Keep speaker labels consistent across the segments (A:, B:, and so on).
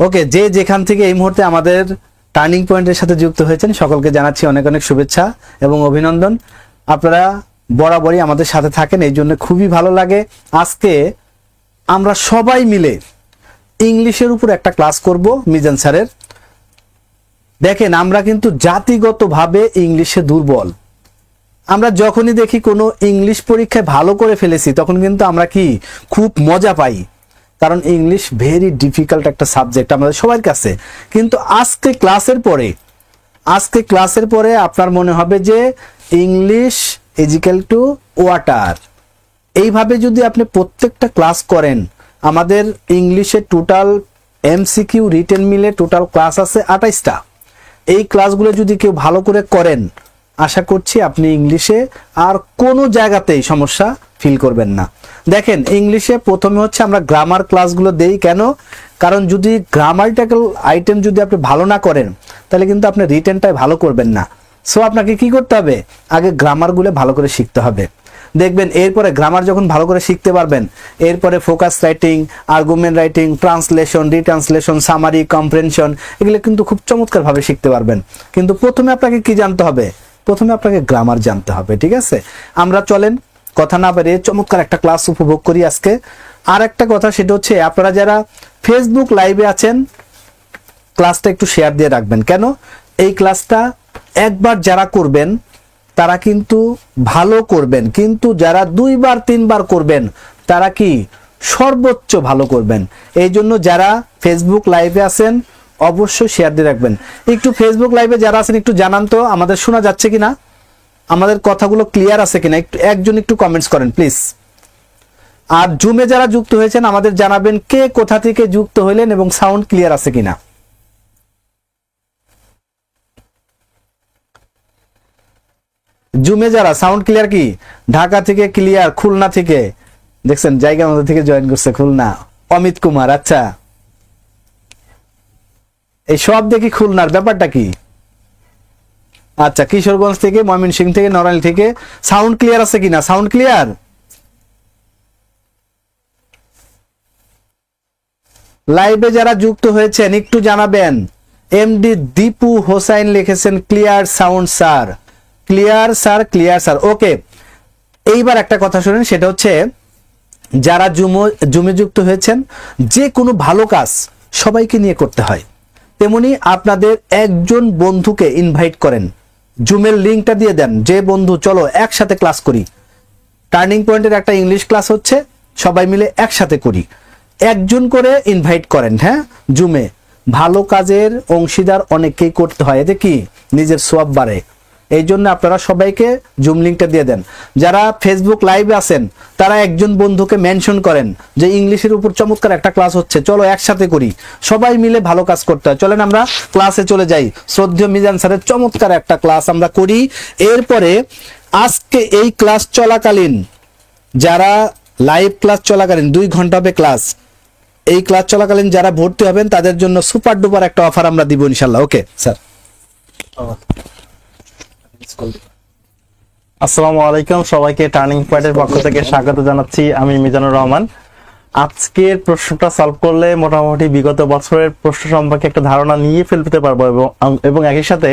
A: ওকে, যে যেখান থেকে এই মুহূর্তে আমাদের টার্নিং পয়েন্টের সাথে যুক্ত হয়েছেন সকলকে জানাচ্ছি অনেক অনেক শুভেচ্ছা এবং অভিনন্দন। আপনারা বরাবরই আমাদের সাথে থাকেন, এই জন্য খুবই ভালো লাগে। আজকে আমরা সবাই মিলে ইংলিশের উপর একটা ক্লাস করব মিজান স্যারের। দেখেন, আমরা কিন্তু জাতিগতভাবে ইংলিশে দুর্বল। আমরা যখনই দেখি কোনো ইংলিশ পরীক্ষায় ভালো করে ফেলেছি তখন কিন্তু আমরা কি খুব মজা পাই, কারণ ইংলিশ ভেরি ডিফিকাল্ট একটা সাবজেক্ট আমাদের সবার কাছে। কিন্তু আজকে ক্লাসের পরে আপনার মনে হবে যে ইংলিশ ইজিক্যাল টু ওয়াটার। এইভাবে যদি আপনি প্রত্যেকটা ক্লাস করেন, আমাদের ইংলিশে টোটাল এমসিকিউ রিটেন মিলে টোটাল ক্লাস আছে 28টা। এই ক্লাসগুলো যদি কেউ ভালো করে করেন, আশা করছি আপনি ইংলিশে আর কোনো জায়গাতেই সমস্যা ফিল করবেন না। দেখেন, ইংলিশে প্রথমে হচ্ছে আমরা গ্রামার ক্লাসগুলো দেই। কেন? কারণ যদি গ্রামাটিক্যাল আইটেম যদি আপনি ভালো না করেন তাহলে কিন্তু আপনি রিটেনটাই ভালো করবেন না। সো আপনাকে কি করতে হবে? আগে গ্রামারগুলো ভালো করে শিখতে হবে। দেখবেন এরপরে গ্রামার যখন ভালো করে শিখতে পারবেন, এরপরে focus writing, argument writing, translation, retranslation, summary, comprehension, এগুলো কিন্তু খুব চমৎকারভাবে শিখতে পারবেন। কিন্তু প্রথমে আপনাকে কি জানতে হবে? প্রথমে আপনাকে গ্রামার জানতে হবে। ঠিক আছে, আমরা চলেন কথা না বাড়িয়ে চমৎকার একটা ক্লাস উপভোগ করি আজকে। আর একটা কথা, সেটা হচ্ছে আপনারা যারা ফেসবুক লাইভে আছেন ক্লাসটা একটু শেয়ার দিয়ে রাখবেন। কেন? এই ক্লাসটা একবার যারা করবেন তারা কিন্তু ভালো করবেন, কিন্তু যারা 2বার 3বার করবেন তারা কি সর্বোচ্চ ভালো করবেন। এই জন্য যারা ফেসবুক লাইভে আছেন অবশ্যই শেয়ার দিয়ে রাখবেন। একটু ফেসবুক লাইভে যারা আছেন একটু জানান তো আমাদের শোনা যাচ্ছে কিনা, আমাদের কথাগুলো ক্লিয়ার আছে কিনা, একজন একটু কমেন্টস করেন প্লিজ। আর জুমে যারা যুক্ত হয়েছেন আমাদের জানাবেন কে কোথা থেকে যুক্ত হইলেন এবং সাউন্ড ক্লিয়ার আছে কিনা। জুমে যারা সাউন্ড ক্লিয়ার, কি ঢাকা থেকে ক্লিয়ার, খুলনা থেকে দেখছেন, জায়গা মধ্যে থেকে জয়েন করছে খুলনা, অমিত কুমার। আচ্ছা, এই সব দেখি খুলনার, ব্যাপারটা কি? আচ্ছা, কিশোরগঞ্জ থেকে, ময়মনসিংহ থেকে, নড়াইল থেকে সাউন্ড ক্লিয়ার আছে কিনা? Sound clear? লাইভে যারা যুক্ত হয়েছেন একটু জানাবেন। এমডি দীপু হোসাইন লিখেছেন clear sound sir, clear sir, clear sir. Okay, এইবার একটা কথা শুনেন, সেটা হচ্ছে যারা জুমে যুক্ত হয়েছেন, যে কোনো ভালো কাজ সবাইকে নিয়ে করতে হয়। তেমনি আপনাদের একজন বন্ধুকে ইনভাইট করেন, জুমের লিঙ্কটা দিয়ে দেন, যে বন্ধু চলো একসাথে ক্লাস করি, টার্নিং পয়েন্টের একটা ইংলিশ ক্লাস হচ্ছে, সবাই মিলে একসাথে করি। একজন করে ইনভাইট করেন। হ্যাঁ, জুমে ভালো কাজের অংশীদার অনেককেই করতে হয়, এতে কি নিজের সওয়াব বাড়ে। এই জন্য আপনারা সবাইকে জুম লিঙ্কটা দিয়ে দেন। যারা ফেসবুক লাইভে আছেন তারা একজন বন্ধুকে মেনশন করেন যে ইংলিশের উপর চমৎকার একটা ক্লাস হচ্ছে, চলো একসাথে করি, সবাই মিলে ভালো কাজ করতে হয়। চলেন আমরা ক্লাসে চলে যাই। শ্রদ্ধেয় মিজান স্যারের চমৎকার একটা ক্লাস আমরা করি। এরপরে আজকে এই ক্লাস চলাকালীন, যারা লাইভ ক্লাস চলাকালীন 2 ঘন্টা হবে ক্লাস, এই ক্লাস চলাকালীন যারা ভর্তি হবেন তাদের জন্য সুপার ডুপার একটা অফার আমরা দিব ইনশাল্লাহ। Okay sir.
B: আসসালামু আলাইকুম, সবাইকে টার্নিং পয়েন্টের পক্ষ থেকে স্বাগত জানাচ্ছি। আমি মিজানুর রহমান। আজকের প্রশ্নটা সলভ করলে মোটামুটি বিগত বছরের প্রশ্ন সম্পর্কে একটা ধারণা নিয়ে ফেলতে পারবো এবং একই সাথে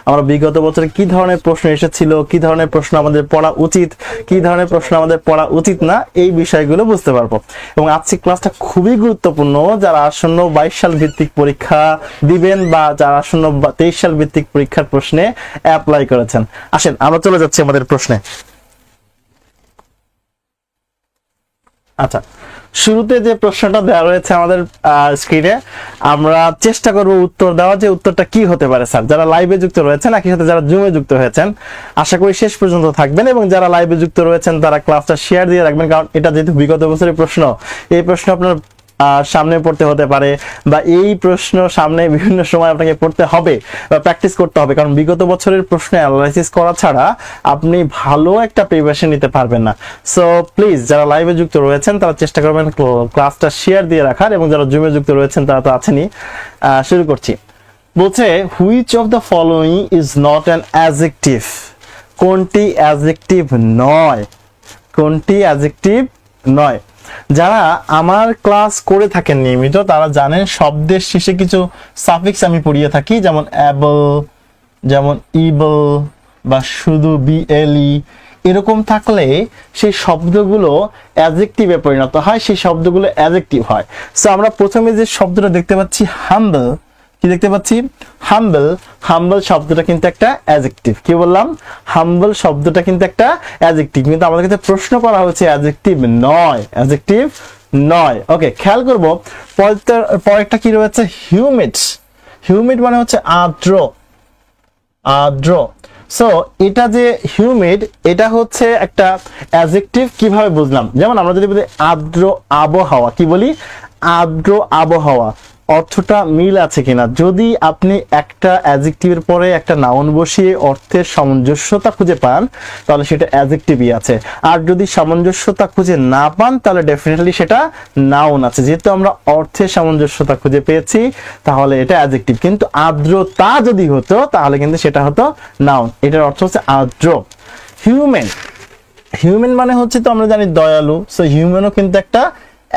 B: আমরা বিগত বছরে কি ধরনের প্রশ্ন এসেছিল, কি ধরনের প্রশ্ন আমাদের পড়া উচিত, কি ধরনের প্রশ্ন আমাদের পড়া উচিত না, এই বিষয়গুলো বুঝতে পারবো। এবং আজকের ক্লাসটা খুবই গুরুত্বপূর্ণ যারা আসন্ন 22 সাল ভিত্তিক পরীক্ষা দিবেন বা যারা আসন্ন 23 সাল ভিত্তিক পরীক্ষার প্রশ্নে অ্যাপ্লাই করেছেন। আসেন আমরা চলে যাচ্ছি আমাদের প্রশ্নে। আচ্ছা, শুরুতে যে প্রশ্নটা দেওয়া রয়েছে আমাদের স্ক্রিনে, আমরা চেষ্টা করব উত্তর দেওয়া, যে উত্তরটা কি হতে পারে স্যার। যারা লাইভে যুক্ত রয়েছেন, একই সাথে যারা জুমে যুক্ত হয়েছেন, আশা করি শেষ পর্যন্ত থাকবেন এবং যারা লাইভে যুক্ত রয়েছেন তারা ক্লাসটা শেয়ার দিয়ে রাখবেন, কারণ এটা যেহেতু বিগত বছরের প্রশ্ন, এই প্রশ্ন আপনার সামনে পড়তে হতে পারে বা এই প্রশ্ন সামনে বিভিন্ন সময় আপনাকে পড়তে হবে বা প্র্যাকটিস করতে হবে, কারণ বিগত বছরের প্রশ্ন অ্যানালাইসিস করা ছাড়া আপনি ভালো একটা প্রিপারেশন নিতে পারবেন না। সো প্লিজ যারা লাইভে যুক্ত রয়েছেন তারা চেষ্টা করবেন ক্লাসটা শেয়ার দিয়ে রাখার, এবং যারা জুমে যুক্ত রয়েছেন তারা তো আছেনই। শুরু করছি। বলছে which of the following is not an adjective. কোনটি অ্যাডজেক্টিভ নয়? কোনটি অ্যাডজেক্টিভ নয়? যারা আমার ক্লাস করে থাকেন নিয়মিত তারা জানেন শব্দের শেষে কিছু সাফিক্স আমি পড়িয়ে থাকি, যেমন অ্যাবল, যেমন ইবল বা শুধু বিএলই, এরকম থাকলে সেই শব্দগুলো অ্যাডজেক্টিভে পরিণত হয়, সেই শব্দগুলো অ্যাডজেক্টিভ হয়। সো আমরা প্রথমে যে শব্দটা দেখতে পাচ্ছি হাম্বল, কি দেখতে পাচ্ছি? হাম্বল। হাম্বল শব্দটা কিন্তু একটা অ্যাডজেক্টিভ। কি বললাম? হাম্বল শব্দটা কিন্তু একটা অ্যাডজেক্টিভ, কিন্তু আমাদের কাছে প্রশ্ন করা হচ্ছে অ্যাডজেক্টিভ নয়, অ্যাডজেক্টিভ নয়। ওকে, খেয়াল করব পরেরটা কি রয়েছে? হিউমিড। হিউমিড মানে হচ্ছে আর্দ্র, আর্দ্র। সো এটা যে হিউমিড, এটা হচ্ছে একটা অ্যাডজেক্টিভ। কিভাবে বুঝলাম? যেমন আমরা যদি বলি আর্দ্র আবহাওয়া, কি বলি? আর্দ্র আবহাওয়া। অর্থটা মিল আছে কিনা? যদি আপনি একটা অ্যাডজেক্টিভের পরে একটা নাউন বসিয়ে অর্থের সামঞ্জস্যতা খুঁজে পান তাহলে সেটা অ্যাডজেক্টিভই আছে, আর যদি সামঞ্জস্যতা খুঁজে না পান তাহলে ডেফিনেটলি সেটা নাউন আছে। যেহেতু আমরা অর্থের সামঞ্জস্যতা খুঁজে পেয়েছি তাহলে এটা অ্যাডজেক্টিভ, কিন্তু আর্দ্রতা যদি হতো তাহলে কিন্তু সেটা হতো নাউন। এটার অর্থ হচ্ছে আর্দ্র। হিউম্যান, হিউম্যান মানে হচ্ছে তো আমরা জানি দয়ালু। সো হিউম্যানও কিন্তু একটা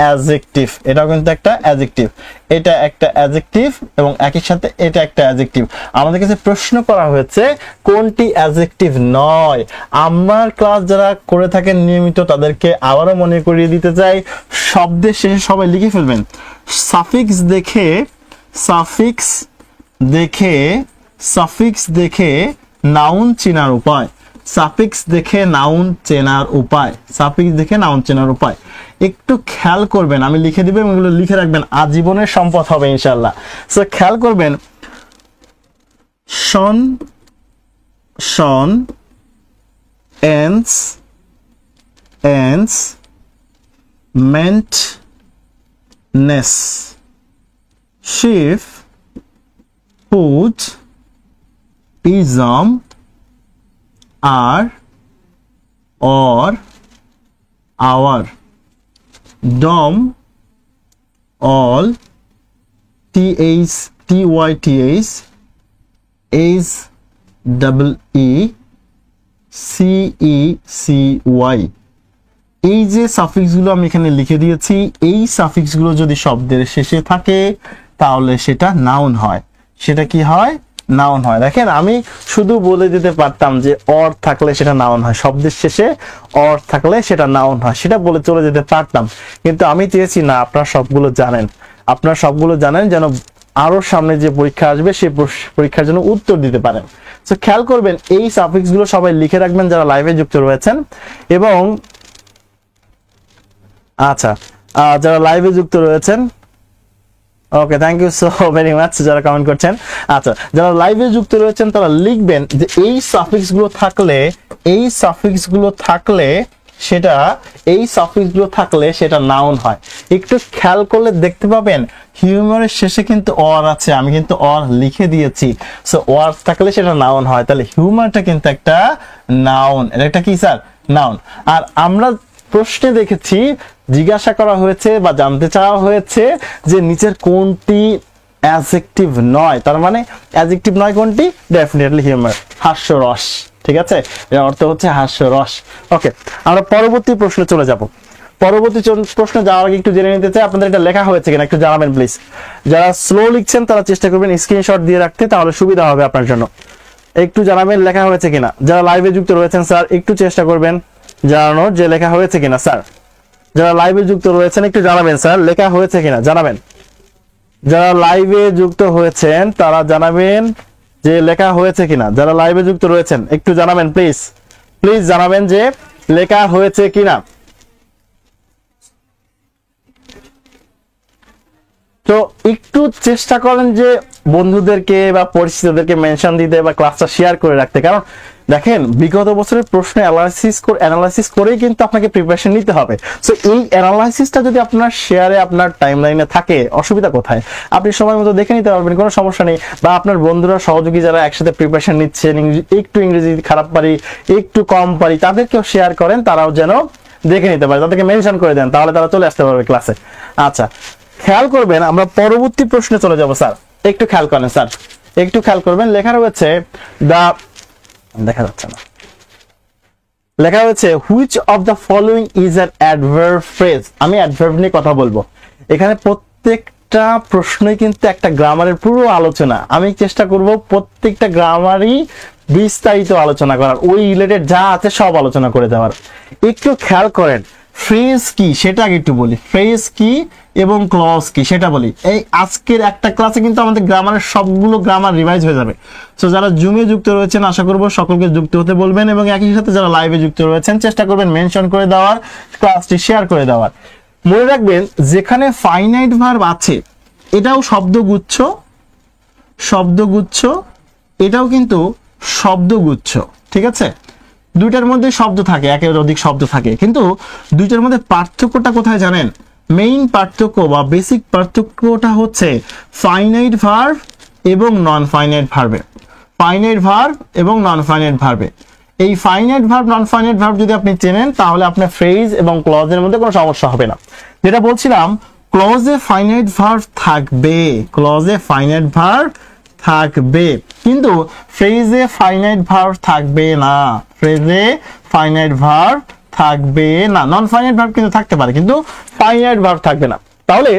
B: অ্যাডজেক্টিভ, এটাও কিন্তু একটা অ্যাডজেক্টিভ। এটা একটা অ্যাডজেক্টিভ এবং একই সাথে এটা একটা অ্যাডজেক্টিভ। আমাদের কাছে প্রশ্ন করা হয়েছে কোনটি অ্যাডজেক্টিভ নয়। আমার ক্লাস যারা করে থাকেন নিয়মিত তাদেরকে আবারও মনে করিয়ে দিতে চাই, শব্দের শেষে সবাই লিখে ফেলবেন সাফিক্স দেখে, সাফিক্স দেখে, সাফিক্স দেখে নাউন চেনার উপায়। সাফিক্স দেখে নাউন চেনার উপায়, সাফিক্স দেখে নাউন চেনার উপায়। একটু খেয়াল করবেন, আমি লিখে দিব এবং এগুলো লিখে রাখবেন, আজীবনের সম্পদ হবে ইনশাআল্লাহ। সো খেয়াল করবেন, tion, tion, ence, ance, ment, ness, ship, hood, ism, er, or, our, dom, all, th, tyth, is, double e, cey। এই যে সাফিক্সগুলো আমি এখানে লিখে দিয়েছি, এই সাফিক্সগুলো যদি শব্দের শেষে থাকে তাহলে সেটা নাউন হয়। সেটা কি হয়? নাউন হয়। দেখেন, আমি শুধু বলে দিতে পারতাম যে অর থাকলে সেটা নাউন হয়, শব্দের শেষে অর থাকলে সেটা নাউন হয়, সেটা বলে চলে যেতে পারতাম, কিন্তু আমি চেয়েছি না আপনারা সবগুলো জানেন, আপনারা সবগুলো জানেন যেন আরো সামনে যে পরীক্ষা আসবে সেই পরীক্ষার জন্য উত্তর দিতে পারেন। তো খেয়াল করবেন, এই সাফিক্সগুলো সবাই লিখে রাখবেন যারা লাইভে যুক্ত রয়েছেন, এবং আচ্ছা যারা লাইভে যুক্ত রয়েছেন, okay, thank you so very much যারা কমেন্ট করছেন। আচ্ছা, যারা লাইভে যুক্ত রয়েছেন তারা লিখবেন যে এই সাফিক্সগুলো থাকলে, এই সাফিক্সগুলো থাকলে সেটা, এই সাফিক্সগুলো থাকলে সেটা নাউন হয়। একটু খেয়াল করলে দেখতে পাবেন হিউমারের শেষে কিন্তু অর আছে, আমি কিন্তু অর লিখে দিয়েছি। সো অর থাকলে সেটা নাউন হয়, তাহলে হিউমারটা কিন্তু একটা নাউন। এটা একটা কি স্যার? নাউন। আর আমরা প্রশ্নে দেখেছি, জিজ্ঞাসা করা হয়েছে বা জানতে চাওয়া হয়েছে যে নিচের কোনটি অ্যাডজেক্টিভ নয়, তার মানে অ্যাডজেক্টিভ নয় কোনটি? ডেফিনেটলি হিউমার, হাস্যরস। ঠিক আছে, এর অর্থ হচ্ছে হাস্যরস। ওকে, আমরা পরবর্তী প্রশ্নে চলে যাব। পরবর্তী প্রশ্নে যাওয়ার আগে একটু জেনে নিতে চাই আপনাদের এটা লেখা হয়েছে কিনা, একটু জানাবেন প্লিজ। যারা স্লো লিখছেন তারা চেষ্টা করবেন স্ক্রিনশট দিয়ে রাখতে, তাহলে সুবিধা হবে আপনার জন্য। একটু জানাবেন লেখা হয়েছে কিনা। যারা লাইভে যুক্ত রয়েছেন স্যার একটু চেষ্টা করবেন জানানোর যে লেখা হয়েছে কিনা। স্যার যারা লাইভে যুক্ত রয়েছেন একটু জানাবেন স্যার লেখা হয়েছে কিনা, জানাবেন। যারা লাইভে যুক্ত হয়েছেন তারা জানাবেন যে লেখা হয়েছে কিনা। যারা লাইভে যুক্ত রয়েছেন একটু জানাবেন প্লিজ, প্লিজ জানাবেন যে লেখা হয়েছে কিনা। তো একটু চেষ্টা করেন যে বন্ধুদেরকে বা পরিচিতদেরকে মেনশন দিতে বা ক্লাসটা শেয়ার করে রাখতে, কারণ দেখেন বিগত বছরের প্রশ্ন অ্যানালাইসিস করেই কিন্তু আপনাকে প্রিপারেশন নিতে হবে। সো এই অ্যানালাইসিসটা যদি আপনার শেয়ারে, আপনার টাইমলাইনে থাকে, অসুবিধা কোথায়? আপনি সময় মতো দেখে নিতে পারবেন, কোনো সমস্যা নেই। বা আপনার বন্ধুরা, সহযোগী যারা একসাথে প্রিপারেশন নিচ্ছেন, একটু ইংরেজি খারাপ পারি, একটু কম পারি, তাদেরকেও শেয়ার করেন, তারাও যেন দেখে নিতে পারে, তাদেরকে মেনশন করে দেন, তাহলে তারা চলে আসতে পারবে ক্লাসে। আচ্ছা, খেয়াল করবেন, আমরা পরবর্তী প্রশ্নে চলে যাব। স্যার একটু খেয়াল করেন, স্যার একটু খেয়াল করবেন, লেখা রয়েছে দেখা যাচ্ছে না, লেখা হয়েছে which of the following is an adverb phrase. আমি অ্যাডভার্ব নিয়ে কথা বলবো। এখানে প্রত্যেকটা প্রশ্নই কিন্তু একটা গ্রামারের পুরো আলোচনা। আমি চেষ্টা করব প্রত্যেকটা গ্রামারই বিস্তারিত আলোচনা করার, ওই রিলেটেড যা আছে সব আলোচনা করে দেওয়ার। একটু খেয়াল করেন, ফ্রেজ কি সেটা আগে একটু বলি, ফ্রেজ কি এবং ক্লজ কি সেটা বলি। এই আজকের একটা ক্লাসে কিন্তু আমাদের গ্রামারের সবগুলো গ্রামার রিভাইজ হয়ে যাবে। সো যারা জুমে যুক্ত রয়েছেন আশা করব সকলকে যুক্ত হতে বলবেন, এবং একই সাথে যারা লাইভে যুক্ত রয়েছেন চেষ্টা করবেন মেনশন করে দেওয়ার, ক্লাসটি শেয়ার করে দেওয়ার। মনে রাখবেন যেখানে ফাইনাইট ভার্ব আছে এটাও শব্দগুচ্ছ, শব্দগুচ্ছ, এটাও কিন্তু শব্দগুচ্ছ, ঠিক আছে? দুইটার মধ্যে শব্দ থাকে, একের অধিক শব্দ থাকে, কিন্তু দুইটার মধ্যে পার্থক্যটা কোথায় জানেন? মেইন পার্থক্য বা বেসিক পার্থক্যটা হচ্ছে ফাইনাইট ভার্ব এবং নন ফাইনাইট ভার্বে। ফাইনাইট ভার্ব এবং নন ফাইনাইট ভার্বে, এই ফাইনাইট ভার্ব নন ফাইনাইট ভার্ব যদি আপনি চেনেন তাহলে আপনার ফ্রেজ এবং ক্লজের মধ্যে কোনো সমস্যা হবে না। যেটা বলছিলাম, ক্লজে ফাইনাইট ভার্ব থাকবে, ক্লজে ফাইনাইট ভার্ব থাকবে, কিন্তু ফ্রেজে ফাইনাইট ভার্ব থাকবে না, ফ্রেজে ফাইনাইট ভার্ব থাকবে না। নন ফাইনাইট ভার্ব কিন্তু থাকতে পারে, কিন্তু ফাইনাইট ভার্ব থাকবে না। তাহলে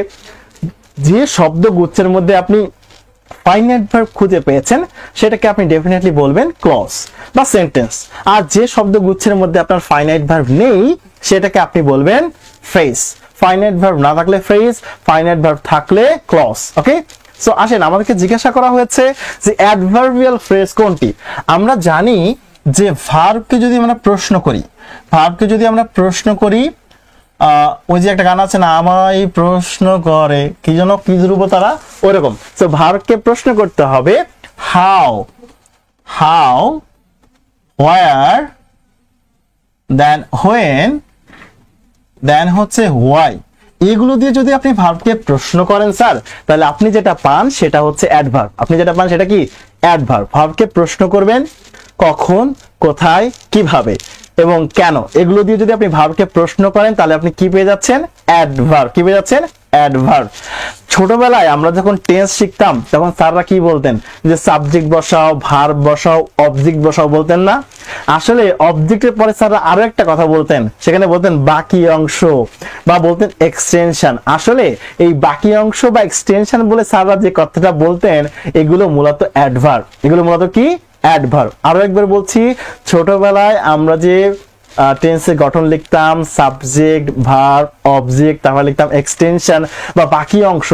B: যে শব্দগুচ্ছের মধ্যে আপনি ফাইনাইট ভার্ব খুঁজে পেয়েছেন সেটাকে আপনি ডেফিনেটলি বলবেন ক্লজ বা সেন্টেন্স। আর যে শব্দগুচ্ছের মধ্যে আপনার ফাইনাইট ভার্ব নেই সেটাকে আপনি বলবেন ফ্রেজ। ফাইনাইট ভার্ব না থাকলে ফ্রেজ, ফাইনাইট ভার্ব থাকলে ক্লজ। ওকে, সো আসেন, আমাদেরকে জিজ্ঞাসা করা হয়েছে যে অ্যাডভার্বিয়াল ফ্রেজ কোনটি। আমরা জানি যে ভার্বকে যদি আমরা প্রশ্ন করি, ভার্বকে যদি আমরা প্রশ্ন করি, ওই যে একটা গান আছে না, আমায় প্রশ্ন করে কি যেন, কি ধ্রুব তারা, ওইরকম। সো ভার্বকে প্রশ্ন করতে হবে how, how, where, then when, then হচ্ছে হোয়াই। এগুলো দিয়ে যদি আপনি ভার্বকে প্রশ্ন করেন স্যার, তাহলে আপনি যেটা পান সেটা হচ্ছে অ্যাডভার্ব। আপনি যেটা পান সেটা কি? অ্যাডভার্ব। ভার্বকে প্রশ্ন করবেন কখন, কোথায়, কিভাবে এবং কেন, এগুলো দিয়ে যদি আপনি ভার্বকে প্রশ্ন করেন তাহলে আপনি কি পেয়ে যাচ্ছেন? অ্যাডভার্ব। কি পেয়ে যাচ্ছেন? অ্যাডভার্ব। ছোটবেলায় আমরা যখন টেন্স শিখতাম তখন স্যাররা কি বলতেন যে সাবজেক্ট বসাও, ভার্ব বসাও, অবজেক্ট বসাও, বলতেন না? আসলে অবজেক্টের পরে স্যাররা আরো একটা কথা বলতেন, সেখানে বলতেন বাকি অংশ বা বলতেন এক্সটেনশন। আসলে এই বাকি অংশ বা এক্সটেনশন বলে স্যাররা যে কথাটা বলতেন এগুলো মূলত অ্যাডভার্ব। এগুলো মূলত কি? অ্যাডভার্ব। আরো একবার বলছি, ছোটবেলায় আমরা যে টেন্সের গঠন লিখতাম সাবজেক্ট, ভার্ব, অবজেক্ট, তারপর লিখতাম এক্সটেনশন বা বাকি অংশ,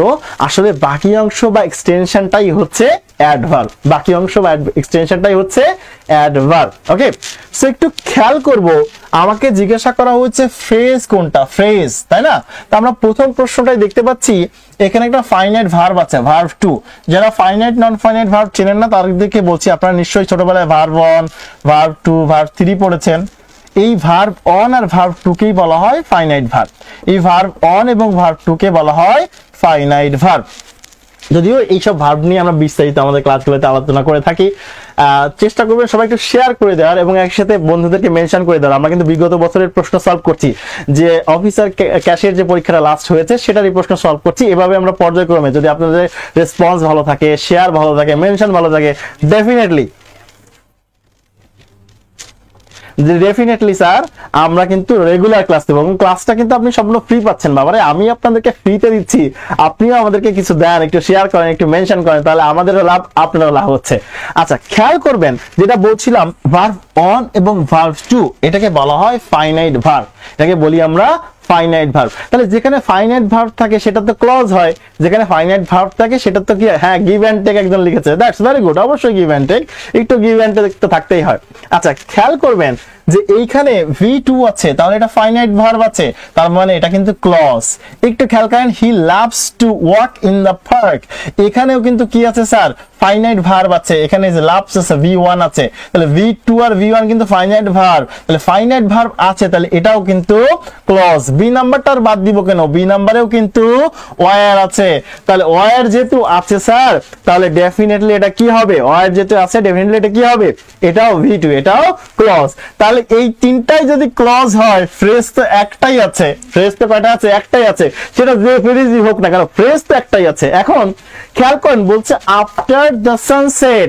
B: আসলে বাকি অংশ বা এক্সটেনশনটাই হচ্ছে অ্যাডভার্ব। বাকি অংশ বা এক্সটেনশনটাই হচ্ছে অ্যাডভার্ব। ওকে, সো একটু খেয়াল করব, আমাকে জিজ্ঞাসা করা হচ্ছে ফ্রেজ কোনটা, ফ্রেজ, তাই না? তো আমরা প্রথম প্রশ্নটাই দেখতে পাচ্ছি এখানে একটা ফাইনাইট ভার্ব আছে, ভার্ব টু। যারা ফাইনাইট নন ফাইনাইট ভার্ব চেনেন না তাদেরকে বলছি, আপনারা নিশ্চয়ই ছোটবেলায় verb one, verb two, verb three পড়েছেন। এই ভার্ব অন আর ভার্ব টু কেই বলা হয় ফাইনাইট ভার্ব। এই ভার্ব অন এবং ভার্ব টু কে বলা হয় ফাইনাইট ভার্ব। যদিও এইসব ভার্ব নিয়ে আমরা বিস্তারিত আমাদের ক্লাসগুলোতে আলোচনা করে থাকি। চেষ্টা করবেন সবাই একটু শেয়ার করে দেওয়ার এবং একসাথে বন্ধুদেরকে মেনশন করে দেওয়ার। আমরা কিন্তু বিগত বছরের প্রশ্ন সলভ করছি, যে অফিসার ক্যাশিয়ার যে পরীক্ষাটা লাস্ট হয়েছে সেটারই প্রশ্ন সলভ করছি। এভাবে আমরা পর্যায়ক্রমে, যদি আপনাদের রেসপন্স ভালো থাকে, শেয়ার ভালো থাকে, মেনশন ভালো থাকে, ডেফিনেটলি স্যার আমরা কিন্তু রেগুলার ক্লাস দেবো, এবং ক্লাসটা কিন্তু আপনি সবগুলো ফ্রি পাচ্ছেন। বাবারে, আমি আপনাদেরকে ফ্রিতে দিচ্ছি, আপনিও আমাদেরকে কিছু দেন, একটু শেয়ার করেন, একটু মেনশন করেন, তাহলে আমাদেরও লাভ, আপনারও লাভ হচ্ছে। আচ্ছা, খেয়াল করবেন যেটা বলছিলাম, ভার্ব অন এবং ভার্ব টু, এটাকে বলা হয় ফাইনাইট ভার্ব। এটাকে বলি আমরা ফাইনাইট ভার্ব। তাহলে যেখানে ফাইনাইট ভার্ব থাকে সেটা তো ক্লজ হয়, যেখানে ফাইনাইট ভার্ব থাকে সেটা তো কি? হ্যাঁ, গিভ অ্যান্ড টেক একজন লিখেছে, দ্যাটস ভেরি গুড, অবশ্যই গিভ অ্যান্ড টেক, একটু গিভ অ্যান্ড টেক তো থাকতেই হয়। আচ্ছা, খেয়াল করবেন যে এইখানে V2 আছে, তাহলে এটা ফাইনাইট ভার্ব আছে, তার মানে এটা কিন্তু ক্লজ। একটু খেয়াল করেন, he loves to walk in the park, এখানেও কিন্তু কি আছে স্যার? ফাইনাইট ভার্ব আছে। এখানে যে লাভস আছে, V1 আছে, তাহলে V2 আর V1 কিন্তু ফাইনাইট ভার্ব, তাহলে ফাইনাইট ভার্ব আছে, তাহলে এটাও কিন্তু ক্লজ। বি নাম্বারটার বাদ দিব কেন? বি নাম্বারেও কিন্তু ওয়ার আছে, তাহলে ওয়ার যেহেতু আছে স্যার, তাহলে ডেফিনেটলি এটা কি হবে? ওয়ার যেহেতু আছে ডেফিনেটলি এটা কি হবে? এটাও V2, এটাও ক্লজ। তাহলে এই তিনটাই যদি ক্লজ হয়, ফ্রেজ তো একটাই আছে। ফ্রেজ তো কয়টা আছে? একটাই আছে, সেটা যে ফ্রেজই হোক না কেন, ফ্রেজ তো একটাই আছে। এখন খেয়াল করেন, বলছে আফটার দ্য সানসেট,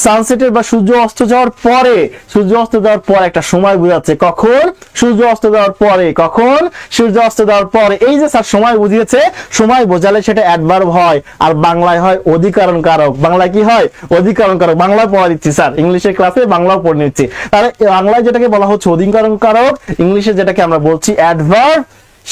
B: সানসেটের বা সূর্য অস্ত যাওয়ার পরে, সূর্য অস্ত যাওয়ার পর একটা সময় বোঝাচ্ছে, কখন? সূর্য অস্ত যাওয়ার পরে। কখন? সূর্য অস্ত যাওয়ার পরে। এই যে স্যার সময় বুঝিয়েছে, সময় বোঝালে সেটা অ্যাডভার্ব হয়, আর বাংলায় হয় অধিকরণ কারক। বাংলায় কি হয়? অধিকরণ কারক। বাংলায় পড়া দিচ্ছি স্যার, ইংলিশের ক্লাসে বাংলাও পড়ে নিচ্ছি। তাহলে বাংলায় যেটাকে বলা হচ্ছে অধিকরণ কারক, ইংলিশে যেটাকে আমরা বলছি অ্যাডভার্ব,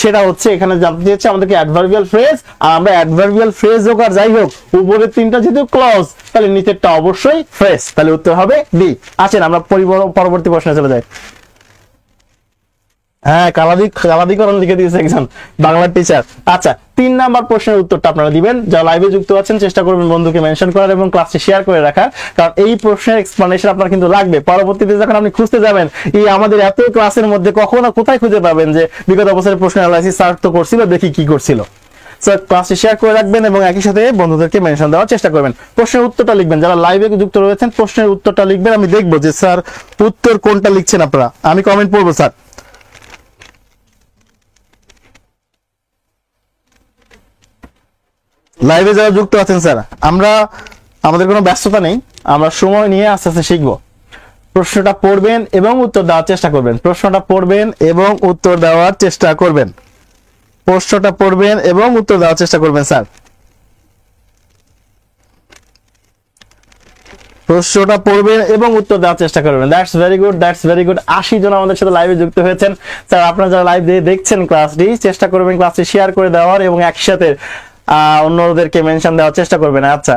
B: সেটা হচ্ছে এখানে জানতে দিয়েছে আমাদেরকে অ্যাডভার্বিয়াল ফ্রেজ। আর আমরা অ্যাডভার্বিয়াল ফ্রেজ হোক আর যাই হোক, উপরের তিনটা যেহেতু ক্লজ, তাহলে নিচেরটা অবশ্যই ফ্রেজ। তাহলে উত্তর হবে ডি। আসেন আমরা পরবর্তী প্রশ্নে চলে যাই। হ্যাঁ, কালাদিকরণ লিখে দিয়েছে একজন বাংলার টিচার। আচ্ছা, 3 নাম্বার প্রশ্নের উত্তরটা আপনারা দিবেন। যারা লাইভে যুক্ত আছেন চেষ্টা করবেন বন্ধুকে মেনশন করার এবং ক্লাসে শেয়ার করে রাখার, কারণ এই প্রশ্নের এক্সপ্লেনেশন আপনার কিন্তু লাগবে। পরবর্তীতে যখন আপনি খুঁজতে যাবেন এই আমাদের এত ক্লাসের মধ্যে কখন আর কোথায় খুঁজে পাবেন যে বিগত বছরের প্রশ্ন অ্যানালাইসিস স্যার তো করছিল, দেখি কি করছিল। সো ক্লাসে শেয়ার করে রাখবেন এবং একই সাথে বন্ধুদেরকে মেনশন দেওয়ার চেষ্টা করবেন। প্রশ্নের উত্তরটা লিখবেন, যারা লাইভে যুক্ত রয়েছেন প্রশ্নের উত্তরটা লিখবেন। আমি দেখবো যে স্যার উত্তর কোনটা লিখছেন আপনারা, আমি কমেন্ট পড়বো স্যার। লাইভে যারা যুক্ত আছেন স্যার, আমাদের কোনো ব্যস্ততা নেই, আমরা সময় নিয়ে আস্তে আস্তে শিখবো। প্রশ্নটা পড়বেন এবং উত্তর দেওয়ার চেষ্টা করবেন। প্রশ্নটা পড়বেন এবং উত্তর দেওয়ার চেষ্টা করবেন। প্রশ্নটা পড়বেন এবং উত্তর দেওয়ার চেষ্টা করবেন স্যার। প্রশ্নটা পড়বেন এবং উত্তর দেওয়ার চেষ্টা করবেন। That's very good, that's very good. 80 জন আমাদের সাথে লাইভে যুক্ত হয়েছেন স্যার। আপনারা যারা লাইভ দিয়ে দেখছেন ক্লাসটি, চেষ্টা করবেন ক্লাসটি শেয়ার করে দেওয়ার এবং একসাথে অন্যদেরকে মেনশন দেওয়ার চেষ্টা করবেন। আচ্ছা,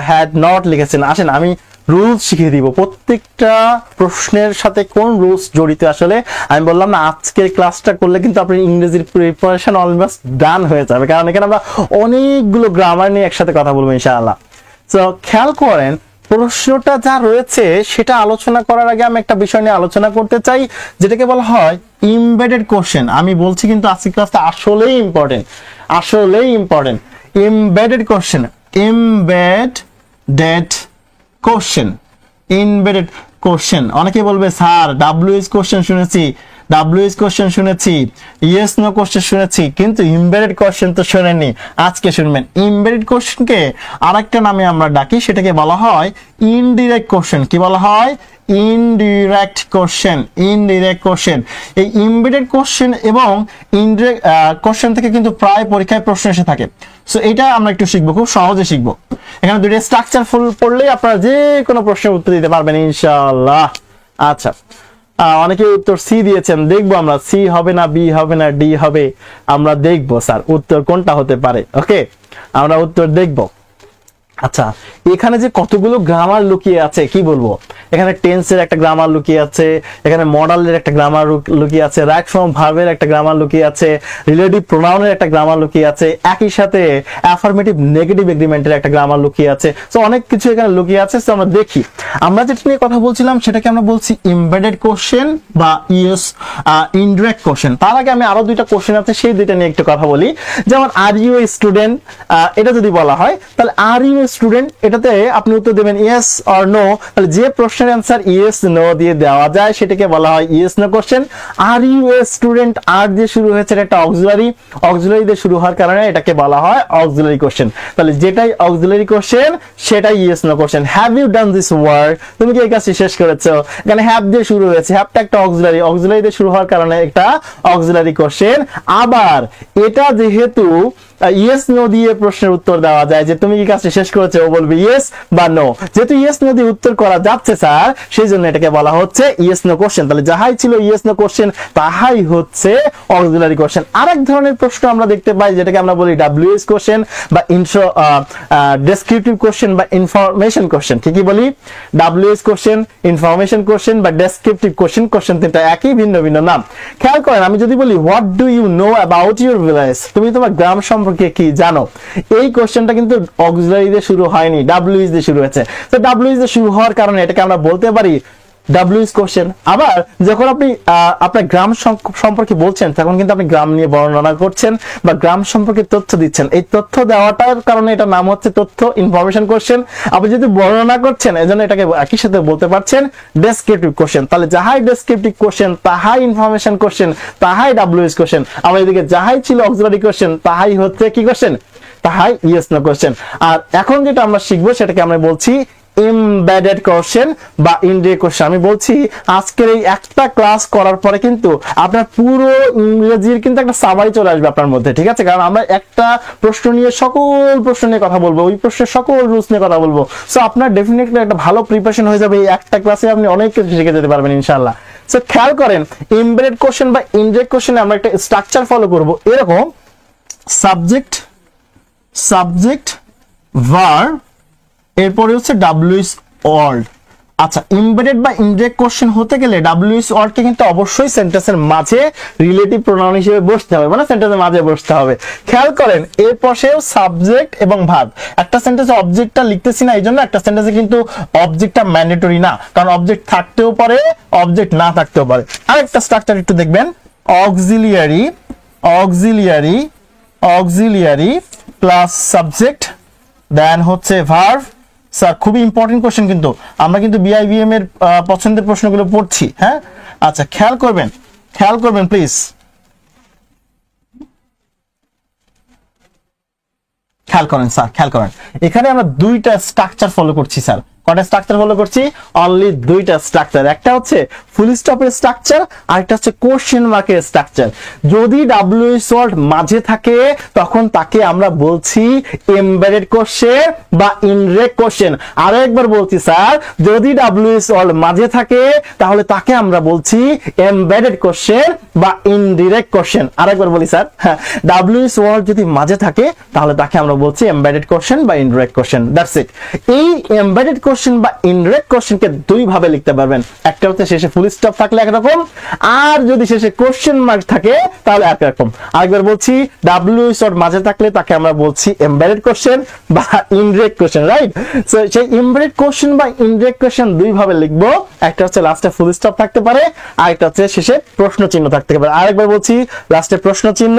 B: হ্যাড নট লিখেছেন। আসেন আমি রুলস শিখিয়ে দিব, প্রত্যেকটা প্রশ্নের সাথে কোন রুলস জড়িত। আসলে আমি বললাম না, আজকের ক্লাসটা করলে কিন্তু আপনার ইংরেজির প্রিপারেশন অলমোস্ট ডান হয়ে যাবে, কারণ এখানে আমরা অনেকগুলো গ্রামার নিয়ে একসাথে কথা বলবো ইনশাআল্লাহ। তো খেয়াল করেন, প্রশ্নটা যা রয়েছে সেটা আলোচনা করার আগে আমি একটা বিষয় নিয়ে আলোচনা করতে চাই, যেটাকে বলা হয় ইমবেডেড কোশ্চেন। আমি বলছি কিন্তু আজকের ক্লাসটা আসলেই ইম্পর্টেন্ট, আসলেই important. Embedded question, embedded question, embedded question. অনেকে বলবে স্যার ডাব্লিউএস কোশ্চেন শুনেছি, ডাব্লিউএস কোশ্চেন শুনেছি, ইয়েস নো কোশ্চেন শুনেছি, কিন্তু ইমবেডেড কোশ্চেন তো শুনেননি। আজকে শুনবেন। ইমবেডেড কোশ্চেনকে আরেকটা নামে আমরা ডাকি, সেটাকে বলা হয় ইনডিরেক্ট কোশ্চেন। কি বলা হয়? Indirect question, indirect question. এই ইমবেডেড কোশ্চেন এবং ইনডিরেক্ট কোশ্চেন থেকে কিন্তু প্রায় পরীক্ষায় প্রশ্ন এসে থাকে। সো এটা আমরা একটু শিখবো, খুব সহজে শিখবো। এখানে দুটো স্ট্রাকচারফুল পড়লেই আপনারা যে কোনো প্রশ্নের উত্তর দিতে পারবেন ইনশাআল্লাহ। আচ্ছা, অনেকে উত্তর সি দিয়েছেন, দেখবো আমরা সি হবে না, বি হবে না, ডি হবে, আমরা দেখবো স্যার উত্তর কোনটা হতে পারে। ওকে, আমরা উত্তর দেখবো। আচ্ছা, এখানে যে কতগুলো গ্রামার লুকিয়ে আছে কি বলবো। এখানে টেন্সের একটা গ্রামার লুকিয়ে আছে, এখানে মডালের একটা গ্রামার লুকিয়ে আছে, রাইট ফ্রম ভার্বের একটা গ্রামার লুকিয়ে আছে, রিলেটিভ প্রোনাউনের একটা গ্রামার লুকিয়ে আছে, একই সাথে অ্যাফার্মেটিভ নেগেটিভ এগ্রিমেন্টের একটা গ্রামার লুকিয়ে আছে। সো অনেক কিছু এখানে লুকিয়ে আছে। সো আমরা দেখি, আমরা যেটা নিয়ে কথা বলছিলাম সেটাকে আমরা বলছি এমবেডেড কোশ্চেন বা ইনডিরেক্ট কোশ্চেন। তার আগে আমি আরো দুইটা কোশ্চেন আছে, সেই দুইটা নিয়ে একটু কথা বলি। যেমন আর ইউ এ স্টুডেন্ট, এটা যদি বলা হয় তাহলে আর ইউ এ স্টুডেন্ট, এটাতে আপনি উত্তর দেবেন ইয়েস অর নো। তাহলে যে প্রশ্নের অ্যান্সার ইয়েস নো দিয়ে দেওয়া যায় সেটাকে বলা হয় yes no question. Are you a student, are দিয়ে শুরু হয়েছে, এটা একটা অক্সিলারি, অক্সিলারি দিয়ে শুরু হওয়ার কারণে এটাকে বলা হয় অক্সিলারি কোশ্চেন। তাহলে যেটাই অক্সিলারি কোশ্চেন সেটাই yes no question. Have you done this work, তুমি কি এই কাজটি শেষ করেছো? এখানে হ্যাভ দিয়ে শুরু হয়েছে, হ্যাভটা একটা অক্সিলারি, অক্সিলারি দিয়ে শুরু হওয়ার কারণে একটা অক্সিলারি কোশ্চেন। আবার এটা যেহেতু ইয়েস নো দিয়ে প্রশ্নের উত্তর দেওয়া যায়, যে তুমি কি কাজটি শেষ করেছো, ও বলবে ইয়েস বা নো। যেহেতু ইয়েস নো দিয়ে উত্তর করা যাচ্ছে স্যার, সেই জন্য এটাকে বলা হচ্ছে ইয়েস নো কোশ্চেন। তাহলে যাহাই ছিল ইয়েস নো কোশ্চেন তাহাই হচ্ছে অক্সিলারি কোশ্চেন। আরেক ধরনের প্রশ্ন আমরা দেখতে পাই, যেটাকে আমরা বলি ডাব্লিউএস কোশ্চেন বা ডেসক্রিপটিভ কোশ্চেন বা ইনফরমেশন কোশ্চেন। কি বলি? ডাব্লিউএস কোশ্চেন, ইনফরমেশন কোশ্চেন বা ডেসক্রিপটিভ কোশ্চেন। কোশ্চেন তিনটা একই, ভিন্ন ভিন্ন নাম। খেয়াল করেন, আমি যদি বলি what do you know about your village, তুমি তোমার গ্রাম সম্পর্কে কি জানো, এই কোশ্চেনটা কিন্তু অক্সিলারি দিয়ে শুরু হয়নি, ডাব্লিউএস দিয়ে শুরু হয়েছে। তো ডাব্লিউএস দিয়ে শুরু হওয়ার কারণে এটাকে আমরা বলতে পারি ডাব্লিউএস কোশ্চেন। আবার যখন আপনি আপনার গ্রাম সম্পর্কে বলছেন, তখন কিন্তু আপনি গ্রাম নিয়ে বর্ণনা করছেন বা গ্রাম সম্পর্কে তথ্য দিচ্ছেন। এই তথ্য দেওয়াটার কারণে এটার নাম হচ্ছে তথ্য ইনফরমেশন কোশ্চেন। আপনি যদি বর্ণনা করছেন, এজন্য এটাকে একই সাথে বলতে পারছেন ডেসক্রিপটিভ কোশ্চেন। তাহলে যাহাই ডেসক্রিপটিভ কোশ্চেন তাহাই ইনফরমেশন কোশ্চেন, তাহাই ডাব্লিউএস কোশ্চেন। আবার এদিকে যাহাই ছিল অক্সিলারি কোশ্চেন তাহাই হচ্ছে কি কোশ্চেন, তাহাই ইয়েস নো কোশ্চেন। আর এখন যেটা আমরা শিখবো সেটাকে আমরা বলছি এমবেডেড কোশ্চেন বা ইনডিরেক্ট কোশ্চেন। আমি বলছি আজকের এই একটা ক্লাস করার পরে কিন্তু আপনার পুরো ইংরেজির কিন্তু একটা সামারি চলে আসবে আপনার মধ্যে, ঠিক আছে? কারণ আমরা একটা প্রশ্ন নিয়ে সকল প্রশ্ন নিয়ে কথা বলবো, ওই প্রশ্নের সকল রুলস নিয়ে কথা বলবো। সো আপনার ডেফিনেটলি একটা ভালো প্রিপারেশন হয়ে যাবে, এই একটা ক্লাসে আপনি অনেক কিছু শিখে যেতে পারবেন ইনশাআল্লাহ। সো খেয়াল করেন, এমবেডেড কোশ্চেন বা ইনডিরেক্ট কোশ্চেনে আমরা একটা স্ট্রাকচার ফলো করব এরকম, সাবজেক্ট ভার্ব, এরপরে হচ্ছে ডাব্লিউএস ওয়ার্ড। আচ্ছা, এমবেডেড বা ইনডিরেক্ট কোশ্চেন হতে গেলে ডাব্লিউএস ওয়ার্ডকে কিন্তু অবশ্যই সেন্টেন্সের মাঝে রিলেটিভ প্রোনাউন হিসেবে বসতে হবে, মানে সেন্টেন্সের মাঝে বসতে হবে। খেয়াল করেন এর পাশেও সাবজেক্ট এবং ভার্ব। একটা সেন্টেন্সে অবজেক্টটা লিখতেছি না, এই জন্য একটা সেন্টেন্সে কিন্তু অবজেক্টটা ম্যান্ডেটরি না, কারণ অবজেক্ট থাকতেও পারে, অবজেক্ট না থাকতেও পারে। আরেকটা স্ট্রাকচার একটু দেখবেন, অক্সিলিয়ারি প্লাস সাবজেক্ট দেন হচ্ছে ভার্ব। স্যার খুবই ইম্পর্টেন্ট কোশ্চেন, কিন্তু আমরা কিন্তু বিআইবিএম এর পছন্দের প্রশ্নগুলো পড়ছি, হ্যাঁ? আচ্ছা, খেয়াল করবেন প্লিজ। খেয়াল করেন এখানে আমরা দুইটা স্ট্রাকচার ফলো করছি স্যার। কয়টা স্ট্রাকচার ফলো করছি? অনলি দুইটা স্ট্রাকচার। একটা হচ্ছে ফুল স্টপের স্ট্রাকচার, আর একটা হচ্ছে কোশ্চেন মার্কের স্ট্রাকচার। যদি ডাব্লিউএস ওয়ার্ড মাঝে থাকে তখন তাকে আমরা বলছি এমবেডেড কোশ্চেন বা ইনডিরেক্ট কোশ্চেন। আরো একবার বলছি স্যার, যদি ডাব্লিউএস ওয়ার্ড মাঝে থাকে তাহলে তাকে আমরা বলছি এমবেডেড কোশ্চেন বা ইনডিরেক্ট কোশ্চেন। আরেকবার বলি স্যার, হ্যাঁ, ডাব্লিউএস ওয়ার্ড যদি মাঝে থাকে তাহলে তাকে আমরা বলছি এমবেডেড কোশ্চেন বা ইনডিরেক্ট কোশ্চেন। That's it. এই এমবেডেড কোশ্চেন বা ইনডিরেক্ট কোশ্চেনকে দুই ভাবে লিখতে পারবেন। একটা হচ্ছে শেষে ফুল স্টপ থাকলে একরকম, আর যদি শেষে কোশ্চেন মার্ক থাকে তাহলে একরকম। আরেকবার বলছি, ডাব্লিউএস ওয়ার্ড মাঝে থাকলে তাকে আমরা বলছি এমবেডেড কোশ্চেন বা ইনডিরেক্ট কোশ্চেন, রাইট? সো সেই এমবেডেড কোশ্চেন বা ইনডিরেক্ট কোশ্চেন দুই ভাবে লিখবো। একটা হচ্ছে লাস্টে ফুল স্টপ থাকতে পারে, আর একটা হচ্ছে শেষে প্রশ্ন চিহ্ন থাকতে পারে। আরেকবার বলছি, লাস্টে প্রশ্ন চিহ্ন,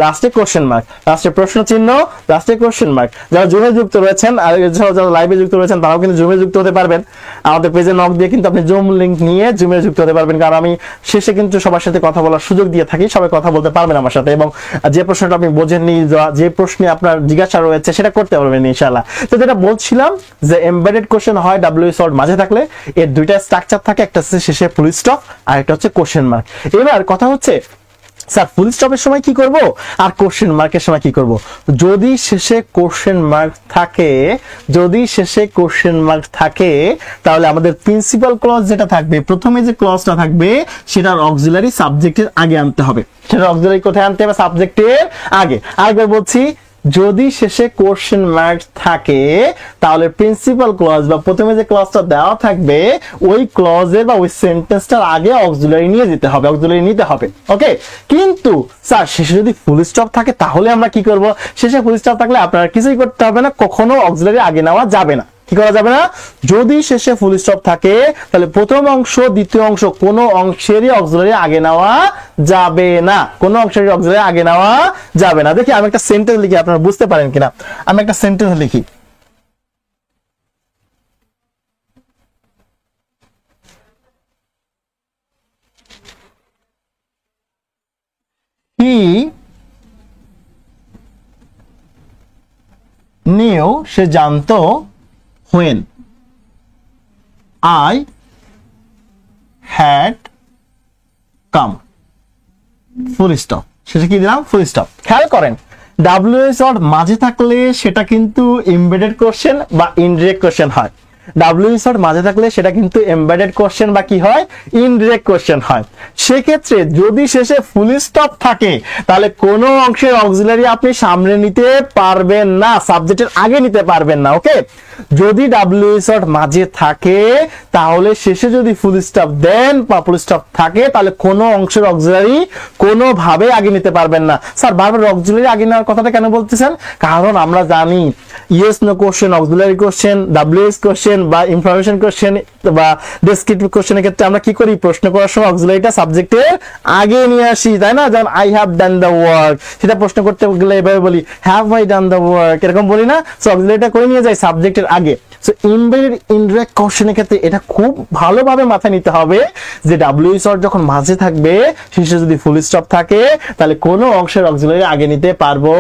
B: লাস্টে কোশ্চেন মার্ক, লাস্টে প্রশ্ন চিহ্ন, লাস্টে কোশ্চেন মার্ক। যারা জুমে যুক্ত রয়েছেন আর যারা লাইভে যুক্ত রয়েছেন তারাও কিন্তু জুমে যুক্ত হতে পারবেন। আমাদের পেজে নক দিয়ে কিন্তু আপনি জুম লিংক নিয়ে জুমে যুক্ত হতে পারবেন, কারণ আমি শেষে কিন্তু সবার সাথে কথা বলার সুযোগ দিয়ে থাকি। সবাই কথা বলতে পারবেন আমার সাথে, এবং যে প্রশ্নটা আপনি বোঝেননি, যে প্রশ্নে আপনার জিজ্ঞাসা রয়েছে সেটা করতে পারবেন ইনশাআল্লাহ। তো যেটা বলছিলাম যে এমবেডেড কোশ্চেন হয় ডাব্লিউএস ওয়ার্ড মাঝে থাকলে, এর দুইটা স্ট্রাকচার থাকে, একটা হচ্ছে শেষে ফুল স্টপ আর একটা হচ্ছে কোশ্চেন মার্ক। এবার কথা হচ্ছে স্যার ফুল স্টপের সময় কি করব আর কোশ্চেন মার্কের সময় কি করব? যদি শেষে কোশ্চেন মার্ক থাকে তাহলে আমাদের প্রিন্সিপাল ক্লজ যেটা থাকবে, প্রথমে যে ক্লজটা থাকবে সেটার অক্সিলারি সাবজেক্টের আগে আনতে হবে। সেটা অক্সিলারি কোথায় আনতে হবে? সাবজেক্টের আগে। আরেকবার বলছি, যদি শেষে কোশ্চেন মার্ক থাকে তাহলে প্রিন্সিপাল ক্লজ বা প্রথমে যে ক্লজটা দেওয়া থাকবে ওই ক্লজের বা ওই সেন্টেন্সটার আগে অক্সিলারি নিতে হবে। ওকে, কিন্তু স্যার শেষে যদি ফুল স্টপ থাকে তাহলে আমরা কি করব? শেষে ফুল স্টপ থাকলে আপনারা কিছুই করতে হবে না, কখনো অক্সিলারি আগে নেওয়া যাবে না। কি করা যাবে না? যদি শেষে ফুল স্টপ থাকে তাহলে প্রথম অংশ দ্বিতীয় অংশ কোনো অংশেরই অক্সিলারি আগে নেওয়া যাবে না, দেখি আমি একটা সেন্টেন্স লিখি, আপনারা বুঝতে পারেন কিনা। আমি একটা সেন্টেন্স লিখি, হি নিউ, সে জানতো, when I had come, full stop. সেটা কি দিলাম? Full stop. খেয়াল করেন ডাব্লিউএস ওয়ার্ড মাঝে থাকলে সেটা কিন্তু এমবেডেড কোশ্চেন বা ইনডিরেক্ট কোশ্চেন হয়। ডাব্লিউএস ওয়ার্ড মাঝে থাকলে সেটা কিন্তু এমবেডেড কোশ্চেন বা কি হয়? ইনডিরেক্ট কোশ্চেন হয়। সেক্ষেত্রে যদি শেষে ফুল স্টপ থাকে তাহলে কোনো অংশের অক্সিলারি আপনি সামনে নিতে পারবেন না, সাবজেক্টের আগে নিতে পারবেন না। ওকে, যদি ডাব্লিউএস ওয়ার্ড মাঝে থাকে তাহলে শেষে যদি ফুল স্টপ দেন বা ফুল স্টপ থাকে তাহলে কোনো অংশের অক্সিলারি কোনোভাবে আগে নিতে পারবেন না। স্যার বারবার অক্সিলারি আগে নেওয়ার কথাটা কেন বলতেছেন? কারণ আমরা জানি yes no question, auxiliary question, WS question বা ইনফরমেশন কোশ্চেন বা ডেসক্রিপটিভ কোশ্চেনের ক্ষেত্রে আমরা কি করি? প্রশ্ন করার সময় অক্সিলারিটা সাবজেক্টের আগে নিয়ে আসি, তাই না? যেমন I have done the work, সেটা প্রশ্ন করতে গেলে এভাবে বলি have I done the work, এরকম বলি না? সো অক্সিলারিটা করে নিয়ে যাই সাবজেক্টের আগে। সো এমবেডেড ইনডিরেক্ট কোশ্চেনের ক্ষেত্রে এটা খুব ভালোভাবে মাথায় নিতে হবে যে ডাব্লিউএস ওয়ার্ড যখন মাঝে থাকবে শেষে যদি ফুল স্টপ থাকে তাহলে কোনো অংশের অক্সিলারি আগে নিতে পারবো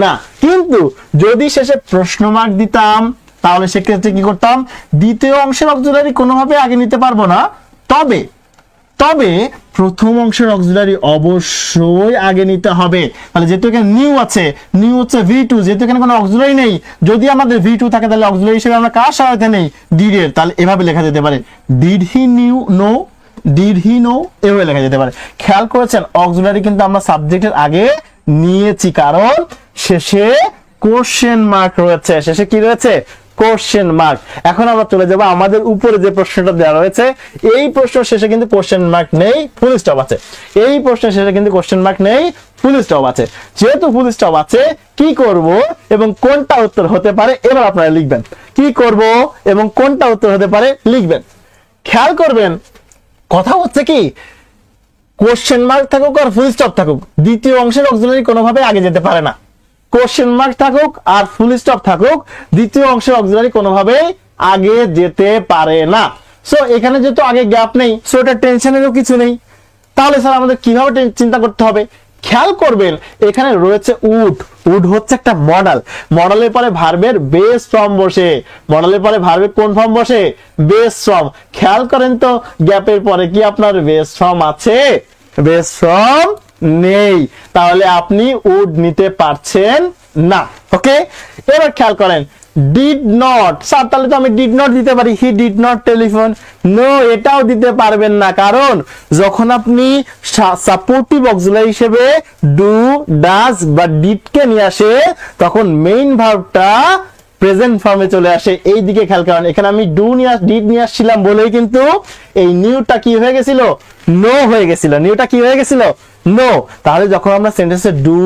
B: না। কিন্তু যদি শেষে প্রশ্ন মার্ক দিতাম তাহলে সেক্ষেত্রে কি করতাম, দ্বিতীয় অংশের অক্সিলারি কোনোভাবে আগে নিতে পারবো না, তবে তবে প্রথম অংশের অক্সিলারি অবশ্যই আগে নিতে হবে। তাহলে যেহেতু এখানে নিউ আছে, নিউ হচ্ছে V2, যেহেতু এখানে কোনো অক্সিলারি নেই, যদি আমাদের V2 থাকে তাহলে অক্সিলারি হিসেবে আমরা কার সহায়তা নেই, ডিড এর। তাহলে এভাবে লেখা যেতে পারে did he knew know, did he know, এভাবে লেখা যেতে পারে। খেয়াল করেছেন অক্সিলারি কিন্তু আমরা সাবজেক্টের আগে নিয়েছি, কারণ শেষে কোশ্চেন মার্ক রয়েছে, শেষে কি রয়েছে, কোশ্চেন মার্ক। এখন আমরা চলে যাব আমাদের উপরে যে প্রশ্নটা দেওয়া রয়েছে, এই প্রশ্ন শেষে কিন্তু কোশ্চেন মার্ক নেই, ফুল স্টপ আছে। এই প্রশ্নের শেষে কিন্তু কোশ্চেন মার্ক নেই, ফুল স্টপ আছে। যেহেতু ফুল স্টপ আছে, কি করব এবং কোনটা উত্তর হতে পারে এবার আপনারা লিখবেন। কি করব এবং কোনটা উত্তর হতে পারে লিখবেন। খেয়াল করবেন, কথা হচ্ছে কি, কোশ্চেন মার্ক থাকুক আর ফুল স্টপ থাকুক, দ্বিতীয় অংশের অক্সিলারি কোনোভাবে আগে যেতে পারে না। কোশ্চেন মার্ক থাকুক আর ফুল স্টপ থাকুক, দ্বিতীয় অংশের অক্সিলারি কোনোভাবে আগে যেতে পারে না। সো এখানে যেহেতু আগে গ্যাপ নেই, সো এটা টেনশনেরও কিছু নেই। তাহলে স্যার আমাদের কিভাবে চিন্তা করতে হবে, খেয়াল করবেন এখানে রয়েছে উড। উড হচ্ছে একটা মডেল, মডেলের পরে ভার্বের বেস ফর্ম বসে, মডেলের পরে ভার্বের কোন ফর্ম বসে, বেস ফর্ম। খেয়াল করেন তো গ্যাপের পরে কি আপনার বেস ফর্ম আছে, বেস ফর্ম নেই, তাহলে আপনি উড নিতে পারছেন না। ওকে, এবার খেয়াল করেন ডিড নট, স্যার তাহলে তো আমি ডিড নট দিতে পারি, he did not telephone. No, এটাও দিতে পারবেন না, কারণ যখন আপনি সাপোর্টিভ অক্সিলারি হিসেবে ডু, ডাজ বা ডিড কে নিয়ে আসে, তখন মেইন ভার্বটা প্রেজেন্ট ফর্মে চলে আসে। এই দিকে খেয়াল করেন, এখানে আমি ডিড নিয়ে আসছিলাম বলেই কিন্তু এই নিউটা কি হয়ে গেছিল, নো হয়ে গেছিল। নিউটা কি হয়ে গেছিল, নো। তাহলে যখন আমরা সেন্টেন্সে ডু,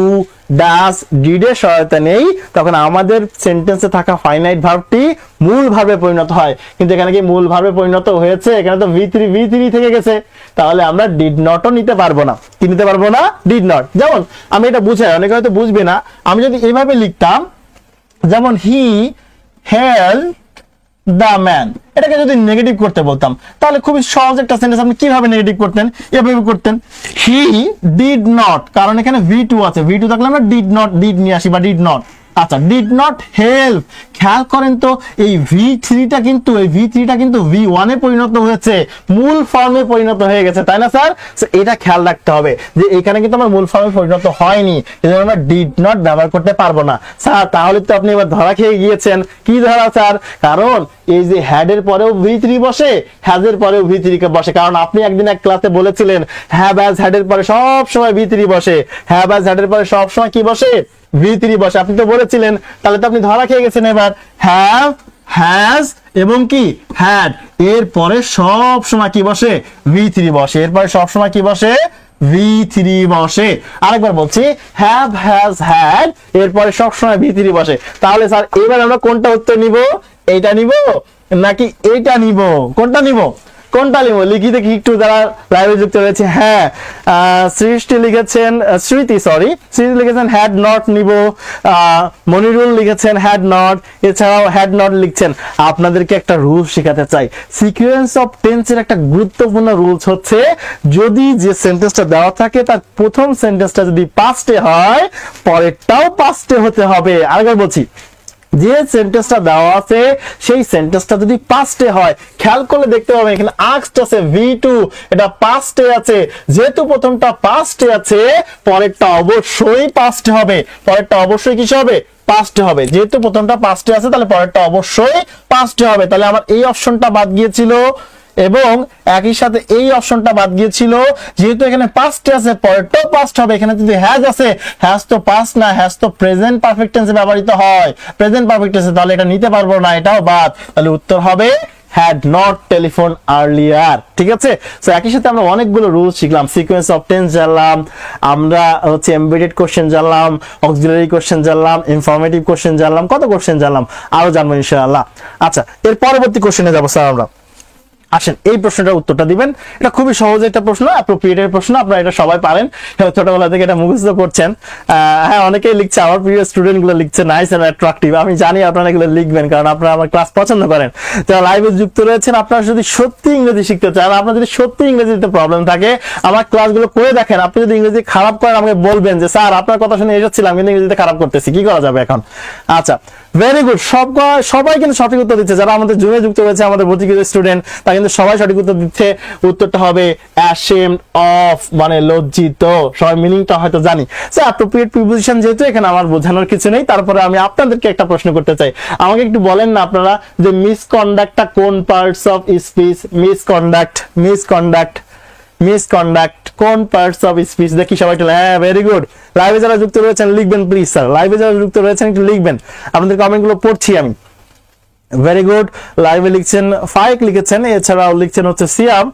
B: ডাজ, ডিড এর সহায়তা নেই, তখন আমাদের সেন্টেন্সে থাকা ফাইনাইট ভার্বটি মূল ভার্বে পরিণত হয়। কিন্তু এখানে কি মূল ভার্বে পরিণত হয়েছে, এখানে তো V3 থেকে গেছে। তাহলে আমরা ডিড নটও নিতে পারবো না। কি নিতে পারবো না, ডিড নট। যেমন আমি এটা বুঝাই, অনেকে হয়তো বুঝবে না, আমি যদি এইভাবে লিখতাম, যেমন হি হেল্ড দ্য ম্যান, এটাকে যদি নেগেটিভ করতে বলতাম, তাহলে খুবই সহজ একটা সেন্টেন্স। আপনি কিভাবে নেগেটিভ করতেন, এভাবে করতেন, হি ডিড নট, কারণ এখানে V2 আছে, V2 থাকলে আমরা ডিড নট, ডিড নিয়ে আসি বা ডিড নট। আচ্ছা, ডিড নট হেল্প, খেয়াল করেন তো এই V3টা কিন্তু, এই V3টা কিন্তু V1 এ পরিণত হয়েছে, মূল ফর্মে পরিণত হয়ে গেছে, তাই না স্যার? এটা খেয়াল রাখতে হবে যে এখানে কিন্তু আমার মূল ফর্মে পরিণত হয়নি, এজন্য আমরা ডিড নট ব্যবহার করতে পারবো না। স্যার তাহলে তো আপনি এবার ধরা খেয়ে গিয়েছেন। কি ধরা স্যার? কারণ এই যে হ্যাড এর পরেও V3 বসে, হ্যাজ এর পরেও V3 কে বসে, কারণ আপনি একদিন এক ক্লাসে বলেছিলেন হ্যাভ অ্যাজ হ্যাড এর পরে সব সময় V3 বসে, হ্যাভ অ্যাজ হ্যাড এর পরে সব সময় কি বসে, V3 বসে। আপনি তো বলেছিলেন, তাহলে তো আপনি ধরা খেয়ে গেছেন। এবার হ্যাভ, হ্যাজ এবং কি হ্যাড এর পরে সব সময় কি বসে, V3 বসে, এরপরে সব সময় কি বসে, V3 বসে। আরেকবার বলছি, হ্যাভ, হ্যাজ, হ্যাড এরপরে সব সময় V3 বসে। তাহলে স্যার এবার আমরা কোনটা উত্তর নিব, এইটা নিব নাকি এইটা নিব, কোনটা নিব, কোনটা নিব? লিখি দেখি একটু, যারা লাইভে যুক্ত রয়েছে। হ্যাঁ, সৃষ্টি লিখেছেন, স্মৃতি লিখেছেন হ্যাড নট নিব, মনিরুল লিখেছেন হ্যাড নট, এছাড়াও হ্যাড নট লিখছেন। আপনাদেরকে একটা রুল শেখাতে চাই, সিকোয়েন্স অফ টেন্সের একটা গুরুত্বপূর্ণ রুলস হচ্ছে, যদি যে সেন্টেন্সটা দেওয়া থাকে তার প্রথম সেন্টেন্সটা যদি পাস্টে হয়, পরেরটাও পাস্টে হতে হবে। আরেকবার বলছি, যে সেন্টেন্সটা দেওয়া আছে সেই সেন্টেন্সটা যদি পাস্টে হয়, খেয়াল করলে দেখতে পাবেন এখানে আস্কড আছে V2, এটা পাস্টে আছে। যেহেতু প্রথমটা পাস্টে আছে, পরেরটা অবশ্যই পাস্টে হবে, পরেরটা অবশ্যই কিসে হবে, পাস্টে হবে। যেহেতু প্রথমটা পাস্টে আছে, তাহলে পরেরটা অবশ্যই পাস্টে হবে। তাহলে আমার এই অপশনটা বাদ গিয়েছিল এবং একই সাথে এই অপশনটা বাদ গিয়েছিল। যেহেতু এখানে পাস্টে আছে, পরেরটাও পাস্ট হবে। এখানে যদি হ্যাজ আছে, হ্যাজ তো পাস্ট না, হ্যাজ তো প্রেজেন্ট পারফেক্ট টেন্সে ব্যবহৃত হয়, প্রেজেন্ট পারফেক্ট টেন্সে, তাহলে এটা নিতে পারবো না, এটাও বাদ। তাহলে উত্তর হবে হ্যাড নট টেলিফোন আর্লিয়ার। ঠিক আছে? সো একই সাথে আমরা অনেকগুলো রুলস শিখলাম, সিকোয়েন্স অফ টেন্স জানলাম, আমরা হচ্ছে এমবেডেড কোশ্চেন জানলাম, অক্সিলারি কোশ্চেন জানলাম, ইনফরমেটিভ কোশ্চেন জানলাম, কত কোশ্চেন জানলাম, আরো জানবো ইনশাআল্লাহ। আচ্ছা, এর পরবর্তী কোশ্চেনে যাবো স্যার আমরা। আসেন এই প্রশ্নটার উত্তরটা দিবেন। এটা খুবই সহজ একটা প্রশ্ন, অ্যাপ্রোপ্রিয়েটের প্রশ্ন, আপনারা এটা সবাই পারেন, ছোটবেলা থেকে এটা মুখস্থ করছেন। হ্যাঁ, অনেকেই লিখছে, আমার প্রিয় স্টুডেন্ট গুলো লিখছে নাইস এন্ড অ্যাট্রাকটিভ। আমি জানি আপনারা এগুলো লিখবেন, কারণ আপনারা আমার ক্লাস পছন্দ করেন। যারা লাইভে যুক্ত রয়েছেন, আপনারা যদি সত্যি ইংরেজি শিখতে চান, আপনার যদি সত্যি ইংরেজিতে প্রবলেম থাকে, আমার ক্লাসগুলো করে দেখেন। আপনি যদি ইংরেজি খারাপ করেন, আমাকে বলবেন যে স্যার আপনার কথা শুনে এসেছিলাম কিন্তু ইংরেজিতে খারাপ করতেছি, কি করা যাবে এখন? আচ্ছা, ভেরি গুড, সবাই কিন্তু সঠিক উত্তর দিচ্ছে। যারা আমাদের জুমে যুক্ত হয়েছে, আমাদের ভর্তিকৃত স্টুডেন্ট, তারা কিন্তু সবাই সঠিক উত্তর দিচ্ছে। উত্তরটা হবে ashamed of, মানে লজ্জিত। সবাই মিনিংটা হয়তো জানি। সো অ্যাপ্রোপ্রিয়েট প্রিপোজিশন যেহেতু এখানে আমার বোঝানোর কিছু নেই, তারপরে আমি আপনাদেরকে একটা প্রশ্ন করতে চাই। আমাকে একটু বলেন না আপনারা যে মিসকন্ডাক্টটা কোন পার্টস অফ স্পিচ? মিসকন্ডাক্ট কোন পার্টস অফ স্পিচ? দেখি সবাই একটু, হ্যাঁ ভেরি গুড। লাইভে যারা যুক্ত রয়েছেন লিখবেন প্লিজ স্যার, লাইভে যারা যুক্ত রয়েছেন একটু লিখবেন, আপনাদের কমেন্টগুলো পড়ছি আমি। ভেরি গুড, লাইভে লিখছেন ফাইক লিখেছেন, এছাড়াও লিখছেন হচ্ছে সিয়াম,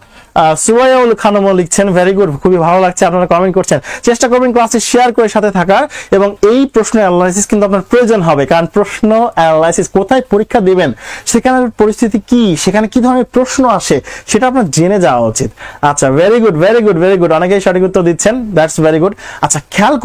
B: সুরাইউল খানমও লিখছেন। ভেরি গুড, খুবই ভালো লাগছে আপনারা কমেন্ট করছেন। চেষ্টা করবেন ক্লাসে শেয়ার করে সাথে থাকার, এবং এই প্রশ্ন অ্যানালাইসিস কিন্তু আপনার প্রয়োজন হবে, কারণ প্রশ্ন অ্যানালাইসিস কোথায় পরীক্ষা দিবেন, সেখানের পরিস্থিতি কি, সেখানে কি ধরনের প্রশ্ন আসে, সেটা আপনার জেনে যাওয়া উচিত। আচ্ছা, ভেরি গুড, অনেকেই সঠিক উত্তর দিচ্ছেন, দ্যাটস ভেরি গুড। আচ্ছা, খেয়াল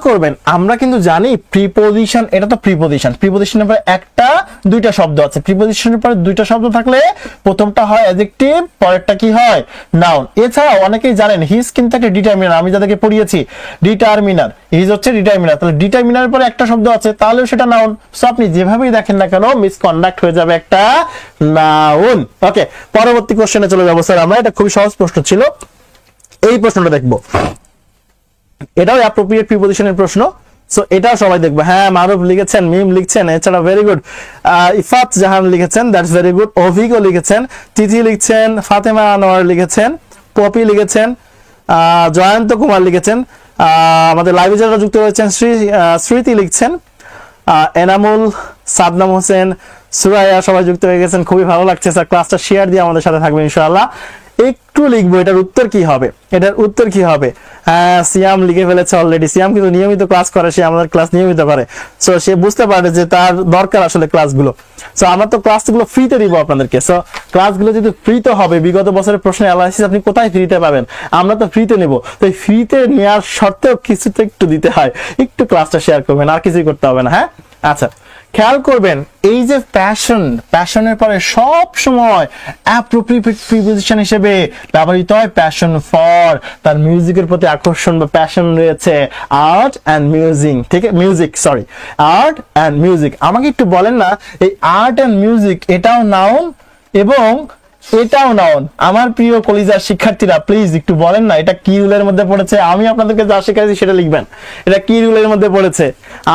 B: করবেন আমরা কিন্তু জানি প্রিপোজিশন, এটা তো প্রিপোজিশনের পরে একটা দুইটা শব্দ আছে। প্রিপোজিশনের পরে দুইটা শব্দ থাকলে প্রথমটা হয় অ্যাডজেক্টিভ, পরেরটা কি হয়? নাউন। এছাড়াও অনেকেই জানেন হিজ কিন্তু একটা ডিটারমিনার, আমি যাদেরকে পড়িয়েছি ডিটারমিনার, হিজ হচ্ছে ডিটারমিনার। তাহলে ডিটারমিনারের পরে একটা শব্দ আছে, তাহলেও সেটা নাউন। সো আপনি যেভাবেই দেখেন না কেন মিসকন্ডাক্ট হয়ে যাবে একটা নাউন। ওকে, পরবর্তী কোশ্চেনে চলে যাবো স্যার আমরা। এটা খুবই সহজ প্রশ্ন ছিল, এই প্রশ্নটা দেখবো। এটাও অ্যাপ্রোপ্রিয়েট প্রিপোজিশনের প্রশ্ন, সো এটাও সবাই দেখবে। হ্যাঁ, মারুফ লিখেছেন, মিম লিখছেন, এছাড়া ভেরি গুড ইফাত জাহান লিখেছেন, দ্যাটস ভেরি গুড। অভিকও লিখেছেন, তিথি লিখছেন, ফাতেমা আনোয়ার লিখেছেন, পপি লিখেছেন, জয়ন্ত কুমার লিখেছেন, আমাদের লাইভে যারা যুক্ত রয়েছেন স্মৃতি লিখছেন, এনামুল, সাদনাম হোসেন, সুরাইয়া সবাই যুক্ত হয়ে গেছেন। খুবই ভালো লাগছে স্যার, ক্লাসটা শেয়ার দিয়ে আমাদের সাথে থাকবেন ইনশাআল্লাহ। একটু লিখবো এটার উত্তর কি হবে। হ্যাঁ, সিয়াম লিখে ফেলেছে অলরেডি। সিয়াম কিন্তু নিয়মিত ক্লাস করে, সে আমাদের ক্লাস নিয়মিত করে, সো সে বুঝতে পারে যে তার দরকার আসলে ক্লাসগুলো। সো আমরা তো ক্লাসগুলো ফ্রিতে দিব আপনাদেরকে। সো ক্লাসগুলো যদি ফ্রিতে হবে, বিগত বছরের প্রশ্ন অ্যানালাইসিস আপনি কোথায় ফ্রিতে পাবেন? আমরা তো ফ্রিতে নেব, তো এই ফ্রিতে নেওয়ার শর্তেও কিছু তো একটু দিতে হয়। একটু ক্লাসটা শেয়ার করবেন, আর কিছুই করতে হবে না। হ্যাঁ, আচ্ছা, খেয়াল করবেন এই যে প্যাশনের পরে সব সময় অ্যাপ্রোপ্রিয়েট প্রিপোজিশন হিসেবে ব্যবহৃত হয় প্যাশন ফর, তার মিউজিকের প্রতি আকর্ষণ বা প্যাশন রয়েছে। আর্ট অ্যান্ড মিউজিক, আমাকে একটু বলেন না এই আর্ট অ্যান্ড মিউজিক এটাও নাউন এবং এটাও নাউন? আমার প্রিয় কলিজার শিক্ষার্থীরা প্লিজ একটু বলেন না এটা কি রুলের মধ্যে পড়েছে? আমি আপনাদেরকে যা শিখিয়েছি সেটা লিখবেন। এটা কি রুলের মধ্যে পড়েছে?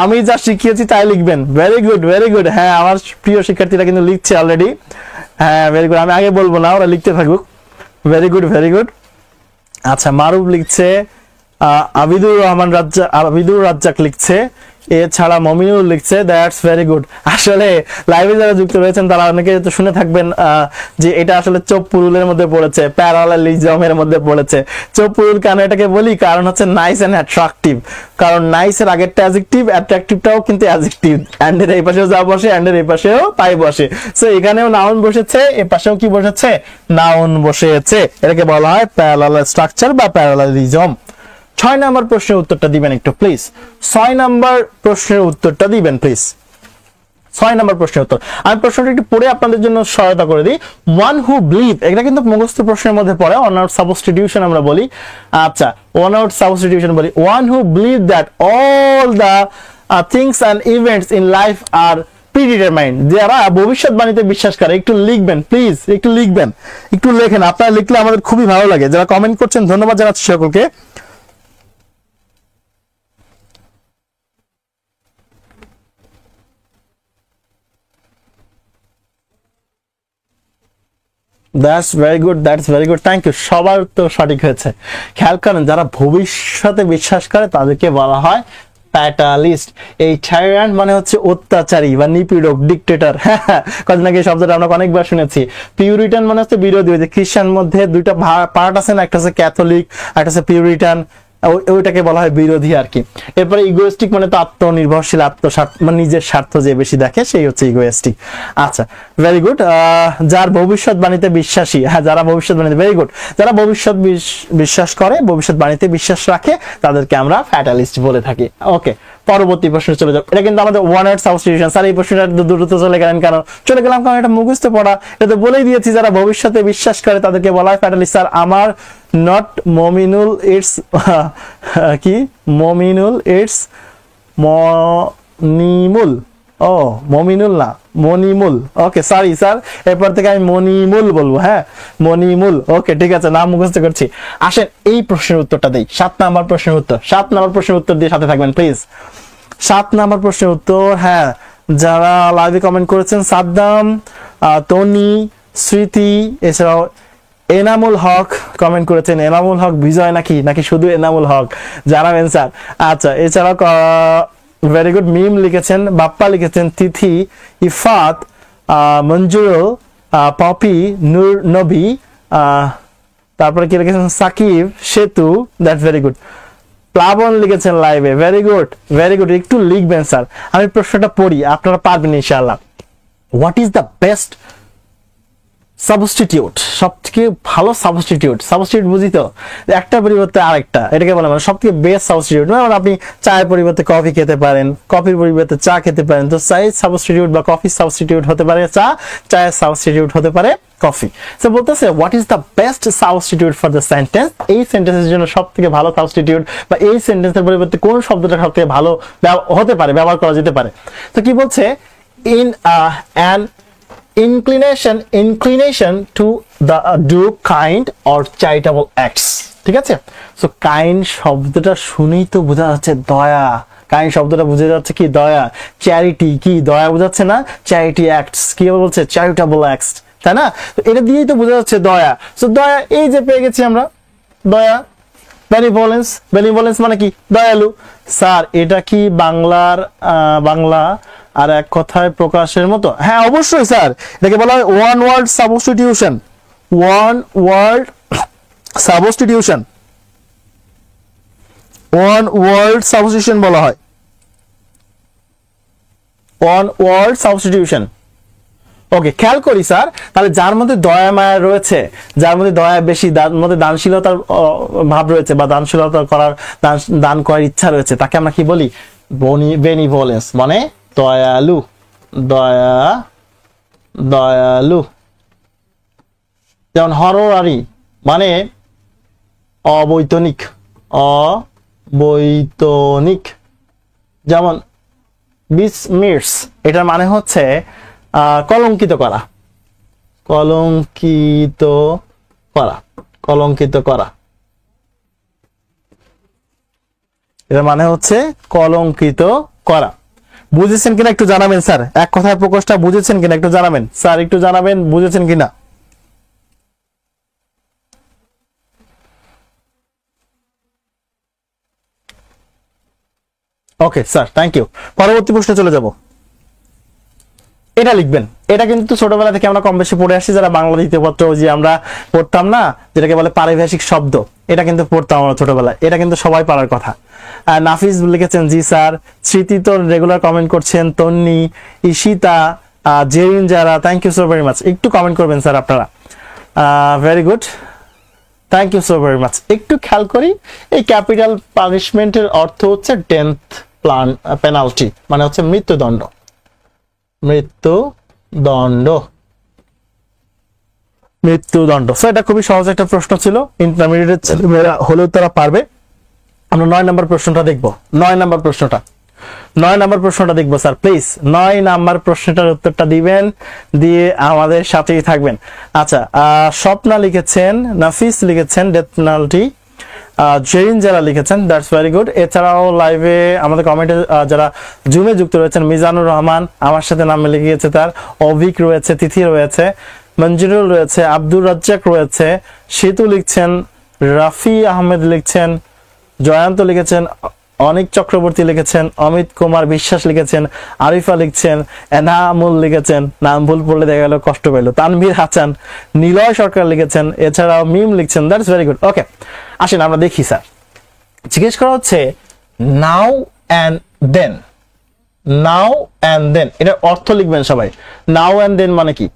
B: আমি যা শিখিয়েছি তাই লিখবেন। Very good. হ্যাঁ, আমার প্রিয় শিক্ষার্থীরা কিন্তু লিখছে অলরেডি। হ্যাঁ, ভেরি গুড, আমি আগে বলবো না, ওরা লিখতে থাকুক। Very good. আচ্ছা, মারুফ লিখছে, আবিদুর রাজ্জাক লিখছে, এছাড়া মমিনুল লিখছে, দ্যাটস ভেরি গুড। আসলে লাইভে যারা যুক্ত রয়েছেন তারা অনেকে তো শুনে থাকবেন যে এটা আসলে চোপপুরুলের মধ্যে পড়েছে, প্যারালালিজমের মধ্যে পড়েছে। চোপপুরুল কেন এটাকে বলি? কারণ হচ্ছে নাইস এন্ড অ্যাট্রাকটিভ। কারণ নাইস এর আগেরটা অ্যাডজেক্টিভ, অ্যাট্রাকটিভটাও কিন্তু অ্যাডজেক্টিভ। এন্ড এর এই পাশেও যা বসে, এন্ড এর এই পাশেও তাই বসে। সো এখানেও নাউন বসেছে, এ পাশেও কি বসেছে? নাউন বসেছে। এটাকে বলা হয় প্যারালাল স্ট্রাকচার বা প্যারালালিজম। 6 নম্বর প্রশ্নের উত্তরটা দিবেন একটু প্লিজ। 6 নম্বর প্রশ্নের উত্তরটা দিবেন প্লিজ। 6 নম্বর প্রশ্নের উত্তর আমি প্রশ্নটা একটু পড়ে আপনাদের জন্য সহায়তা করে দিই। ওয়ান হু বিলিভ, এটা কিন্তু মুখস্থ প্রশ্নের মধ্যে পড়ে, ওয়ান আউট সাবস্টিটিউশন আমরা বলি। আচ্ছা, ওয়ান আউট সাবস্টিটিউশন বলি। One who believe that all the things and events in life are predetermined, যারা ভবিষ্যৎবাণীতে বিশ্বাস করে। একটু লিখবেন প্লিজ, একটু লেখেন। আপনারা লিখলে আমাদের খুবই ভালো লাগে। যারা কমেন্ট করছেন ধন্যবাদ জানাচ্ছি সকলকে। That's very good, thank you. সবার তো সঠিক হয়েছে। খেয়াল করেন, যারা ভবিষ্যতে বিশ্বাস করে তাদেরকে বলা হয় প্যাটালিস্ট। এই টাইরান্ট মানে হচ্ছে অত্যাচারী বা নিপীড়ক, ডিক্টেটর। কদিন আগে শব্দটা আমরা অনেকবার শুনেছি। পিউরিটান মানে হচ্ছে বিরোধী। ওই যে খ্রিস্টান মধ্যে দুইটা পার্ট আছে না, একটা হচ্ছে ক্যাথলিক, একটা হচ্ছে পিউরিটান, ওইটাকে বলা হয় বিরোধী আর কি। এরপরে ইগোয়েস্টিক মানে তো আত্মনির্ভরশীল, আত্মস্বার্থ মানে নিজের স্বার্থ যে বেশি দেখে সেই হচ্ছে ইগোয়েস্টিক। আচ্ছা, ভেরি গুড। যার ভবিষ্যৎবাণীতে বিশ্বাসী, হ্যাঁ, যারা ভবিষ্যৎবাণীতে, ভেরি গুড, যারা ভবিষ্যৎ বিশ্বাস করে, ভবিষ্যৎবাণীতে বিশ্বাস রাখে, তাদেরকে আমরা ফ্যাটালিস্ট বলে থাকি। ওকে, পরবর্তী প্রশ্নে চলে যাও। এটা কিন্তু আমাদের ওয়ান ওয়ার্ড সাবস্টিটিউশন। স্যার এই প্রশ্নটা দ্রুত চলে গেলেন কেন? চলে গেলাম কারণ এটা মুখস্থ পড়া। এটা তো বলেই দিয়েছি, যারা ভবিষ্যতে বিশ্বাস করে তাদেরকে বলা হয় ফ্যাটালিস্ট। স্যার আমার নট মমিনুল, ইটস কি মমিনুল, ইটস মনিমুল, ও মমিনুল না, মনিমুল। ওকে সরি স্যার, এরপর থেকে আমি মনিমুল বলবো। হ্যাঁ মনিমুল, ওকে ঠিক আছে, নাম মুখস্থ করছি। আসেন এই প্রশ্নের উত্তরটা দেই, 7 নাম্বার প্রশ্নের উত্তর। 7 নাম্বার প্রশ্নের উত্তর দিয়ে সাথে থাকবেন প্লিজ। 7 নাম্বার প্রশ্নের উত্তর, হ্যাঁ যারা লাইভে কমেন্ট করেছেন, সাদ্দাম, তনি, স্মৃতি, এছাড়াও এনামুল হক কমেন্ট করেছেন। এনামুল হক বিজয় নাকি, নাকি শুধু এনামুল হক জানাবেন স্যার। আচ্ছা এছাড়াও ভেরি গুড, মিম লিখেছেন, বাপ্পা লিখেছেন, তিথি, ইফাত, মঞ্জুরুল, পপি, নূর নবী, তারপরে কি লিখেছেন, সাকিব, সেতু, দ্যাটস ভেরি গুড। প্লাবন লিখেছেন লাইভে, ভেরি গুড ভেরি গুড। একটু লিখবেন স্যার, আমি প্রশ্নটা পড়ি, আপনারা পারবেন ইনশাআল্লাহ। What is the best substitute, সবথেকে ভালো সাবস্টিটিউট? সাবস্টিটিউট বুঝি তো, একটা পরিবর্তে আরেকটা, এটাকে বলে মানে সবথেকে বেস্ট সাবস্টিটিউট। মানে আপনি চায়ের পরিবর্তে কফি খেতে পারেন, কফির পরিবর্তে চা খেতে পারেন, তো চায়ের সাবস্টিটিউট বা কফির সাবস্টিটিউট হতে পারে চা, চায়ের সাবস্টিটিউট হতে পারে কফি। সো বলতেছে what is the best substitute for the sentence, এই সেন্টেন্সের জন্য সবথেকে ভালো সাবস্টিটিউট বা এই সেন্টেন্সের পরিবর্তে কোন শব্দটা সবথেকে ভালো হতে পারে, ব্যবহার করা যেতে পারে। তো কি বলছে, in an inclination to the do kind or charitable acts, ঠিক আছে। সো কাইন্ড শব্দটা শুনেই তো বোঝা যাচ্ছে দয়া, কাইন্ড শব্দটা বোঝা যাচ্ছে কি দয়া। চ্যারিটি কি দয়া বোঝাচ্ছে না, চ্যারিটি অ্যাক্টস কি বলছে, চ্যারিটেবল অ্যাক্টস, তাই না। তো এটা দিয়েই তো বোঝা যাচ্ছে দয়া। সো দয়া এই যে পেয়ে গেছি আমরা, দয়া। বেনিভোলেন্স, বেনিভোলেন্স মানে কি, দয়ালু। স্যার এটা কি বাংলা আর এক কথায় প্রকাশের মতো? হ্যাঁ অবশ্যই স্যার, এটাকে বলা হয় one word substitution. One word substitution, one word substitution বলা হয়, ওয়ান ওয়ার্ড সাবস্টিটিউশন। ওকে খেয়াল করি স্যার, তাহলে যার মধ্যে দয়া মায়া রয়েছে, যার মধ্যে দয়া বেশি, যার মধ্যে দানশীলতার ভাব রয়েছে বা দানশীলতা করার, দান করার ইচ্ছা রয়েছে, তাকে আমরা কি বলি, বেনিভোলেন্স, মানে দয়ালু, দয়ালু। যেমন হররারি মানে অবৈতনিক, অবৈতনিক। যেমন বিসমির্স, এটার মানে হচ্ছে কলঙ্কিত করা, কলঙ্কিত করা, কলঙ্কিত করা, এটার মানে হচ্ছে কলঙ্কিত করা। বুঝেছেন কিনা একটু জানাবেন স্যার, এক কথায় প্রকাশটা বুঝেছেন কিনা একটু জানাবেন স্যার, একটু জানাবেন বুঝেছেন কিনা। Okay sir thank you. পরবর্তী প্রশ্নে চলে যাব। এটা লিখবেন, এটা কিন্তু ছোটবেলা থেকে আমরা কম বেশি পড়ে আসছি, যারা বাংলা দ্বিতীয় পত্র যে আমরা পড়তাম না, যেটাকে বলে পারিভাষিক শব্দ, এটা কিন্তু পড়তাম আমরা ছোটবেলায়, এটা কিন্তু সবাই পারার কথা। নাফিস লিখেছেন জি স্যার, স্মৃতি তো রেগুলার কমেন্ট করছেন, তন্নি, ঈশিতা, জেরিন, যারা thank you so very much. একটু কমেন্ট করবেন স্যার আপনারা, very good, thank you so very much. একটু খেয়াল করি, এই ক্যাপিটাল পানিশমেন্টের অর্থ হচ্ছে ডেথ পেনাল্টি, মানে হচ্ছে মৃত্যুদণ্ড, মৃত্যুদণ্ড, মৃত্যুদণ্ড। সো এটা খুবই সহজ একটা প্রশ্ন ছিল, ইন্টারমিডিয়েট ছেলেমেয়েরা হলেও তারা পারবে। আমরা 9 নম্বর প্রশ্নটা দেখব। 9 নম্বর প্রশ্নটা, 9 নম্বর প্রশ্নটা দেখবো স্যার প্লিজ। 9 নম্বর প্রশ্নটার উত্তরটা দিবেন, দিয়ে আমাদের সাথেই থাকবেন। আচ্ছা স্বপ্না লিখেছেন, নাফিস লিখেছেন ডেথ পেনাল্টি, জেরিন যারা লিখেছেন দ্যাটস ভেরি গুড। এছাড়াও লাইভে আমাদের কমেন্টে যারা জুমে যুক্ত রয়েছেন, মিজানুর রহমান আমার সাথে নাম মিলে গিয়েছে তার, অভিক রয়েছে, তিথি রয়েছে, মঞ্জুরুল রয়েছে, আব্দুর রাজ্জাক রয়েছে, সেতু লিখছেন, রাফি আহমেদ লিখছেন, জয়ন্ত লিখেছেন, অনিক চক্রবর্তী লিখেছেন, অমিত কুমার বিশ্বাস লিখেছেন, আরিফা লিখছেন, এনামুল লিখেছেন, নাম ভুল পড়লে দেখা গেল কষ্ট পেল, তানভীর হাসান, নিলয় সরকার লিখেছেন, এছাড়াও মিম লিখছেন, দ্যাটস ভেরি গুড। ওকে আসেন আমরা দেখি স্যার, জিজ্ঞেস করা হচ্ছে নাও and then, now and then এটার অর্থ লিখবেন সবাই। নাও অ্যান্ড দেন মানে কি,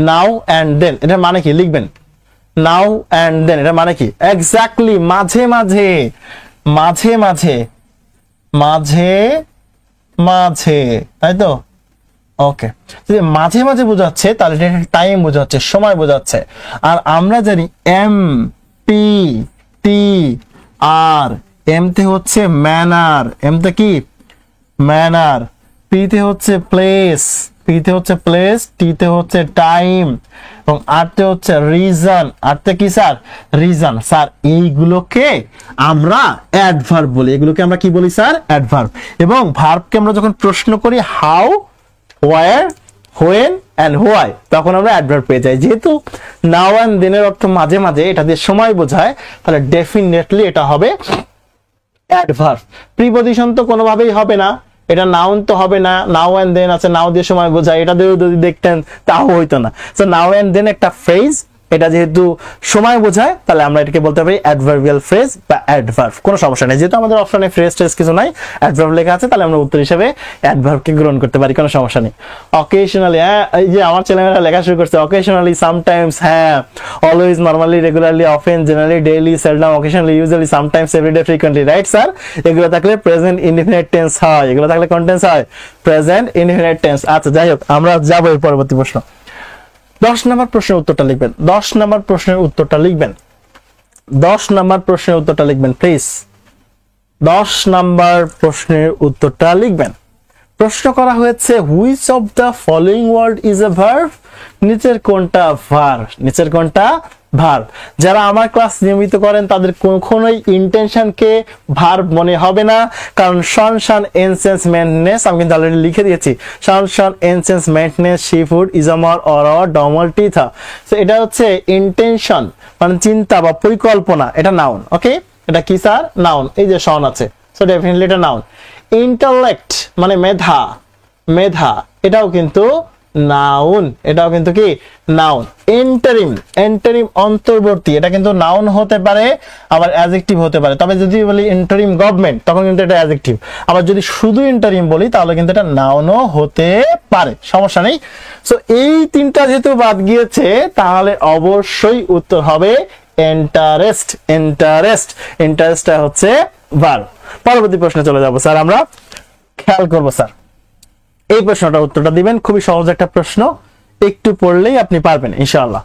B: নাও অ্যান্ড দেন এটার মানে কি লিখবেন। নাও অ্যান্ড দেন এটা মানে কি, এক্স্যাক্টলি মাঝে মাঝে, মাঝে মাঝে, মাঝে মাঝে, তাই তো। ওকে যদি মাঝে মাঝে বোঝাচ্ছে তাহলে টাইম বোঝাচ্ছে, সময় বোঝাচ্ছে। আর আমরা জানি এম পি টি আর, এম তে হচ্ছে ম্যানার, এম তে কি ম্যানার, পিতে হচ্ছে প্লেস, পিতে হচ্ছে প্লেস, টিতে হচ্ছে টাইম, এবং আরতে হচ্ছে রিজন। আরতে কি স্যার? রিজন। স্যার এইগুলোকে আমরা অ্যাডভার্ব বলি। এগুলোকে আমরা কি বলি স্যার? অ্যাডভার্ব। এবং ভার্বকে আমরা যখন প্রশ্ন করি how, where, when and why, তখন আমরা অ্যাডভার্ব পেয়ে যাই। যেহেতু নাও অ্যান্ড দেনের অর্থ মাঝে মাঝে, এটা দিয়ে সময় বোঝায়, তাহলে ডেফিনেটলি এটা হবে অ্যাডভার্ব। প্রিপজিশন তো কোনোভাবেই হবে না, এটা নাউন তো হবে না। নাও অ্যান্ড দেন আছে, নাও দিয়ে সময় বোঝায়, এটা দিয়েও যদি দেখতেন তাও হইতো না। সো নাও অ্যান্ড দেন একটা ফ্রেজ, এটা যেহেতু সময় বোঝায়, তাহলে আমরা এটাকে বলতে পারি অ্যাডভার্বিয়াল ফ্রেজ বা অ্যাডভার্ব। কোনো সমস্যা নেই, যেহেতু আমাদের অপশনে ফ্রেজ টেজ কিছু নাই, অ্যাডভার্ব লেখা আছে, তাহলে আমরা উত্তর হিসেবে অ্যাডভার্বকে গ্রহণ করতে পারি, কোনো সমস্যা নেই। অকেশনালি, হ্যাঁ, এই যে আমার ছেলেমেয়েরা লেখা শুরু করছে, অকেশনালি, সামটাইমস, হ্যাঁ, always, normally, regularly, often, generally, daily, seldom, occasionally, usually, sometimes, everyday, frequently, right sir? এগুলো থাকলে প্রেজেন্ট ইনডিফিনিট টেন্স হয়, এগুলো থাকলে কোন টেন্স হয়? Present indefinite tense. আচ্ছা, যাই হোক, আমরা যাবো এর পরবর্তী প্রশ্ন। 10 নম্বর প্রশ্নের উত্তরটা লিখবেন, 10 নম্বর প্রশ্নের উত্তরটা লিখবেন, 10 নম্বর প্রশ্নের উত্তরটা লিখবেন প্লিজ, 10 নম্বর প্রশ্নের উত্তরটা লিখবেন। প্রশ্ন করা হয়েছে which of the following word is a verb? নিচের কোনটা ভার্ব? নিচের কোনটা ভার্ব? যারা আমার ক্লাস নিয়মিত করেন তাদের কখনোই ইন্টেনশনকে ভার্ব মনে হবে না, কারণ শন শন এনসেন্স মেন্টেনেন্স আমি কিন্তু অলরেডি লিখে দিয়েছি। শন শন এনসেন্স মেন্টেনেন্স সি ফুড ইজামর অর ডমল টিথা। সো এটা হচ্ছে ইন্টেনশন, মানে চিন্তা বা পরিকল্পনা, এটা নাউন। ওকে, এটা কি স্যার? নাউন। এই যে শন আছে, সো ডেফিনেটলি এটা নাউন। ইন্টালেক্ট মানে মেধা, মেধা, এটাও কিন্তু নাউন, এটাও কিন্তু কি নাউন। এন্টারিম, এন্টারিম অন্তর্বর্তী, এটা কিন্তু নাউন হতে পারে, আবার অ্যাডজেক্টিভ হতে পারে। তবে যদি বলি ইন্টারিম গভর্নমেন্ট, তখন কিন্তু এটা অ্যাডজেক্টিভ। আবার যদি শুধু ইন্টারিম বলি, তাহলে কিন্তু এটা নাউনও হতে পারে, সমস্যা নেই। সো এই তিনটা যেহেতু বাদ গিয়েছে, তাহলে অবশ্যই উত্তর হবে ইন্টারেস্ট। ইন্টারেস্ট, ইন্টারেস্টটা হচ্ছে ভার্ব। পরবর্তী প্রশ্নে চলে যাব স্যার, আমরা খেয়াল করবো স্যার। এই প্রশ্নটার উত্তরটা দিবেন, খুবই সহজ একটা প্রশ্ন, একটু পড়লেই আপনি পারবেন ইনশাআল্লাহ।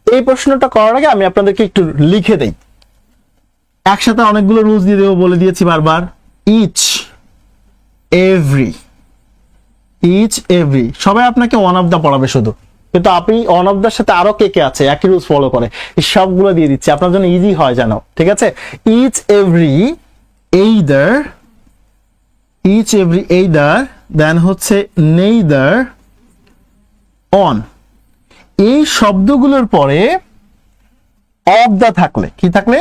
B: এই প্রশ্নটা করার আগে আমি আপনাদেরকে একটু লিখে দেই, একসাথে অনেকগুলো রুলস দিয়ে দেবো, বলে দিয়েছি বারবার। ইচ, এভরি, ইচ, এভরি, সবাই আপনাকে ওয়ান অফ দা পড়াবে শুধু, কিন্তু আপনি ওয়ান অফ দার সাথে আরো কে কে আছে একই রুলস ফলো করে, এই সবগুলো দিয়ে দিচ্ছি আপনার জন্য ইজি হয় যেন, ঠিক আছে? Each, every, either, each, every, either, then হচ্ছে নেইদার, অন। এই শব্দগুলোর পরে অফ দা থাকলে, কি থাকলে?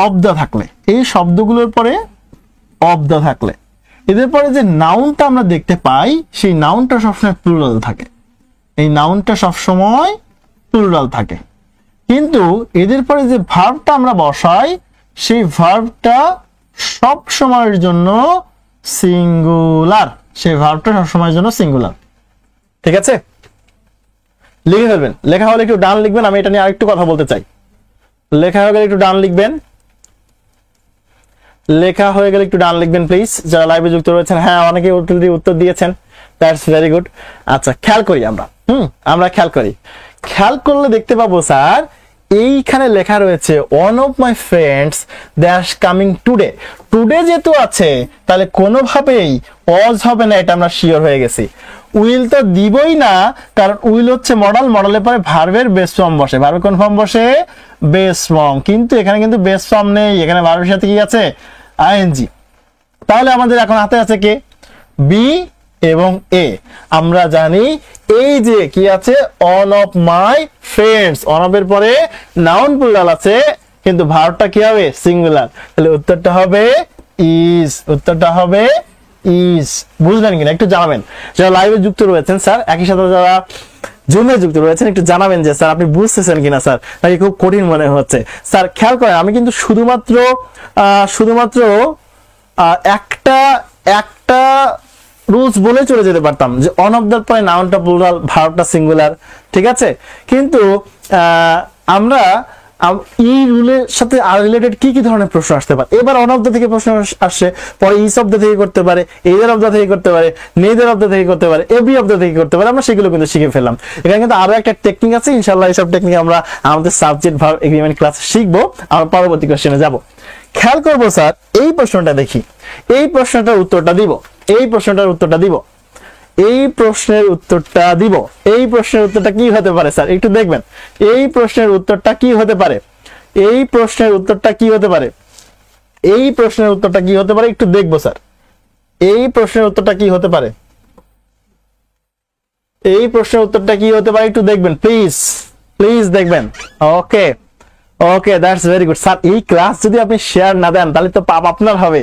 B: অফ দা থাকলে, এই শব্দগুলোর পরে অফ দা থাকলে, এদের পরে যে নাউনটা আমরা দেখতে পাই, সেই নাউনটা সবসময় প্লুরাল থাকে, এই নাউনটা সবসময় প্লুরাল থাকে। কিন্তু এদের পরে যে ভার্বটা আমরা বসাই, সেই ভার্বটা সব সময়ের জন্য সিঙ্গুলার, সেই ভার্বটা সব সময়ের জন্য সিঙ্গুলার, ঠিক আছে? লিখে ফেলবেন, লেখা হলে একটু ডান লিখবেন, আমি এটা নিয়ে আরেকটু কথা বলতে চাই। লেখা হয়ে গেলে একটু ডান লিখবেন, লেখা হয়ে গেলে একটু ডান লিখবেন প্লিজ, যারা লাইভে যুক্ত রয়েছেন। হ্যাঁ, অনেকে উত্তর দিয়েছেন, দ্যাটস ভেরি গুড। আচ্ছা, খেয়াল করি আমরা, আমরা খেয়াল করি, খেয়াল করলে দেখতে পাবো স্যার, এইখানে লেখা রয়েছে one of my friends that's coming today. Today যেহেতু আছে, তাহলে কোনোভাবেই ওয়াজ হবে না, এটা আমরা শিওর হয়ে গেছি। উইল তো দিবই না, কারণ উইল হচ্ছে মডেল, মডেলের পরে ভার্বের বেস ফর্ম বসে, ভার্বের কোন ফর্ম বসে? Base form. কিন্তু এখানে কিন্তু বেস ফর্ম নেই, এখানে ভার্বের সাথে কি আছে? আইএনজি। তাহলে আমাদের এখন হাতে আছে কে? বি এবং এ। আমরা জানি এই যে কি আছে, on of my friends, on of এর পরে নাউন প্লুরাল আছে, কিন্তু ভার্বটা কি হবে? সিঙ্গুলার। তাহলে উত্তরটা হবে ইজ, উত্তরটা হবে ইজ। বুঝলেন কিনা একটু জানাবেন, যারা লাইভে যুক্ত রয়েছেন স্যার, একই সাথে যারা জুমে যুক্ত রয়েছেন, একটু জানাবেন যে স্যার আপনি বুঝতেছেন কিনা স্যার, নাকি খুব কঠিন মনে হচ্ছে। স্যার খেয়াল করেন, আমি কিন্তু শুধুমাত্র একটা রুলস বলে চলে যেতে পারতাম যে অন অফ দ্য পরে নাউনটা প্লুরাল, ভার্বটা সিঙ্গুলার, ঠিক আছে? কিন্তু আমরা ই রুলের সাথে আর রিলেটেড কি কি ধরনের প্রশ্ন আসতে পারে? এবার অন অফ দ্য থেকে প্রশ্ন আসছে, পরে ইস অফ দ্য থেকে করতে পারে, এইদার অফ দ্য থেকে করতে পারে, নেইদার অফ দ্য থেকে করতে পারে, এভরি অফ দ্য থেকে করতে পারে। আমরা সেগুলো কিন্তু শিখে ফেললাম। এখানে কিন্তু আরো একটা টেকনিক আছে, ইনশাআল্লাহ এইসব টেকনিক আমরা আমাদের সাবজেক্ট ভার্ব এগ্রিমেন্ট ক্লাসে শিখবো। আমরা পরবর্তী কোশ্চেনে যাব। খেয়াল করবো স্যার, এই প্রশ্নটা দেখি, এই প্রশ্নটার উত্তরটা দিব, এই প্রশ্নটার উত্তরটা দিব, এই প্রশ্নের উত্তরটা দিব। এই প্রশ্নের উত্তরটা কি হতে পারে স্যার? একটু দেখবেন, এই প্রশ্নের উত্তরটা কি হতে পারে? এই প্রশ্নের উত্তরটা কি হতে পারে? এই প্রশ্নের উত্তরটা কি হতে পারে? একটু দেখবো স্যার, এই প্রশ্নের উত্তরটা কি হতে পারে? এই প্রশ্নের উত্তরটা কি হতে পারে? একটু দেখবেন প্লিজ, প্লিজ দেখবেন। ওকে ওকে, দ্যাটস ভেরি গুড স্যার। এই ক্লাস যদি আপনি শেয়ার না দেন তাহলে তো পাপ আপনার হবে।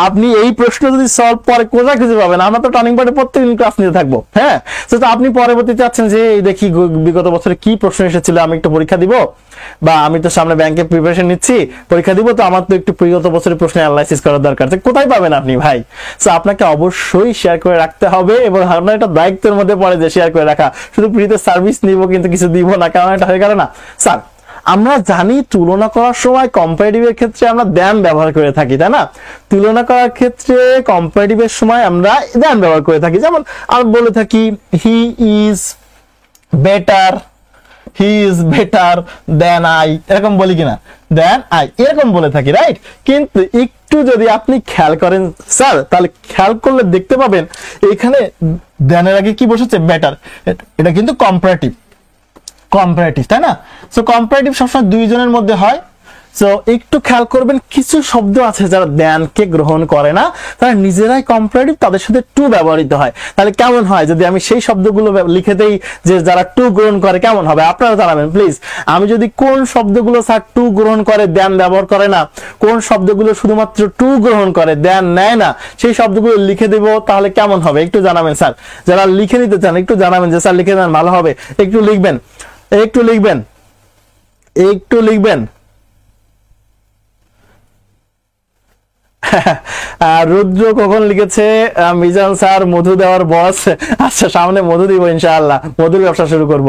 B: আপনি এই প্রশ্ন যদি সলভ পরে কোথায় খুঁজে পাবেন? আমরা তো টার্নিং পয়েন্টে প্রত্যেকদিন ক্লাস নিতে থাকবো। হ্যাঁ, তো আপনি পরবর্তীতে চাচ্ছেন যে এই দেখি বিগত বছরে কি প্রশ্ন এসেছিল, আমি একটু পরীক্ষা দিব, বা আমি তো সামনে ব্যাংকে প্রিপারেশন নিচ্ছি, পরীক্ষা দিব, তো আমার তো একটু বিগত বছরের প্রশ্ন অ্যানালাইসিস করার দরকার। কোথায় পাবেন আপনি ভাই? তো আপনাকে অবশ্যই শেয়ার করে রাখতে হবে, এবং আপনার এটা দায়িত্বের মধ্যে পড়ে যে শেয়ার করে রাখা। শুধু ফ্রিতে সার্ভিস নিব কিন্তু কিছু দিব না, কারণ এটা হয়ে গেল না স্যার। আমরা জানি তুলনা করার সময় কম্পারেটিভের ক্ষেত্রে আমরা দ্যান ব্যবহার করে থাকি, তাই না? তুলনা করার ক্ষেত্রে কম্পারেটিভের সময় আমরা দ্যান ব্যবহার করে থাকি। যেমন আমরা বলে থাকি he is better, he is better than I, এরকম বলি কিনা? দেন আই, এরকম বলে থাকি, রাইট? কিন্তু একটু যদি আপনি খেয়াল করেন স্যার, তাহলে খেয়াল করলে দেখতে পাবেন এখানে দেনের আগে কি বসেছে? বেটার। এটা কিন্তু কম্পারেটিভ, কম্পারেটিভ, তাই না? সো কম্পারেটিভ সবসময় দুইজনের মধ্যে হয়। সো একটু খেয়াল করবেন, কিছু শব্দ আছে যারা দ্যানকে গ্রহণ করে না, তারা নিজেরাই কম্পারেটিভ, তাদের সাথে টু ব্যবহৃত হয়। তাহলে কেমন হয় যদি আমি সেই শব্দগুলো লিখে দেই যে যারা টু গ্রহণ করে? কেমন হবে আপনারা জানাবেন প্লিজ। আমি যদি কোন শব্দগুলো স্যার টু গ্রহণ করে, দ্যান ব্যবহার করে না, কোন শব্দগুলো শুধুমাত্র টু গ্রহণ করে, দ্যান নেয় না, সেই শব্দগুলো লিখে দেব, তাহলে কেমন হবে একটু জানাবেন স্যার। যারা লিখে নিতে চান একটু জানাবেন যে স্যার লিখে দেন, ভালো হবে। একটু লিখবেন, একটু লিখবেন, একটু লিখবেন। রুদ্র কখন লিখেছে? মিজান স্যার মধু দেওয়ার বস। আচ্ছা, সামনে মধু দিব ইনশাআল্লাহ, মধুর ব্যবসা শুরু করব।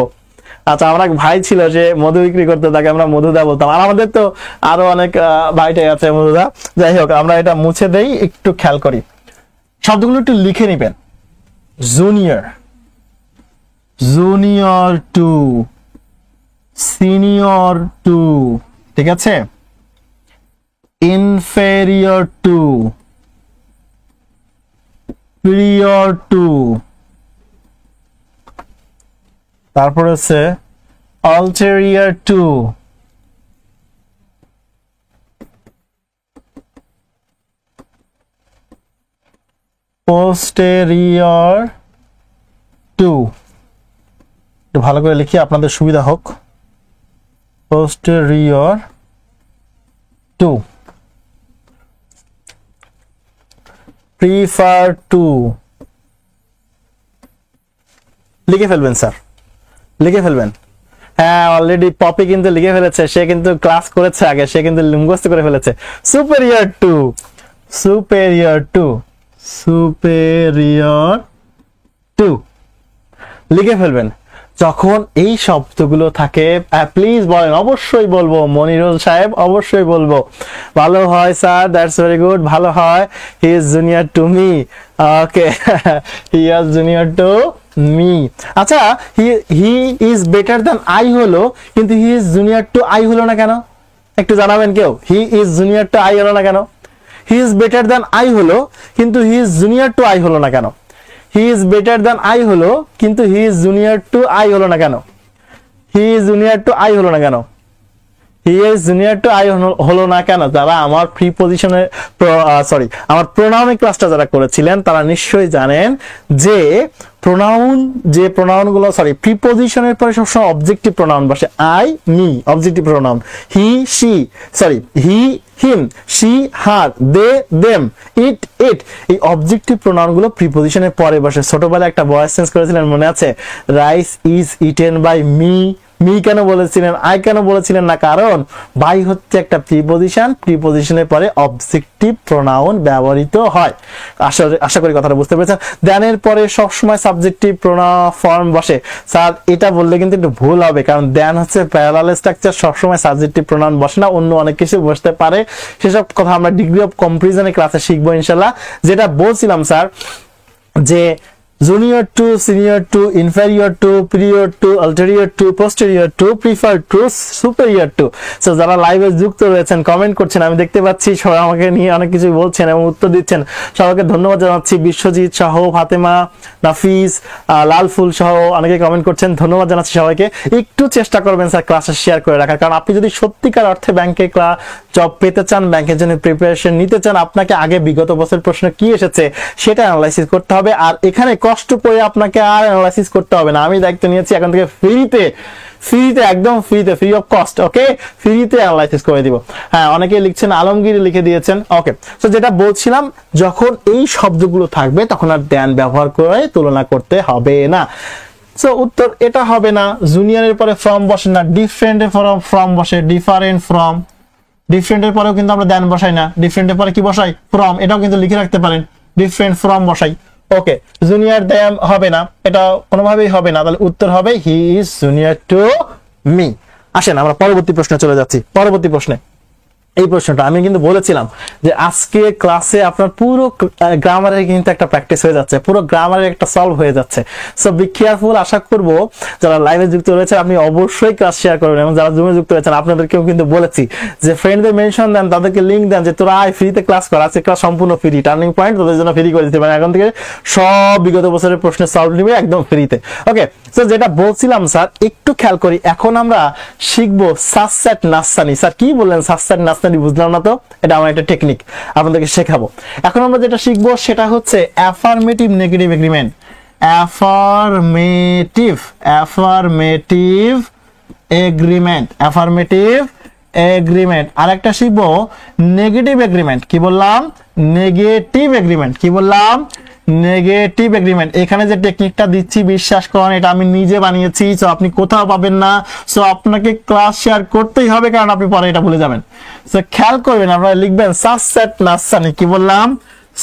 B: আচ্ছা, আমার এক ভাই ছিল, যে মধু বিক্রি করতে, তাকে আমরা মধুদা বলতাম। আর আমাদের তো আরো অনেক ভাইটাই আছে মধুদা। যাই হোক, আমরা এটা মুছে দেই, একটু খেয়াল করি, শব্দগুলো একটু লিখে নিবেন। Junior, junior to, senior to, ঠিক আছে? ইনফেরিয়র টু, প্রিয়র টু, তারপর হচ্ছে আলটেরিয়র টু, পোস্টেরিয়র টু। একটু ভালো করে লিখি আপনাদের সুবিধা হোক। posterior to, prefer to, লিখে ফেলবেন স্যার, লিখে ফেলবেন। হ্যাঁ, অলরেডি পপি কিন্তু লিখে ফেলেছে, সে কিন্তু ক্লাস করেছে আগে, সে কিন্তু মুখস্থ করে ফেলেছে। superior to, superior to, superior to, লিখে ফেলবেন। যখন এই শব্দগুলো থাকে, প্লিজ বলেন, অবশ্যই বলবো মনিরুল সাহেব, অবশ্যই বলবো। ভালো হয় স্যার, দ্যাটস ভেরি গুড, ভালো হয়। He is junior to me, okay, he is junior to me. আচ্ছা, he is better than I হলো, কিন্তু he is junior to I হলো না কেন? একটু জানাবেন কেউ, he is junior to I হলো না কেন? He is better than I হলো, কিন্তু he is junior to I হলো না কেন? He is better than I হলো, কিন্তু he is junior to I হলো না কেন? He is junior to I হলো না কেন? He is junior to I হলো না কেন? যারা আমার প্রিপজিশনের আমার প্রোনাউনের ক্লাসটা যারা করেছিলেন, তারা নিশ্চয়ই জানেন যে প্রোনাউনগুলো প্রিপজিশনের পরে সবসময় অবজেক্টিভ প্রোনাউন বসে। I, me objective pronoun, he, she, he, him, she, her, they, them, it, it, এই অবজেক্টিভ প্রোনাউনগুলো প্রিপজিশনের পরে বসে। ছোটবেলায় একটা ভয়েস চেঞ্জ করেছিলেন, মনে আছে? Rice is eaten by me me কেন বলেছিলেন, আই কেন বলেছিলেন না? কারণ বাই হচ্ছে একটা প্রিপজিশন, প্রিপজিশনের পরে অবজেক্টিভ প্রোনাউন ব্যবহৃত হয়। আশা করি কথাটা বুঝতে পেরেছেন। দেনের পরে সবসময় সাবজেক্টিভ ফর্ম বসে। স্যার এটা বললে কিন্তু একটু ভুল হবে, কারণ দেন হচ্ছে প্যারালাল স্ট্রাকচার, সবসময় সাবজেক্টিভ প্রোনাউন বসে না, অন্য অনেক কিছু বসতে পারে। সেসব কথা আমরা ডিগ্রি অফ কম্পারিজনের ক্লাসে শিখবো ইনশাল্লাহ। যেটা বলছিলাম স্যার, যে junior to, senior to, inferior to, prior to, ulterior to, posterior to, preferred to, superior to। So যারা লাইভে যুক্ত রয়েছেন, কমেন্ট করছেন, আমি দেখতে পাচ্ছি সবাই আমাকে নিয়ে অনেক কিছু বলছেন এবং উত্তর দিচ্ছেন। সবাইকে ধন্যবাদ জানাচ্ছি। বিশ্বজিৎ সহ, ফাতেমা, নাফিস, লাল ফুল সহ অনেকে কমেন্ট করছেন, ধন্যবাদ জানাচ্ছি সবাইকে। একটু চেষ্টা করবেন স্যার ক্লাসে শেয়ার করে রাখার, কারণ আপনি যদি সত্যিকার অর্থে ব্যাংকে জব পেতে চান, ব্যাংকের জন্য প্রিপারেশন নিতে চান, আপনাকে আগে বিগত বছর প্রশ্ন কি এসেছে সেটা অ্যানালাইসিস করতে হবে। আর এখানে কষ্ট করে আপনাকে আর অ্যানালাইসিস করতে হবে না, আমি দায়িত্ব নিয়েছি এখন থেকে ফ্রিতে, একদম ফ্রিতে, ফ্রি অফ কস্ট, ওকে, ফ্রিতে অ্যানালাইসিস করে দিব। হ্যাঁ, অনেকে লিখছেন, আলমগীর লিখে দিয়েছেন, ওকে। তো যেটা বলছিলাম, যখন এই শব্দগুলো থাকবে তখন আর দেন ব্যবহার করে তুলনা করতে হবে না। সো উত্তর এটা হবে না। জুনিয়রের পরে ফ্রম বসে না, ডিফারেন্টের পরে ফ্রম বসে, ডিফারেন্ট ফ্রম। ডিফারেন্টের পরেও কিন্তু আমরা দেন বসাই না, ডিফারেন্টের পরে কি বসাই? ফ্রম। এটাও কিন্তু লিখে রাখতে পারেন, ডিফারেন্ট ফ্রম বসাই, ওকে। জুনিয়র দেম হবে না, এটা কোনোভাবেই হবে না, তাহলে উত্তর হবে হি ইজ জুনিয়র টু মি। আসেন আমরা পরবর্তী প্রশ্নে চলে যাচ্ছি। পরবর্তী প্রশ্নে এই প্রশ্নটা আমি কিন্তু বলেছিলাম যে আজকে ক্লাসে আপনার পুরো গ্রামারের কিন্তু একটা প্র্যাকটিস হয়ে যাচ্ছে, পুরো গ্রামারের একটা সলভ হয়ে যাচ্ছে। So be careful. আশা করব যারা লাইভে যুক্ত রয়েছে আপনি অবশ্যই ক্লাস শেয়ার করবেন, এবং যারা জুমে যুক্ত রয়েছেন আপনাদেরকেও কিন্তু বলেছি যে ফ্রেন্ডদের মেনশন দেন, তাদেরকে লিঙ্ক দেন যে তোরা আয় ফ্রিতে ক্লাস কর। আজকে ক্লাস সম্পূর্ণ ফ্রি, টার্নিং পয়েন্ট তোদের জন্য ফ্রি করে দিতে পারেন। এখন থেকে সব বিগত বছরের প্রশ্নের সলভ নিবে একদম ফ্রিতে, ওকে। সো যেটা বলছিলাম স্যার, একটু খেয়াল করি, এখন আমরা শিখবো সাসসেট নাসানি। স্যার কি বললেন সাসসেট নাসানি? বুঝলাম না তো, এটা আমার একটা টেকনিক আপনাদেরকে শেখাবো। এখন আমরা যেটা শিখবো সেটা হচ্ছে affirmative negative agreement. Affirmative agreement. আর একটা শিখবো নেগেটিভ এগ্রিমেন্ট। কি বললাম? Negative agreement. কি বললাম? Negative agreement. এখানে যে টেকনিকটা দিচ্ছি বিশ্বাস করেন এটা আমি নিজে বানিয়েছি, সো আপনি কোথাও পাবেন না। সো আপনাকে ক্লাস শেয়ার করতেই হবে, কারণ আপনি পরে এটা ভুলে যাবেন। সো খেয়াল করবেন, আপনারা লিখবেন সাসসেট নাসানি। কি বললাম?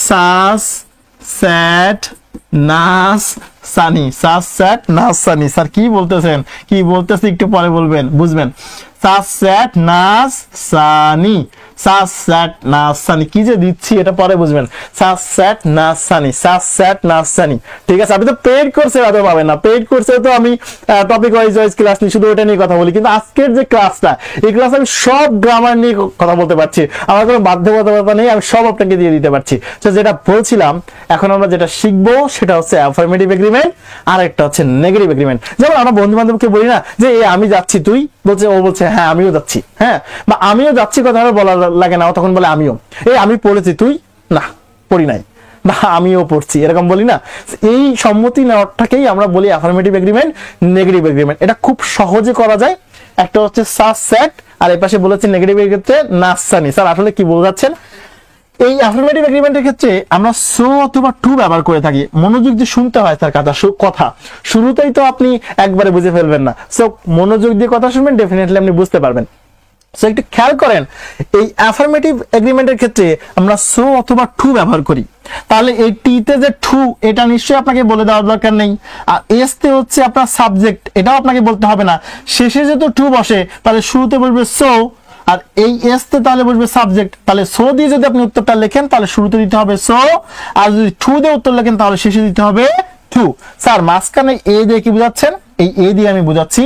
B: সাসসেট নাসানি। সাসসেট নাসানি। স্যার কি বলতেছেন? কি বলতেছি একটু পরে বলবেন, বুঝবেন। সাসসেট নাসানি, সাসসেট নাসানি। কি যে দিচ্ছি এটা পরে বুঝবেন। সাসসেট নাসানি। ঠিক আছে, আপনি তো পেইড কোর্সে হয়তো পাবেন না। পেইড কোর্সে তো আমি টপিক ওয়াইজ ক্লাস নিয়ে শুধু ওটা নিয়ে কথা বলি, কিন্তু আজকের যে ক্লাসটা, এই ক্লাসে আমি সব গ্রামার নিয়ে কথা বলতে পারছি। আমার কোনো বাধ্যবাধকতা নেই, আমি সব আপনাকে দিয়ে দিতে পারছি। তো যেটা বলছিলাম, এখন আমরা যেটা শিখবো সেটা হচ্ছে অ্যাফার্মেটিভ এগ্রিমেন্ট, আর একটা হচ্ছে নেগেটিভ এগ্রিমেন্ট। যেমন আমরা বন্ধু বান্ধবকে বলি না যে আমি যাচ্ছি, তুই বলছে, ও বলছে হ্যাঁ আমিও যাচ্ছি, হ্যাঁ, বা আমিও যাচ্ছি কথা বলা লাগে না, তখন বলে আমিও। আমি পড়েছি, তুই না পড়ি নাই, বা আমিও পড়ছি, এরকম বলি না। এই সম্মতি নেওয়াটাকেই আমরা বলি অ্যাফার্মেটিভ এগ্রিমেন্ট, নেগেটিভ এগ্রিমেন্ট। এটা খুব সহজে করা যায়। একটা হচ্ছে সাসসেট, আর এই পাশে বলেছে নেগেটিভের ক্ষেত্রে নাসানি। স্যার আসলে কি বোঝাচ্ছেন? এই অ্যাফার্মেটিভ এগ্রিমেন্টের ক্ষেত্রে আমরা সো অথবা টু ব্যবহার করে থাকি। মনোযোগ দিয়ে শুনতে হয় তার কথা, শুরুতেই তো আপনি একবারে বুঝে ফেলবেন না। সো মনোযোগ দিয়ে কথা শুনবেন, ডেফিনেটলি আপনি বুঝতে পারবেন। সো একটু খেয়াল করেন, এই অ্যাফার্মেটিভ এগ্রিমেন্টের ক্ষেত্রে আমরা সো অথবা টু ব্যবহার করি। তাহলে এই টিতে যে টু, এটা নিশ্চয়ই আপনাকে বলে দেওয়ার দরকার নেই। আর এস তে হচ্ছে আপনার সাবজেক্ট, এটাও আপনাকে বলতে হবে না। শেষে যেহেতু টু বসে, তাহলে শুরুতে বলবে সো, আর এই এস তে তাহলে বসবে সাবজেক্ট। তাহলে সো দিয়ে যদি আপনি উত্তরটা লেখেন তাহলে শুরুতে দিতে হবে সো, আর যদি টু দিয়ে উত্তর লেখেন তাহলে শেষে দিতে হবে টু। স্যার মাঝখানে এ দিয়ে কি বুঝাচ্ছেন? এই এ দিয়ে আমি বুঝাচ্ছি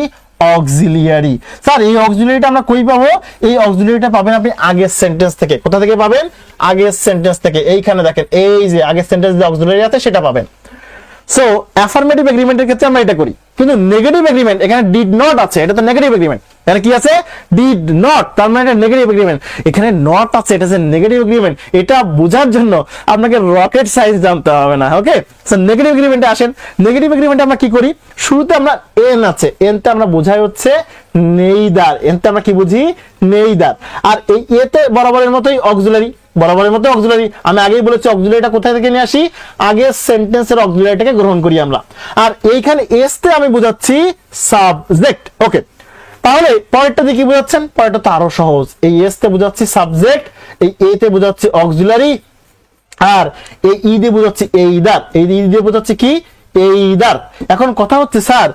B: অক্সিলিয়ারি। স্যার এই অক্সিলিয়ারিটা আমরা কই পাবো? এই অক্সিলিয়ারিটা পাবেন আপনি আগের সেন্টেন্স থেকে। কোথা থেকে পাবেন? আগের সেন্টেন্স থেকে। এইখানে দেখেন, এই যে আগের সেন্টেন্স যে অক্সিলিয়ারি আছে সেটা পাবেন। সো অ্যাফার্মেটিভ এগ্রিমেন্টের ক্ষেত্রে আমরা এটা করি, কিন্তু নেগেটিভ এগ্রিমেন্ট এখানে ডিড নট আছে, এটা তো নেগেটিভ এগ্রিমেন্ট। এখানে কি আছে? ডিড নট, তার মানে এটা নেগেটিভ এগ্রিমেন্ট। এখানে নট আছে, এটা হচ্ছে নেগেটিভ এগ্রিমেন্ট। এটা বোঝার জন্য আপনাকে রকেট সায়েন্স জানতে হবে না, ওকে। সো নেগেটিভ এগ্রিমেন্টে আসেন। নেগেটিভ এগ্রিমেন্টে আমরা কি করি? শুরুতে আমরা এন আছে, এনতে আমরা বোঝাই হচ্ছে নেইদার। এনতে আমরা কি বুঝি? নেইদার। আর এই এতে বরাবরের মতোই অক্সিলারি, বরাবরের মতো অক্সিলারি। আমি আগেই বলেছি অক্সিলারিটা কোথায় থেকে নিয়ে আসি? আগের সেন্টেন্সের অক্সিলারিটাকে গ্রহণ করি আমরা। আর এইখানে এস তে আমি বোঝাচ্ছি সাবজেক্ট, ওকে। তাহলে পরেরটা দিয়ে কি বোঝাচ্ছেন? পরেরটা তো আরো সহজ। এই এস তে বোঝাচ্ছি সাবজেক্ট, এই এ তে বোঝাচ্ছি অক্সিলারি, আর এই ই দিয়ে বোঝাচ্ছি এইদার, এই ই দিয়ে বোঝাচ্ছি কি এইদার। এখন কথা হচ্ছে স্যার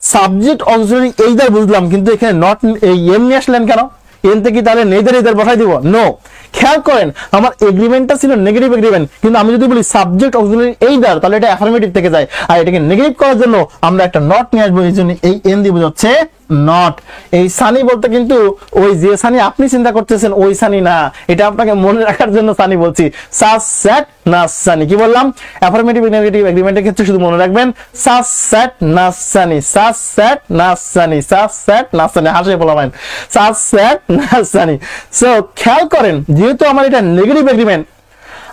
B: সাবজেক্ট অক্সিলারি এইদার বুঝলাম, কিন্তু এখানে নট এই এম নিয়ে আসলেন কেন? এনতে কি তাহলে নেদার ইদার বসাই দিব? নো। খেয়াল করেন আমার এগ্রিমেন্টটা ছিল নেগেটিভ এগ্রিমেন্ট, কিন্তু আমি যদি বলি সাবজেক্ট অক্সিলারি এইদার তাহলে এটা অ্যাফার্মেটিভ থেকে যায়, আর এটাকে নেগেটিভ করার জন্য আমরা একটা নট নিয়ে আসবো। এই জন্য এই এন দিয়ে বোঝাচ্ছে নট। এই সানি বলতে কিন্তু ওই যে সানি আপনি চিন্তা করতেছেন ওই সানি না, এটা আপনাকে মনে রাখার জন্য সানি বলছি। সাস স্যাট না সানি, কি বললাম? অ্যাফার্মেটিভ নেগেটিভ এগ্রিমেন্টের ক্ষেত্রে শুধু মনে রাখবেন সাস স্যাট না সানি, সাস স্যাট না সানি, সাস স্যাট না সানি, হাসে বলবেন সাস স্যাট না সানি। সো খেয়াল করেন যেহেতু আমার এটা নেগেটিভ এগ্রিমেন্ট,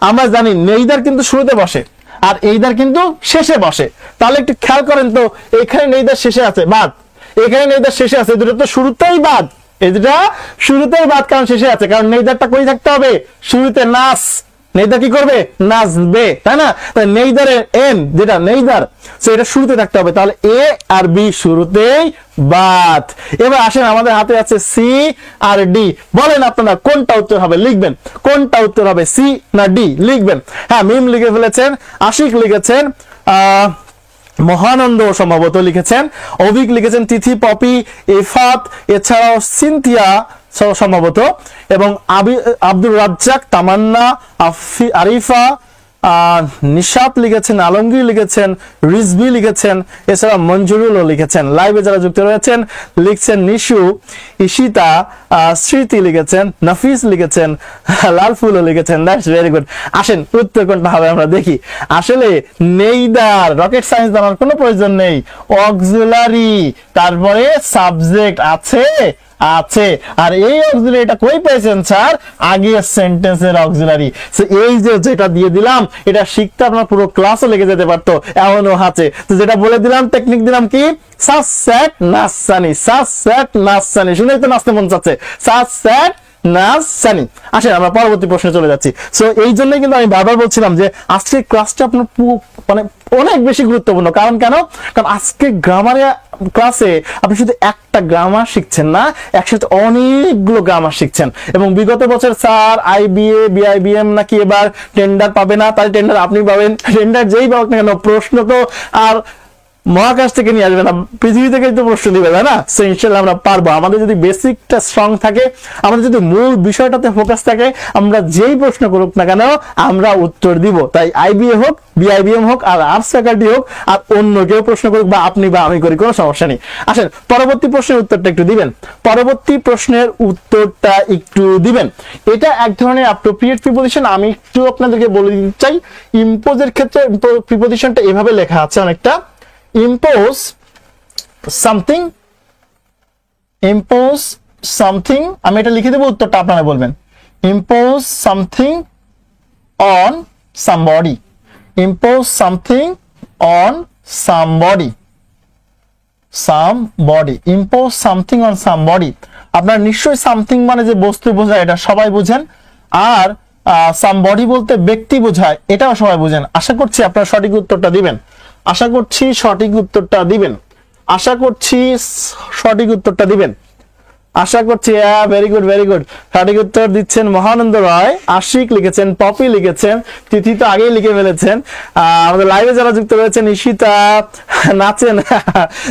B: আমরা জানি নেইদার কিন্তু শুরুতে বসে আর এইদার কিন্তু শেষে বসে। তাহলে একটু খেয়াল করেন তো, এখানে নেইদার শেষে আছে বাদ, এখানে নেইদার শেষে আছে, দুটো তো শুরুতেই বাদ, এই দুটা শুরুতেই বাদ, কারণ শেষে আছে, কারণ নেইদারটা কই থাকতে হবে? শুরুতে। নাস, নেইদার কি করবে? নাচবে, তাই না? তাই নেইদারের এন যেটা নেইদার, সো এটা শুরুতে থাকতে হবে। তাহলে এ আর বি শুরুতেই বাদ। এবার আসেন আমাদের হাতে আছে সি আর ডি, বলেন আপনারা কোনটা উত্তর হবে? লিখবেন কোনটা উত্তর হবে, সি না ডি? লিখবেন। হ্যাঁ, মিম লিখে ফেলেছেন, আশিক লিখেছেন, মহানন্দ সম্ভবত লিখেছেন, অভিক লিখেছেন, তিথি, পপি, ইফাত, এছাড়াও সিনথিয়া সম্ভবত, এবং আব্দুর রাজ্জাক, তামান্না, আরিফা, নিশাত লিখেছেন, আলমগীর লিখেছেন, রিজভি লিখেছেন, এছাড়া মঞ্জুরুলও লিখেছেন। লাইভে যারা যুক্ত রয়েছেন লিখছেন নিশু, ঈশিতা, স্মৃতি লিখেছেন, নাফিস লিখেছেন, লালফুলও লিখেছেন। That's very good. আসেন উত্তর কোনটা হবে আমরা দেখি। আসলে নেইদার, রকেট সায়েন্স জানার কোনো প্রয়োজন নেই, অক্সিলারি, তারপরে সাবজেক্ট আছে আছে, আর এই অক্সিলারি এটা কই পেয়েছেন স্যার? আগের সেন্টেন্সের অক্সিলারি। সো এই যে যেটা দিয়ে দিলাম এটা শিখতে আপনার পুরো ক্লাসও লেগে যেতে পারতো, এমনও আছে। তো যেটা বলে দিলাম, টেকনিক দিলাম কি, সাস স্যাট নাসানি, সাস স্যাট নাসানি, শুনেই তো নাচতে মন চাচ্ছে, সাস স্যাট নাসানি। আসেন আমরা পরবর্তী প্রশ্নে চলে যাচ্ছি। সো এই জন্যই কিন্তু আমি বারবার বলছিলাম যে আজকের ক্লাসটা আপনার মানে অনেক বেশি গুরুত্বপূর্ণ। কারণ কেন? কারণ আজকে গ্রামারে ক্লাসে আপনি শুধু একটা গ্রামার শিখছেন না, একসাথে অনেকগুলো গ্রামার শিখছেন। এবং বিগত বছর স্যার আইবিএ বিআইবিএম নাকি এবার টেন্ডার পাবে না, তাই টেন্ডার আপনি পাবেন। টেন্ডার যেই পাবেন না কেন, প্রশ্ন তো আর মহাকাশ থেকে নিয়ে আসবে না, পৃথিবী থেকে তো প্রশ্ন দিবে, তাই না? সো ইনশাআল্লাহ আমরা পারবো। আমাদের যদি বেসিকটা স্ট্রং থাকে, আমাদের যদি মূল বিষয়টাতে ফোকাস থাকে, আমরা যেই প্রশ্ন করুক না কেন আমরা উত্তর দিব। তাই আইবিএ হোক, বিআইবিএম হোক, আর আর্টস ফ্যাকাল্টি হোক, আর অন্য কেউ প্রশ্ন করুক, বা আপনি বা আমি করি, কোনো সমস্যা নেই। আসেন পরবর্তী প্রশ্নের উত্তরটা একটু দিবেন, পরবর্তী প্রশ্নের উত্তরটা একটু দিবেন। এটা এক ধরনের অ্যাপ্রোপ্রিয়েট প্রিপোজিশন। আমি একটু আপনাদেরকে বলে দিতে চাই, ইম্পোজের ক্ষেত্রে প্রিপোজিশনটা এভাবে লেখা আছে অনেকটা, impose something, impose something, আমি এটা লিখে দেবো, উত্তরটা আপনারা বলবেন। impose something on somebody, impose something on somebody, somebody, impose something on somebody। আপনার নিশ্চয়ই সামথিং মানে যে বস্তু বোঝায় এটা সবাই বুঝেন, আর somebody বলতে ব্যক্তি বোঝায় এটাও সবাই বুঝেন। আশা করছি আপনারা সঠিক উত্তরটা দিবেন, আশা করছি সঠিক উত্তরটা দিবেন, আশা করছি সঠিক উত্তরটা দিবেন, আশা করছি। Very good, very good. সঠিক উত্তর দিচ্ছেন মহানন্দ রায়, আশিক লিখেছেন, পপি লিখেছেন, তিথি তো আগেই লিখে ফেলেছেন। আমাদের লাইভে যারা যুক্ত রয়েছেন, ঈশিতা নাচেন।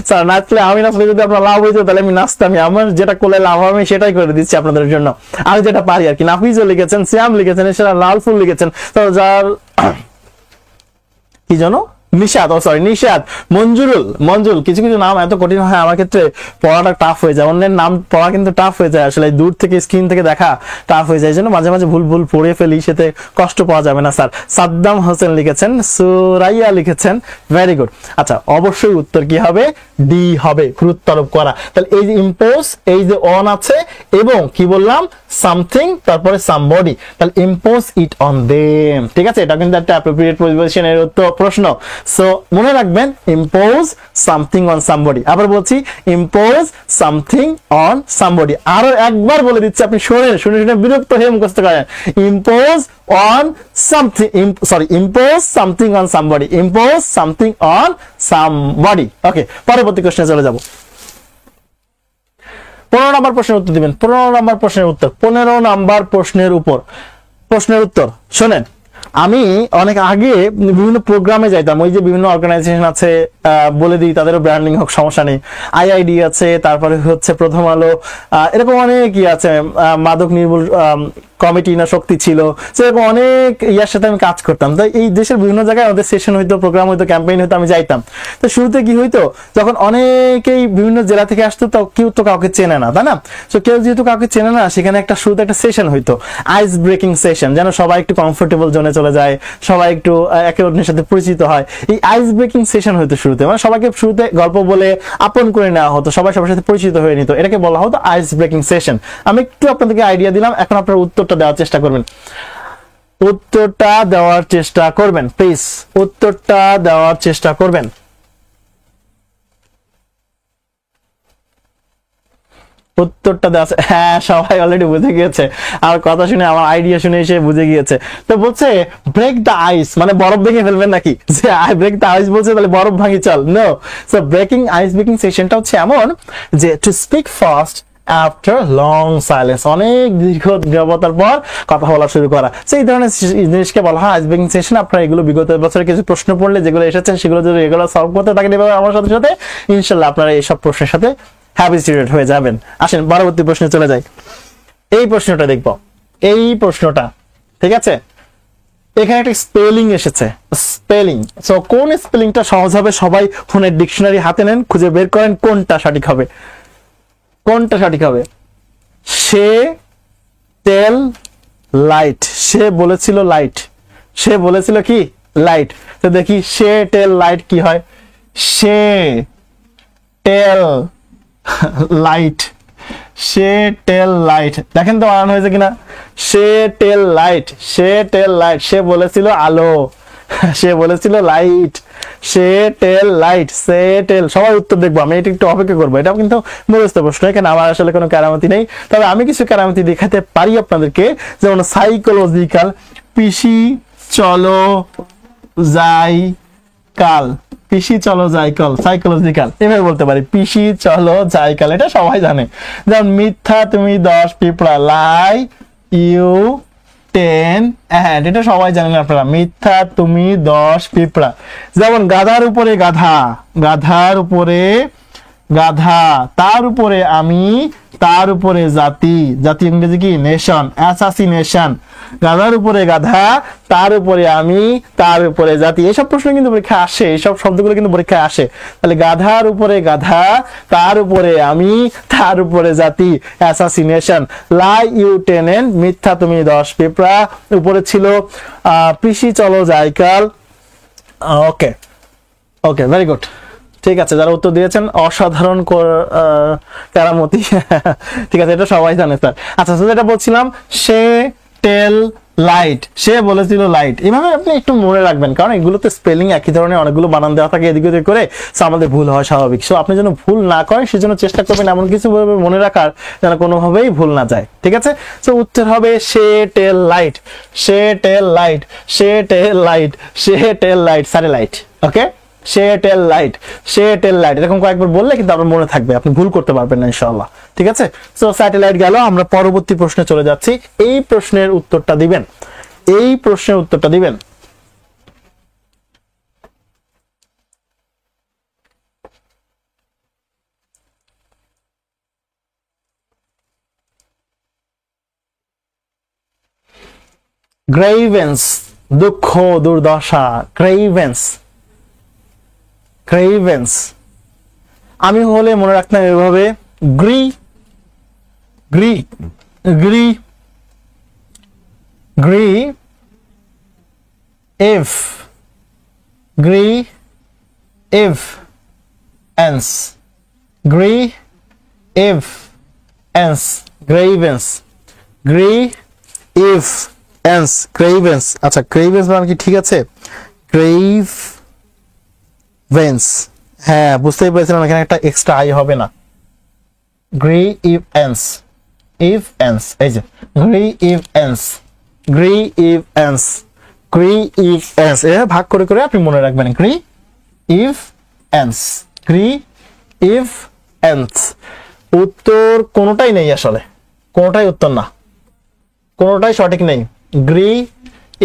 B: স্যার নাচলে, আমি নাচলে যদি আপনার লাভ হইতো তাহলে আমি নাচতাম, আমার যেটা করলে লাভ হবে আমি সেটাই করে দিচ্ছি আপনাদের জন্য, আমি যেটা পারি আর কি। নাফিজও লিখেছেন, শ্যাম লিখেছেন, এছাড়া লালফুল লিখেছেন, তো যার কি জানো নিশাদ, সরি নিশাদ, মঞ্জুরুল, কিছু কিছু নাম এত কঠিন হয় আমার ক্ষেত্রে পড়াটা টাফ হয়ে যায়, অন্যের নাম পড়া কিন্তু টাফ হয়ে যায়, আসলে দূর থেকে স্ক্রিন থেকে দেখা টাফ হয়ে যায়, জন্য মাঝে মাঝে ভুল পড়ে ফেলি, সেতে কষ্ট পাওয়া যাবে না স্যার। সাদ্দাম হোসেন লিখেছেন, সুরাইয়া লিখেছেন, ভেরি গুড। আচ্ছা অবশ্যই উত্তর কি হবে? ডি হবে, গুরুত্ব আরোপ করা। তাহলে এই যে ইম্পোজ, এই যে অন আছে, এবং কি বললাম সামথিং, তারপরে সামবডি, তাহলে ইম্পোজ ইট অন দেম। ঠিক আছে, এটা কিন্তু একটা অ্যাপ্রোপ্রিয়েট প্রিপোজিশনের উত্তর প্রশ্ন। সো মনে রাখবেন ইম্পোজ সামথিং অন সামবডি। আবার বলছি ইম্পোজ সামথিং অন সামবডি। আরো একবার বলে দিচ্ছি, আপনি শুনে শুনে বিরক্ত হয়ে মুখস্থ করেন। Impose on something, sorry impose something on somebody, impose something on somebody. Okay, পরবর্তী কোশ্চেনে চলে যাব। 15 নম্বর প্রশ্নের উত্তর দিবেন। 15 নম্বর প্রশ্নের উত্তর, 15 নম্বর প্রশ্নের উত্তর শোনেন। আমি অনেক আগে বিভিন্ন প্রোগ্রামে যাইতাম, ওই যে বিভিন্ন অর্গানাইজেশন আছে, বলে দিই তাদেরও ব্র্যান্ডিং হোক, সমস্যা নেই। আইআইডি আছে, তারপরে হচ্ছে প্রথম আলো, এরকম অনেক আছে, মাদক নির্মূল কমিটি না শক্তি ছিল, সেরকম অনেক ইয়ার সাথে আমি কাজ করতাম। তো এই দেশের বিভিন্ন জায়গায় আমাদের সেশন হইতো, প্রোগ্রাম হইতো, ক্যাম্পেইন হইতো, আমি যাইতাম। তো শুরুতে কি হইতো, যখন অনেকেই বিভিন্ন জেলা থেকে আসতো, তো কেউ তো কাউকে চেনে না, তাই না? তো কেউ যেহেতু কাউকে চেনে না, সেখানে একটা শুরুতে একটা সেশন হইতো, আইস ব্রেকিং সেশন, যেন সবাই একটু কমফোর্টেবল জোনে চলে যায়, সবাই একটু একে অন্যের সাথে পরিচিত হয়। এই আইস ব্রেকিং সেশন হইতো শুরুতে, মানে সবাইকে শুরুতে গল্প বলে আপন করে নেওয়া হতো, সবাই সবার সাথে পরিচিত হয়ে নিত, এটাকে বলা হতো আইস ব্রেকিং সেশন। আমি একটু আপনাদেরকে আইডিয়া দিলাম, এখন আপনার উত্তরটা দেওয়ার চেষ্টা করবেন, উত্তরটা দেওয়ার চেষ্টা করবেন, প্লিজ উত্তরটা দেওয়ার চেষ্টা করবেন। উত্তরটা দেওয়া আছে, হ্যাঁ সবাই অলরেডি বুঝে গিয়েছে, আর কথা শুনে আমার আইডিয়া শুনে এসে বুঝে গিয়েছে। তো বলছে ব্রেক দ্য আইস, মানে বরফ ভেঙে ফেলবেন নাকি? যে আই ব্রেক দ্য আইস বলছে, তাহলে বরফ ভাঙি চল, no. So breaking ice breaking সেশনটা হচ্ছে এমন যে to speak first after long silence, অনেক দীর্ঘ নীরবতার পর কথা বলা শুরু করা, সেই ধরনের জিনিসকে বলা হয় আইস ব্রেকিং সেশন। আপনারা এগুলো বিগত বছরে কিছু প্রশ্ন পড়লে যেগুলো এসেছেন, সেগুলো যদি এগুলো সলভ করতে থাকেন এভাবে আমার সাথে সাথে, ইনশাল্লাহ আপনারা এইসব প্রশ্নের সাথে হ্যাবিচুয়েটেড হয়ে যাবেন। আসেন পরবর্তী প্রশ্নে চলে যাই। এই প্রশ্নটা দেখব, এই প্রশ্নটা ঠিক আছে, এখানে একটা স্পেলিং এসেছে, স্পেলিং। সো কোন স্পেলিংটা সহজ হবে, সবাই ফোনের ডিকশনারি হাতে নেন, খুঁজে বের করেন কোনটা সঠিক হবে, কোনটা সঠিক হবে। সে টেল লাইট, সে বলেছিল লাইট, সে বলেছিল কি লাইট। তো দেখি সে টেল লাইট কি হয়, সে টেল লাইট, সে টেল লাইট, দেখেন তো বানানো হয়েছে কিনা, সে টেল লাইট, সে টেল লাইট, সে বলেছিল আলো, সে বলেছিল লাইট, সে টেল লাইট, সে টেল। সবাই উত্তর দেখবো, আমি এটা একটু অপেক্ষা করবো, এটা কিন্তু মুখস্থ প্রশ্ন, এখানে আমার আসলে কোনো কেরামতি নেই, তবে আমি কিছু কেরামতি দেখাতে পারি আপনাদেরকে, যেমন সাইকোলজিক্যাল, পিসি চলো যাই কাল, পিসি চলো যাই কাল, সাইকোলজিক্যাল এভাবে বলতে পারি, পিসি চলো যাই কাল, এটা সবাই জানে। যেমন মিথ্যা তুমি 10 পিঁপড়া, লাই ইউ 10 অ্যান্ড, এটা সবাই জানেন আপনারা, মিথ্যা তুমি 10 পিঁপড়া। যেমন গাধার উপরে গাধা, গাধার উপরে গাধা, তার উপরে আমি, তার উপরে জাতি, জাতি ইংরেজি কি নেশন, অ্যাসাসিনেশন। গাধার উপরে গাধা, তার উপরে আমি, তার উপরে জাতি, এইসব প্রশ্ন কিন্তু পরীক্ষায় আসে, এইসব শব্দগুলো কিন্তু পরীক্ষায় আসে। তাহলে গাধার উপরে গাধা, তার উপরে আমি, তার উপরে জাতি, অ্যাসাসিনেশন। লাই ইউ 10, মিথ্যা তুমি 10 পিঁপড়া, উপরে ছিল পিসি চলো যাইকাল। ওকে ওকে, ভেরি গুড, ঠিক আছে, যারা উত্তর দিয়েছেন অসাধারণ কেরামতি, ঠিক আছে, এটা সবাই জানে স্যার। আচ্ছা, যেটা বলছিলাম, সে টেল লাইট, সে বলেছিল লাইট, এইভাবে আপনি একটু মনে রাখবেন, কারণ এগুলোতে স্পেলিং একই ধরনের অনেকগুলো বানান দেওয়া থাকে এদিক ওদিক করে, আমাদের ভুল হয় স্বাভাবিক। সো আপনি যেন ভুল না করেন সেজন্য চেষ্টা করবেন এমন কিছু ভাবে মনে রাখার যেন কোনোভাবেই ভুল না যায়, ঠিক আছে। সো উত্তর হবে সে টেল লাইট, সে টেল লাইট, সে টেল লাইট, সে টেল লাইট, স্যাটেলাইট। ওকে, সে টেল লাইট, সে টেল লাইট, এরকম কয়েকবার বললে কিন্তু আপনার মনে থাকবে, আপনি ভুল করতে পারবেন না ইনশাআল্লাহ, ঠিক আছে। সো স্যাটেলাইট গেল, আমরা পরবর্তী প্রশ্নে চলে যাচ্ছি। এই প্রশ্নের উত্তরটা দিবেন, এই প্রশ্নের উত্তরটা দিবেন। গ্রেভেন্স, দুঃখ দুর্দশা, গ্রেভেন্স, গ্রেভেন্স। আমি হলে মনে রাখতাম এভাবে, গ্রি গ্রি গ্রি গ্রি ইফ, grievance, grievance, grievance, grievance, grievance. আচ্ছা, গ্রেভেন্স মানে কি ঠিক আছে, গ্রেভ ভেন্স, হ্যাঁ বুঝতেই পেরেছিলাম এখানে একটা এক্সট্রা আই হবে না। গ্রি ইভ এন্স, ইভ এন্স, এই যে Gree eve এন্স, Gree eve এন্স, Gree eve এন্স, এ ভাগ করে করে আপনি মনে রাখবেন, গ্রি ইভ এন্স, গ্রি ইভ এন্স। উত্তর কোনোটাই নেই, আসলে কোনোটাই উত্তর না, কোনোটাই সঠিক নেই। গ্রি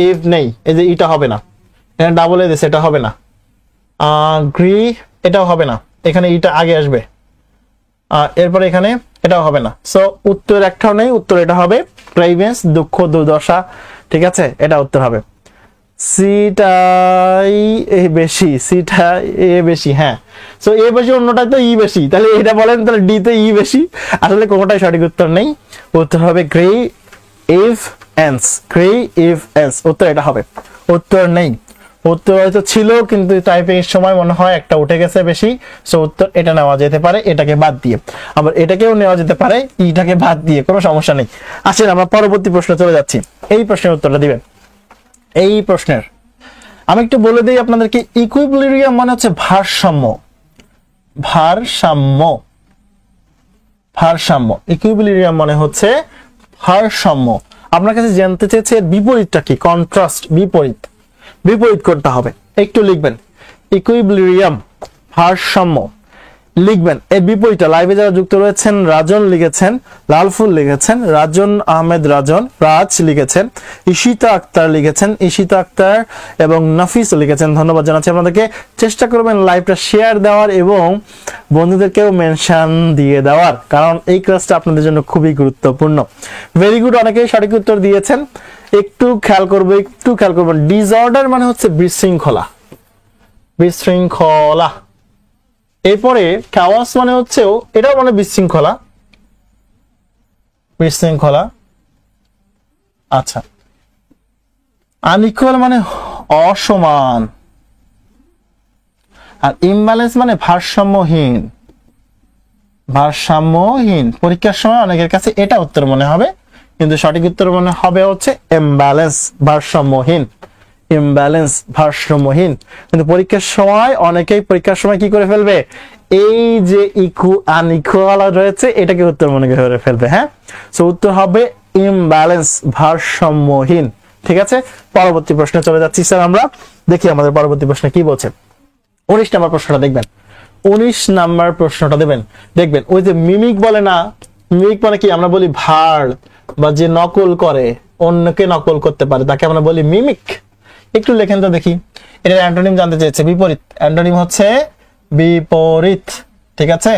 B: ইভ নেই, এই যে এটা হবে না, এখানে ডাবল এ দিছে, এটা হবে না। গ্রি এটাও হবে না, এখানে ইটা আগে আসবে। এরপরে এখানে এটাও হবে না। সো উত্তর একটাও নেই, উত্তর এটা হবে গ্রাইভেন্স, দুঃখ দুর্দশা। ঠিক আছে, এটা উত্তর হবে। সিটাই এ বেশি, সিটা এ বেশি, হ্যাঁ। সো এ বেশি, অন্যটাই তো ই বেশি, তাহলে এটা বলেন তাহলে ডি তে ই বেশি। আসলে কোনোটাই সঠিক উত্তর নেই, উত্তর হবে গ্রে ইভ এন্স, গ্রে ইভ এন্স, উত্তর এটা হবে। উত্তর নেই, উত্তর হয়তো ছিল কিন্তু টাইপিং এর সময় মনে হয় একটা উঠে গেছে বেশি। সো উত্তর এটা নেওয়া যেতে পারে, এটাকে বাদ দিয়ে। আবার এটাকেও নেওয়া যেতে পারে, ইটাকে বাদ দিয়ে, কোনো সমস্যা নেই। আসলে আমরা পরবর্তী প্রশ্নে চলে যাচ্ছি। এই প্রশ্নের উত্তরটা দিবেন। এই প্রশ্নের আমি একটু বলে দিই আপনাদেরকে, ইকুইলিব্রিয়াম মানে হচ্ছে ভারসাম্য, ভারসাম্য, ভারসাম্য। ইকুইলিব্রিয়াম মানে হচ্ছে ভারসাম্য। আপনার কাছে জানতে চেয়েছে এর বিপরীতটা কি, কন্ট্রাস্ট, বিপরীত, বিপরীত করতে হবে। একটু লিখবেন ইকুইলিব্রিয়াম, ভারসাম্য লিখবেন। এর বিপরীতটা লাইভে যারা যুক্ত রয়েছেন, রাজন লিখেছেন, লালফুল লিখেছেন, রাজন আহমেদ, রাজন রাজ লিখেছেন, ঈশিতা আক্তার লিখেছেন, ঈশিতা আক্তার এবং নাফিস লিখেছেন। ধন্যবাদ জানাচ্ছি আপনাদেরকে। চেষ্টা করবেন লাইভটা শেয়ার দেওয়ার এবং বন্ধুদেরকেও মেনশন দিয়ে দেওয়ার, কারণ এই ক্লাসটা আপনাদের জন্য খুবই গুরুত্বপূর্ণ। ভেরি গুড, অনেকেই সঠিক উত্তর দিয়েছেন। একটু খেয়াল করবো, একটু খেয়াল করবেন। ডিসঅর্ডার মানে হচ্ছে বিশৃঙ্খলা, বিশৃঙ্খলা। এরপরে ক্যাওয়াস মানে হচ্ছেও, এটাও মানে বিশৃঙ্খলা, বিশৃঙ্খলা। আচ্ছা, আনইকুয়াল মানে অসমান, আর ইমব্যালেন্স মানে ভারসাম্যহীন, ভারসাম্যহীন। পরীক্ষার সময় অনেকের কাছে এটা উত্তর মনে হবে, কিন্তু সঠিক উত্তর মনে হবে হচ্ছে ইমব্যালেন্স, ভারসাম্যহীন, ইমব্যালেন্স, ভারসাম্যহীন। কিন্তু পরীক্ষার সময় অনেকেই পরীক্ষার সময় কি করে ফেলবে, এই যে আনইকুয়াল রয়েছে এটাকে উত্তর মনে করে ফেলবে। হ্যাঁ, সো উত্তর হবে ইমব্যালেন্স, ভারসাম্যহীন। ঠিক আছে, পরবর্তী প্রশ্নে চলে যাচ্ছি স্যার আমরা। দেখি আমাদের পরবর্তী প্রশ্নে কি বলছে। 19 নম্বর প্রশ্নটা দেখবেন, 19 নাম্বার প্রশ্নটা দেবেন। দেখবেন ওই যে মিমিক বলে না, মিমিক মানে কি, আমরা বলি ভার, বা যে নকল করে, অন্যকে নকল করতে পারে তাকে আমরা বলি মিমিক। একটু লেখেন তো দেখি, এটার অ্যান্টোনিম জানতে চেয়েছে, বিপরীত। অ্যান্টোনিম হচ্ছে বিপরীত। ঠিক আছে,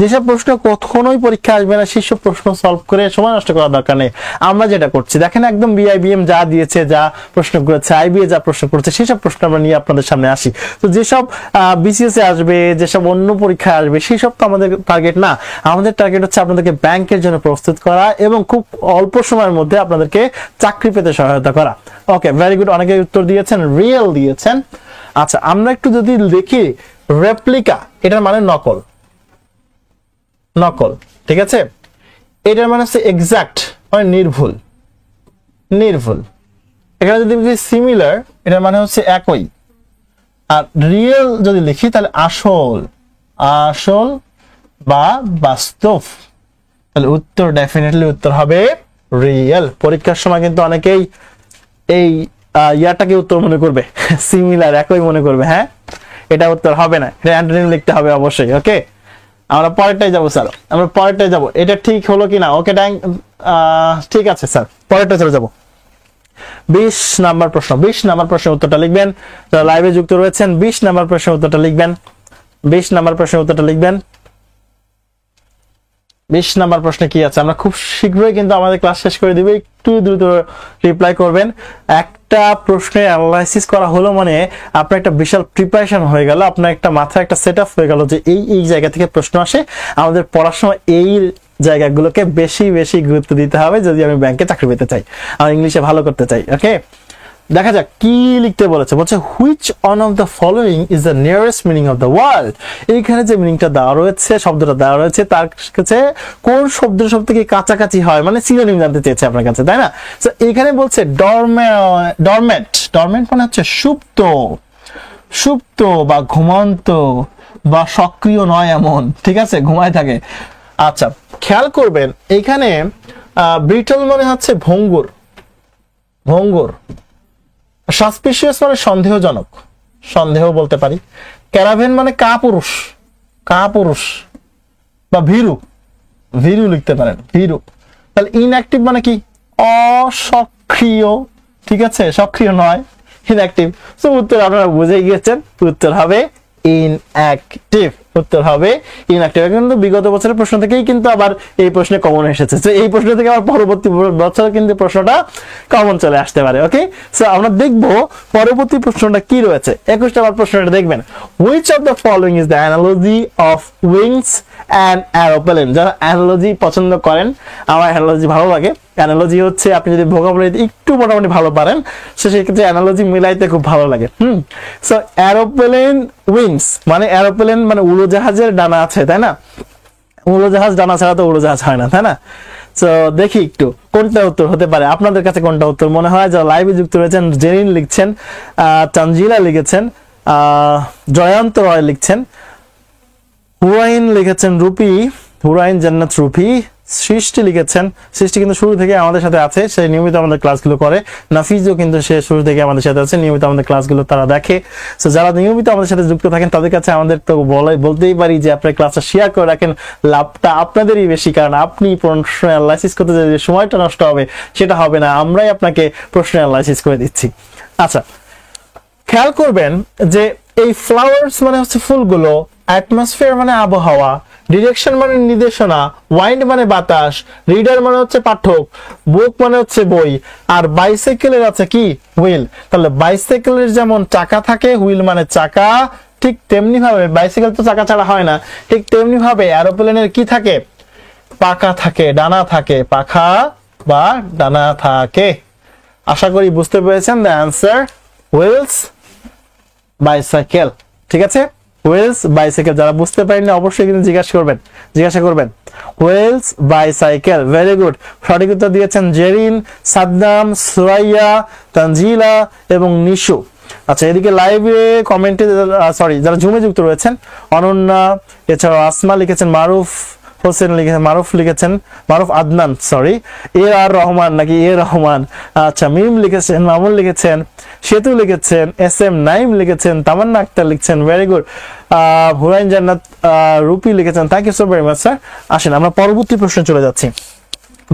B: যেসব প্রশ্ন কখনোই পরীক্ষা আসবে না সেসব প্রশ্ন সলভ করে সময় নষ্ট করার দরকার নেই। আমরা যেটা করছি দেখেন, একদম বিআইবিএম যা দিয়েছে, যা প্রশ্ন করেছে, আইবিএ যা প্রশ্ন করেছে, সেসব প্রশ্ন আমরা নিয়ে আপনাদের সামনে আসি। তো যেসব বিসিএস এ আসবে, যেসব অন্য পরীক্ষা আসবে, সেসব তো আমাদের টার্গেট না। আমাদের টার্গেট হচ্ছে আপনাদেরকে ব্যাংকের জন্য প্রস্তুত করা এবং খুব অল্প সময়ের মধ্যে আপনাদেরকে চাকরি পেতে সহায়তা করা। ওকে, ভেরি গুড, অনেকে উত্তর দিয়েছেন, রিয়েল দিয়েছেন। আচ্ছা, আমরা একটু যদি দেখি, রেপ্লিকা এটার মানে নকল, নকল। ঠিক আছে, এটার মানে হচ্ছে এক্সাক্ট, মানে নির্ভুল, নির্ভুল। এখানে যদি সিমিলার, এটার মানে হচ্ছে একই। আর রিয়েল যদি লিখি তাহলে আসল, আসল বা বাস্তব। তাহলে উত্তর ডেফিনেটলি উত্তর হবে রিয়েল। পরীক্ষার সময় কিন্তু অনেকেই এই ইয়াটাকে উত্তর মনে করবে, সিমিলার, একই মনে করবে। হ্যাঁ, এটা উত্তর হবে না, এটা অ্যান্টোনিম লিখতে হবে অবশ্যই। ওকে, আমরা পরেরটাই যাবো স্যার, আমরা পরেরটাই যাবো। এটা ঠিক হলো কিনা? ওকে, ঠিক আছে স্যার, পরেরটা চলে যাবো। 20 নাম্বার প্রশ্ন, 20 নাম্বার প্রশ্নের উত্তরটা লিখবেন। যারা লাইভে যুক্ত রয়েছেন 20 নাম্বার প্রশ্নের উত্তরটা লিখবেন, 20 নাম্বার প্রশ্নের উত্তরটা লিখবেন। 20 নাম্বার প্রশ্নে কি আছে? আমরা খুব শীঘ্রই কিন্তু আমাদের ক্লাস শেষ করে দিব, একটু দ্রুত রিপ্লাই করবেন। একটা প্রশ্নের অ্যানালাইসিস করা হলো মানে আপনার একটা বিশাল প্রিপারেশন হয়ে গেল, আপনার একটা মাথায় একটা সেট আপ হয়ে গেল যে এই জায়গা থেকে প্রশ্ন আসে, আমাদের পড়ার সময় এই জায়গাগুলোকে বেশি বেশি গুরুত্ব দিতে হবে যদি আমি ব্যাংকে চাকরি পেতে চাই, আমি ইংলিশে ভালো করতে চাই। ওকে, দেখা যাক কি লিখতে বলেছে। বলছে which on of the following is the nearest meaning of the world. এইখানে যে মিনিংটা দেওয়া রয়েছে, শব্দটা দেওয়া রয়েছে, তার কাছে কোন শব্দের সব থেকে কাছাকাছি হয়, মানে সিনোনিম জানতে চেয়েছে আপনার কাছে, তাই না? তো এখানে বলছে ডরমেট, ডরমেট মানে হচ্ছে সুপ্ত, সুপ্ত বা ঘুমন্ত বা সক্রিয় নয় এমন। ঠিক আছে, ঘুমায় থাকে। আচ্ছা, খেয়াল করবেন এইখানে ব্রিটল মানে হচ্ছে ভঙ্গুর, ভঙ্গুর। সাসপিশিয়াস মানে সন্দেহজনক, সন্দেহ বলতে পারি। ক্যারাভেন মানে কাপুরুষ, কাপুরুষ বা ভীরু, ভীরু লিখতে পারেন, ভীরু। তাহলে ইনঅ্যাক্টিভ মানে কি? অসক্রিয়, ঠিক আছে, সক্রিয় নয়, ইনঅ্যাক্টিভ। সো উত্তর আপনারা বুঝে গিয়েছেন, উত্তর হবে ইনঅ্যাক্টিভ, উত্তর হবে ইনঅ্যাক্টিভ। কিন্তু বিগত বছরের প্রশ্ন থেকেই কিন্তু আবার এই প্রশ্নে কমন এসেছে, তো এই প্রশ্ন থেকে আবার পরবর্তী বছর কিন্তু প্রশ্নটা কমন চলে আসতে পারে। ওকে, সো আমরা দেখব পরবর্তী প্রশ্নটা কি রয়েছে। 21 নম্বর প্রশ্নটা দেখবেন, which of the following is the analogy of wings and aeroplane? যারা অ্যানালজি পছন্দ করেন, আমার অ্যানালজি ভালো লাগে। অ্যানালজি হচ্ছে আপনি যদি ভোকাবুলারি একটু মোটামুটি ভালো পারেন, সেক্ষেত্রে অ্যানালজি মিলাইতে খুব ভালো লাগে। সো এরোপ্লেন উইংস মানে এরোপ্লেন মানে উড়োজাহাজের ডানা আছে, তাই না? উড়োজাহাজ ডানা ছাড়া তো উড়োজাহাজ হয় না, তাই না? তো দেখি একটু কোনটা উত্তর হতে পারে, আপনাদের কাছে কোনটা উত্তর মনে হয়। যারা লাইভে যুক্ত রয়েছেন, জেরিন লিখছেন, তানজিলা লিখেছেন, জয়ন্ত রয় লিখছেন, হুরাইন লিখেছেন, রূপী, হুরাইন জান্নাত রূপী, সৃষ্টি লিখেছেন। সৃষ্টি কিন্তু শুরু থেকে আমাদের সাথে আছে, সে নিয়মিত আমাদের ক্লাসগুলো করে। নাফিজও কিন্তু সে শুরু থেকে আমাদের সাথে আছে, নিয়মিত আমাদের ক্লাসগুলো তারা দেখে। সো যারা নিয়মিত আমাদের সাথে যুক্ত থাকেন তাদের কাছে আমাদের তো বলতেই পারি যে আপনার ক্লাসটা শেয়ার করে রাখেন, লাভটা আপনাদেরই বেশি। কারণ আপনি প্রশ্ন অ্যানালাইসিস করতে যে সময়টা নষ্ট হবে সেটা হবে না, আমরাই আপনাকে প্রশ্ন অ্যানালাইসিস করে দিচ্ছি। আচ্ছা, খেয়াল করবেন যে এই ফ্লাওয়ার্স মানে হচ্ছে ফুলগুলো, অ্যাটমসফিয়ার মানে আবহাওয়া, ডিরেকশন মানে নির্দেশনা, ওয়াইন্ড মানে বাতাস, রিডার মানে হচ্ছে পাঠক, বুক মানে হচ্ছে বই, আর বাইসাইকেলের আছে কি? হুইল। তাহলে বাইসাইকেলের যেমন চাকা থাকে, হুইল মানে চাকা, ঠিক তেমনি ভাবে বাইসাইকেল তো চাকা ছাড়া হয় না, ঠিক তেমনি ভাবে এরোপ্লেনের কি থাকে? পাখা থাকে, ডানা থাকে, পাখা বা ডানা থাকে। আশা করি বুঝতে পেরেছেন। দ্য অ্যান্সার হুইলস বাইসাইকেল, ঠিক আছে? Wheels bicycle. যারা বুঝতে পারেননি অবশ্যই কিন্তু জিজ্ঞাসা করবেন। Wheels bicycle, very good. সঠিক উত্তর দিয়েছেন জেরিন, সাদ্দাম, সুরাইয়া, তানজিলা এবং নিশু। আচ্ছা, এদিকে লাইভে কমেন্টে যারা জুমে যুক্ত রয়েছেন, অনন্যা, এছাড়াও আসমা লিখেছেন, মারুফ হোসেন লিখেছেন, মারুফ আদনান, সরি, আর রহমান নাকি রহমান। আচ্ছা, মিম লিখেছেন, মামুন লিখেছেন, সেতু লিখেছেন, SM নাইম লিখেছেন, তামান্না আক্তার লিখছেন, ভেরি গুড। হুরাইন জান্নাত রূপী লিখেছেন, thank you so very much sir. আসেন আমরা পরবর্তী প্রশ্নে চলে যাচ্ছি।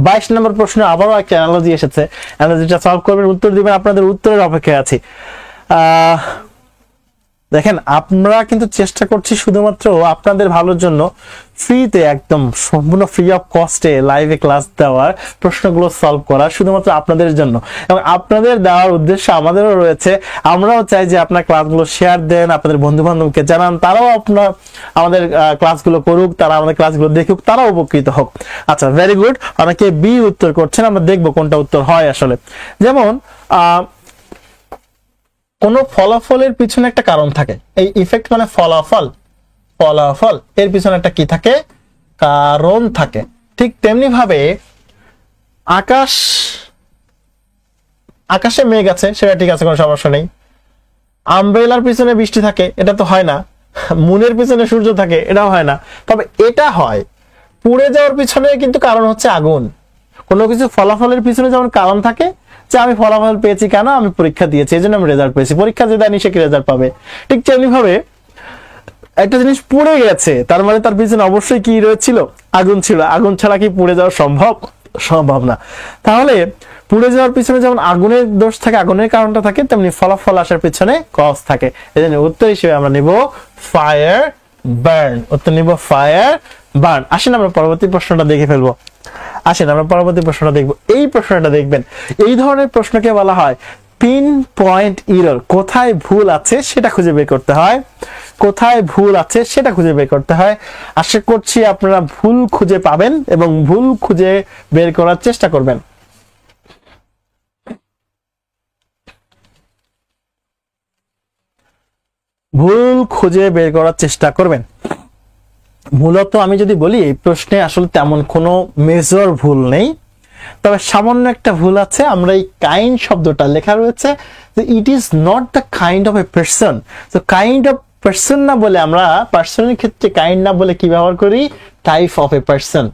B: 22 নম্বর প্রশ্নে আবারও একটা অ্যানালজি এসেছে, অ্যানালজিটা সলভ করবেন, উত্তর দিবেন, আপনাদের উত্তরের অপেক্ষায় আছি। দেখেন, আমরা কিন্তু চেষ্টা করছি শুধুমাত্র আপনাদের ভালোর জন্য, ফ্রিতে, একদম সম্পূর্ণ ফ্রি অফ কস্টে লাইভে ক্লাস দেওয়ার, প্রশ্নগুলো সলভ করার, শুধুমাত্র আপনাদের জন্য। এবং আপনাদের দেওয়ার উদ্দেশ্য আমাদেরও রয়েছে। আমরাও চাই যে আপনার ক্লাসগুলো শেয়ার দেন, আপনাদের বন্ধু বান্ধবকে জানান, তারাও আমাদের ক্লাসগুলো করুক, তারা আমাদের ক্লাসগুলো দেখুক, তারাও উপকৃত হোক। আচ্ছা, ভেরি গুড। অনেকে বি উত্তর করছেন, আমরা দেখবো কোনটা উত্তর হয় আসলে। যেমন কোন ফলাফলের পিছনে একটা কারণ থাকে, এই ইফেক্ট মানে ফলাফল এর পিছনে একটা কি থাকে? কারণ থাকে। ঠিক তেমনি ভাবে আকাশে মেঘ আছে, সেটা ঠিক আছে, কোনো সমস্যা নেই। আমব্রেলার পিছনে বৃষ্টি থাকে, এটা তো হয় না। মুনের পিছনে সূর্য থাকে, এটাও হয় না। তবে এটা হয়, পুড়ে যাওয়ার পিছনে কিন্তু কারণ হচ্ছে আগুন। কোনো কিছু ফলাফলের পিছনে যেমন কারণ থাকে, যে আমি ফলাফল পেয়েছি কেন? আমি পরীক্ষা দিয়েছি, এই জন্য আমি রেজাল্ট পেয়েছি। পরীক্ষা যে দেয়নি সে কি রেজাল্ট পাবে? ঠিক তেমনি ভাবে একটা জিনিস পুড়ে গেছে, তার মানে তার পিছনে অবশ্যই কি রয়েছিল? আগুন ছিল। আগুন ছাড়া কি পুড়ে যাওয়া সম্ভব না। তাহলে পুড়ে যাওয়ার পিছনে যেমন আগুনের দোষ থাকে, আগুনের কারণটা থাকে, তেমনি ফলাফল আসার পিছনে কজ থাকে। এই জন্য উত্তর হিসেবে আমরা নিব ফায়ার বার্ন। উত্তর নিব ফায়ার বার্ন। আসেন আমরা পরবর্তী প্রশ্নটা দেখে ফেলবো। এই প্রশ্নটা দেখবেন, এই ধরনের প্রশ্নকে বলা হয় পিন পয়েন্ট এরর। কোথায় ভুল আছে সেটা খুঁজে বের করতে হয়। আশা করছি আপনারা ভুল খুঁজে পাবেন এবং ভুল খুঁজে বের করার চেষ্টা করবেন। মূলত আমি যদি বলি, এই প্রশ্নে আসলে তেমন কোনো মেজর ভুল নেই, তবে সামান্য একটা ভুল আছে। আমরা এই কাইন্ড শব্দটা লেখা রয়েছে যে it is not the kind of a person. তো কাইন্ড অফ পার্সন না বলে আমরা পার্সনের ক্ষেত্রে কাইন্ড না বলে কি ব্যবহার করি? Type of a person.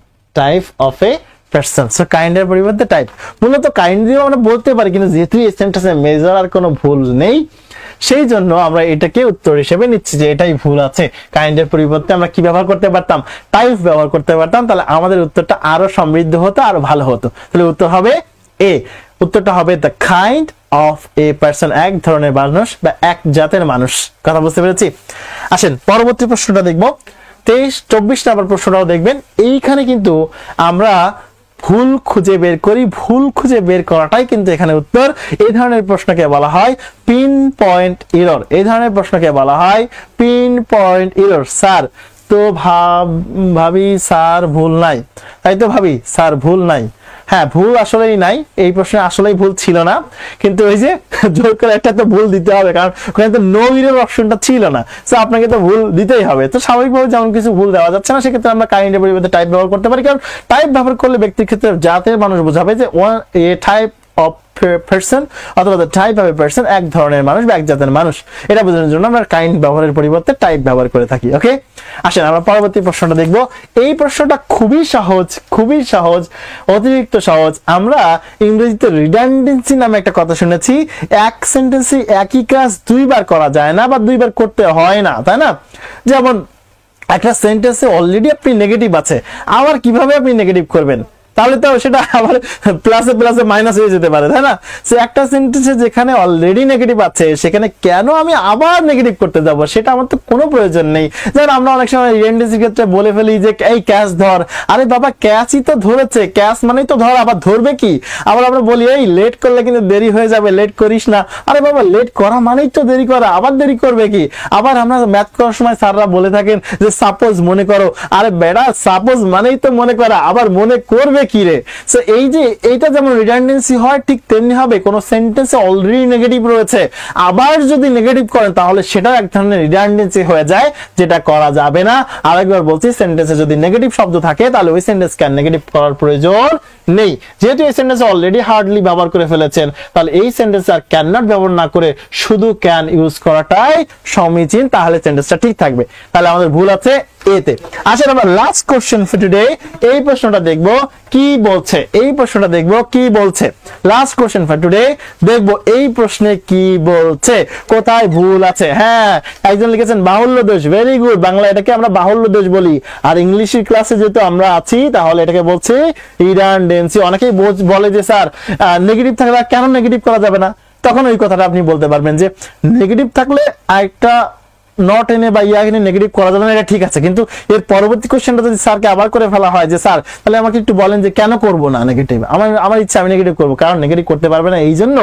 B: So কাইন্ডের পরিবর্তে টাইপ। মূলত কাইন্ড দিয়েও আমরা বলতে পারি, কিন্তু যেহেতু এই সেন্টেন্সে মেজর আর কোনো ভুল নেই, সেই জন্য আমরা এটাকে উত্তর হিসেবে নিচ্ছি যে এটাই ভুল আছে। কাইন্ডের পরিবর্তে আমরা কি ব্যবহার করতে পারতাম, টাইপ ব্যবহার করতে পারতাম, তাহলে আমাদের উত্তরটা আরো সমৃদ্ধ হতো, আরো ভালো হতো। তাহলে উত্তর হবে এ, উত্তরটা হবে the kind of a person, এক ধরনের মানুষ বা এক জাতের মানুষ। কথা বুঝতে পেরেছি? আসেন পরবর্তী প্রশ্নটা দেখবো, 23-24 নাম্বার প্রশ্নটাও দেখবেন। এইখানে কিন্তু আমরা ভুল খুঁজে বের করি, ভুল খুঁজে বের করাটাই কিন্তু এখানে উত্তর। এই ধরনের প্রশ্নকে বলা হয় পিন পয়েন্ট এরর, এই ধরনের প্রশ্নকে বলা হয় পিন পয়েন্ট এরর। স্যার তো ভাবি স্যার ভুল নাই, তাই তো ভাবি স্যার ভুল নাই। হ্যাঁ, ভুল আসলেই নাই, এই প্রশ্নে আসলেই ভুল ছিল না, কিন্তু ওই যে জোর করে একটা তো ভুল দিতে হবে, কারণ ওখানে তো নো এর অপশনটা ছিল না, সো আপনাকে তো ভুল দিতেই হবে। তো স্বাভাবিকভাবে যেমন কিছু ভুল দেওয়া যাচ্ছে না, সেক্ষেত্রে আমরা কাইন্ডের পরিবর্তে টাইপ ব্যবহার করতে পারি, কারণ টাইপ ব্যবহার করলে ব্যক্তির ক্ষেত্রে জাতের মানুষ বোঝাবে যে এ টাইপ অফ পারসন অথবা the type of a person, এক ধরনের মানুষ বা এক জাতের মানুষ, এটা বোঝানোর জন্য আমরা কাইন্ড ব্যবহারের পরিবর্তে টাইপ ব্যবহার করে থাকি। ওকে, আসেন আমরা পরবর্তী প্রশ্নটা দেখব। এই প্রশ্নটা খুবই সহজ, খুবই সহজ, অতিরিক্ত সহজ। আমরা ইংরেজিতে রিডান্ডেন্সি নামে একটা কথা শুনেছি, এক সেন্টেন্সে একই কাজ দুইবার করা যায় না বা দুইবার করতে হয় না, তাই না? যেমন একটা সেন্টেন্সে অলরেডি আপনি নেগেটিভ আছে, আবার কিভাবে আপনি নেগেটিভ করবেন? তাহলে তো সেটা আবার প্লাসে প্লাসে মাইনাস হয়ে যেতে পারে, তাই না? সে একটা সেন্টেন্সে যেখানে অলরেডি নেগেটিভ আছে, সেখানে কেন আমি আবার নেগেটিভ করতে যাব? সেটা আমার তো কোনো প্রয়োজন নেই। যেমন আমরা অনেক সময় রিডান্ডেন্সির ক্ষেত্রে বলে ফেলি যে এই ক্যাচ ধর, আরে বাবা ক্যাচই তো ধরেছে, ক্যাচ মানেই তো ধর, আবার ধরবে কি? আবার আমরা বলি এই লেট করলে কিন্তু দেরি হয়ে যাবে, লেট করিস না। আরে বাবা লেট করা মানেই তো দেরি করা, আবার দেরি করবে কি? আবার আমরা ম্যাথ করার সময় স্যাররা বলে থাকেন যে সাপোজ মনে করো, আরে বেড়া সাপোজ মানেই তো মনে করা, আবার মনে করবে কি রে? সো এই যে এইটা যেমন রিডান্ডেন্সি হয়, ঠিক তেমনি হবে কোন সেন্টেন্সে অলরেডি নেগেটিভ রয়েছে, আবার যদি নেগেটিভ করেন তাহলে সেটা এক ধরনের রিডান্ডেন্সি হয়ে যায়, যেটা করা যাবে না। আরেকবার বলছি, সেন্টেন্সে যদি নেগেটিভ শব্দ থাকে তাহলে ওই সেন্টেন্সকে নেগেটিভ করার প্রয়োজন নেই। যেহেতু এই সেন্টেন্সে অলরেডি হার্ডলি ব্যবহার করে ফেলেছেন, তাহলে এই সেন্টেন্স আর ক্যান নট ব্যবহার না করে শুধু ক্যান ইউজ করাটাই সমীচীন, তাহলে সেন্টেন্সটা ঠিক থাকবে। তাহলে আমাদের ভুল আছে এতে। আসেন আমরা লাস্ট কোশ্চেন ফর টুডে, এই প্রশ্নটা দেখব কি বলছে, এই প্রশ্নটা দেখব কি বলছে। লাস্ট কোশ্চেন ফর টুডে দেখব এই প্রশ্নে কি বলছে, কোথায় ভুল আছে। হ্যাঁ, একজন লিখেছেন বাহুল্য দোষ, ভেরি গুড। বাংলা এটাকে আমরা বাহুল্য দোষ বলি, আর ইংলিশের ক্লাসে যেহেতু আমরা আছি তাহলে এটাকে বলছি রিডান্ডেন্সি। অনেকেই বলে যে স্যার নেগেটিভ থাকলে কেন নেগেটিভ করা যাবে না? তখন ওই কথাটা আপনি বলতে পারবেন যে নেগেটিভ থাকলে আরেকটা নট এনে বা ইয়া এনে নেগেটিভ করা যাবে না, এটা ঠিক আছে, কিন্তু এর পরবর্তী কোশ্চেনটা যদি স্যারকে আবার করে ফেলা হয় যে স্যার তাহলে আমাকে একটু বলেন যে কেন করব না নেগেটিভ, আমার ইচ্ছা আমি নেগেটিভ করব, কারণ নেগেটিভ করতে পারবে না এই জন্য,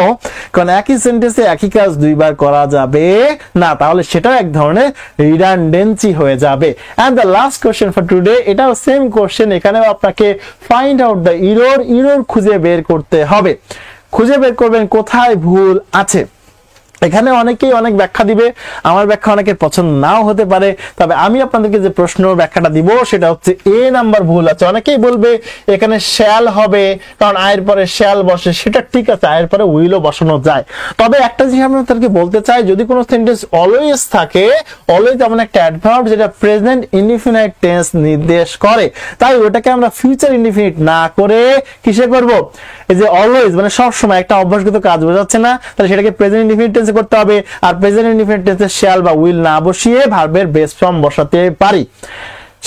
B: কারণ একই সেন্টেন্সে একই কাজ দুইবার করা যাবে না, তাহলে সেটাও এক ধরনের রিডান্ডেন্সি হয়ে যাবে। And the last question for today, এটাও সেম কোশ্চেন, এখানেও আপনাকে ফাইন্ড আউট দ্য এরর খুঁজে বের করতে হবে। খুঁজে বের করবেন কোথায় ভুল আছে। এখানে অনেকেই অনেক ব্যাখ্যা দিবে, আমার ব্যাখ্যা অনেকের পছন্দ নাও হতে পারে, তবে আমি আপনাদেরকে যে প্রশ্ন ব্যাখ্যাটা দিব সেটা হচ্ছে এ নাম্বার ভুল আছে। অনেকেই বলবে এখানে শ্যাল হবে, কারণ আয়ের পরে শ্যাল বসে, সেটা ঠিক আছে, আয়ের পরে উইলও বসানো যায়। তবে একটা জিনিস আমি আপনাদেরকে বলতে চাই, যদি কোনো সেন্টেন্স অলওয়েজ থাকে, অলওয়েজ এমন একটা অ্যাডভার্ব যেটা প্রেজেন্ট ইনডিফিনাইট টেন্স নির্দেশ করে, তাই ওটাকে আমরা ফিউচার ইনডিফিনিট না করে কিসে করব? এই যে অলওয়েজ মানে সব সময় একটা অভ্যাসগত কাজ বোঝাচ্ছে না, তাহলে সেটাকে প্রেজেন্ট ইনডিফিনিট টেন্সে করতে হবে, আর প্রেজেন্ট ইনডিফিনিট টেন্সে শ্যাল বা উইল না বসিয়ে ভার্বের বেস ফর্ম বসাতে পারি।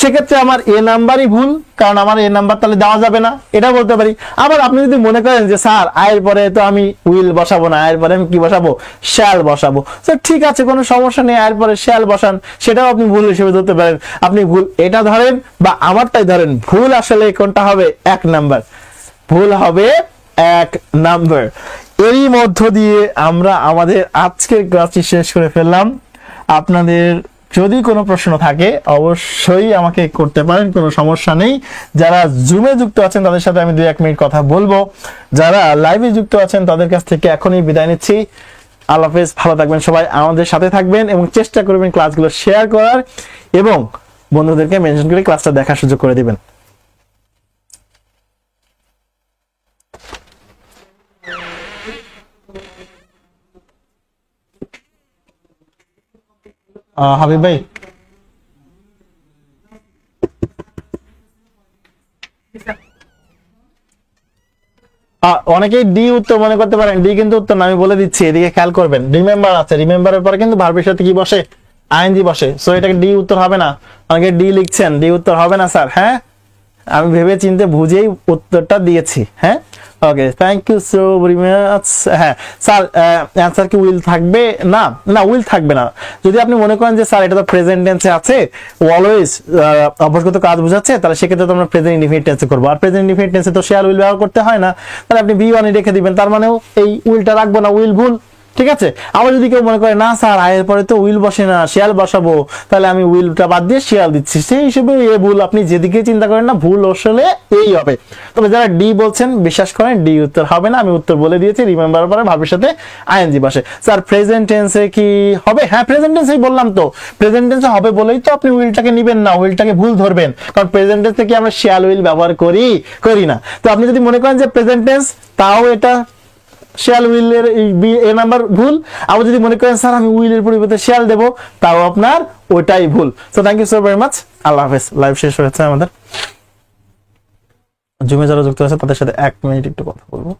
B: সেক্ষেত্রে আমার এ নাম্বারই ভুল, কারণ আমার এ নাম্বার তাহলে দেওয়া যাবে না, এটা বলতে পারি। আবার আপনি যদি মনে করেন যে স্যার আয়ের পরে তো আমি উইল বসাবো না, আয়ের পরে আমি কি বসাবো? শ্যাল বসাবো, তো ঠিক আছে, কোনো সমস্যা নেই, আয়ের পরে শ্যাল বসান, সেটাও আপনি ভুল হিসেবে ধরতে পারেন। আপনি ভুল এটা ধরেন বা আমারটাই ধরেন, ভুল আসলে কোনটা হবে? এক নাম্বার, ভুল হবে এক নাম্বার। এরই মধ্য দিয়ে আমরা আমাদের আজকের ক্লাসটি শেষ করে ফেললাম। আপনাদের যদি কোনো প্রশ্ন থাকে অবশ্যই আমাকে করতে পারেন, কোনো সমস্যা নেই। যারা জুমে যুক্ত আছেন তাদের সাথে আমি 2-1 মিনিট কথা বলবো, যারা লাইভে যুক্ত আছেন তাদের কাছ থেকে এখনই বিদায় নিচ্ছি। আল্লাহ হাফেজ, ভালো থাকবেন সবাই, আমাদের সাথে থাকবেন এবং চেষ্টা করবেন ক্লাসগুলো শেয়ার করার এবং বন্ধুদেরকে মেনশন করে ক্লাসটা দেখার সুযোগ করে দিবেন। হাবিব ভাই, অনেকেই ডি উত্তর মনে করতে পারেন, ডি কিন্তু উত্তর না, আমি বলে দিচ্ছি, এদিকে খেয়াল করবেন। রিমেম্বার আছে, রিমেম্বারের পরে কিন্তু ভার্বের সাথে কি বসে, আইএনজি বসে। সো এটাকে ডি উত্তর হবে না। অনেকে ডি লিখছেন, ডি উত্তর হবে না স্যার। হ্যাঁ, আমি ভেবে চিন্তে বুঝেই উত্তরটা দিয়েছি। হ্যাঁ, okay, thank you so very much. হ্যাঁ স্যার, অ্যান্সার কি উইল থাকবে? না, না উইল থাকবে না। যদি আপনি মনে করেন যে স্যার এটা তো প্রেজেন্ট টেন্সে আছে, অলওয়েজ অভ্যাসগত কাজ বোঝাচ্ছে, তাহলে সেক্ষেত্রে তো আমরা প্রেজেন্ট ইনডিফিনিট টেন্সে করবো। আর প্রেজেন্ট ইনডিফিনিট টেন্সে তো শেয়াল উইল ব্যবহার করতে হয় না, তাহলে আপনি বি ওয়ানই রেখে দিবেন, তার মানেও এই উইলটা রাখবো না, উইল ভুল। ঠিক আছে। আবার যদি কেউ মনে করে না স্যার আয়ের পরে তো উইল বসে না, শিয়াল বসাবো, তাহলে আমি উইলটা বাদ দিয়ে শিয়াল দিচ্ছি, সেই হিসেবে এ ভুল। আপনি যেদিকে চিন্তা করেন না, ভুল আসলে এই হবে। তবে যারা ডি বলছেন, বিশ্বাস করেন ডি উত্তর হবে না। আমি উত্তর বলে দিয়েছি, রিমেম্বার পরে ভার্বের সাথে আইএনজি বসে। স্যার প্রেজেন্ট টেন্সে কি হবে? হ্যাঁ, প্রেজেন্ট টেন্সেই বললাম তো, প্রেজেন্ট টেন্সে হবে বলেই তো আপনি উইলটাকে নেবেন না, উইলটাকে ভুল ধরবেন। কারণ প্রেজেন্ট টেন্সে কি আমরা শিয়াল উইল ব্যবহার করি না। তো আপনি যদি মনে করেন যে প্রেজেন্ট টেন্স, তাও এটা শেয়াল উইলের এ নাম্বার ভুল। আবার যদি মনে করেন স্যার আমি উইলের পরিবর্তে শেয়াল দেবো, তাও আপনার ওটাই ভুল। So thank you so very much. আল্লাহ হাফেজ। লাইভ শেষ হয়েছে আমাদের। জুমে যারা যুক্ত আছে তাদের সাথে 1 মিনিট একটু কথা বলবো।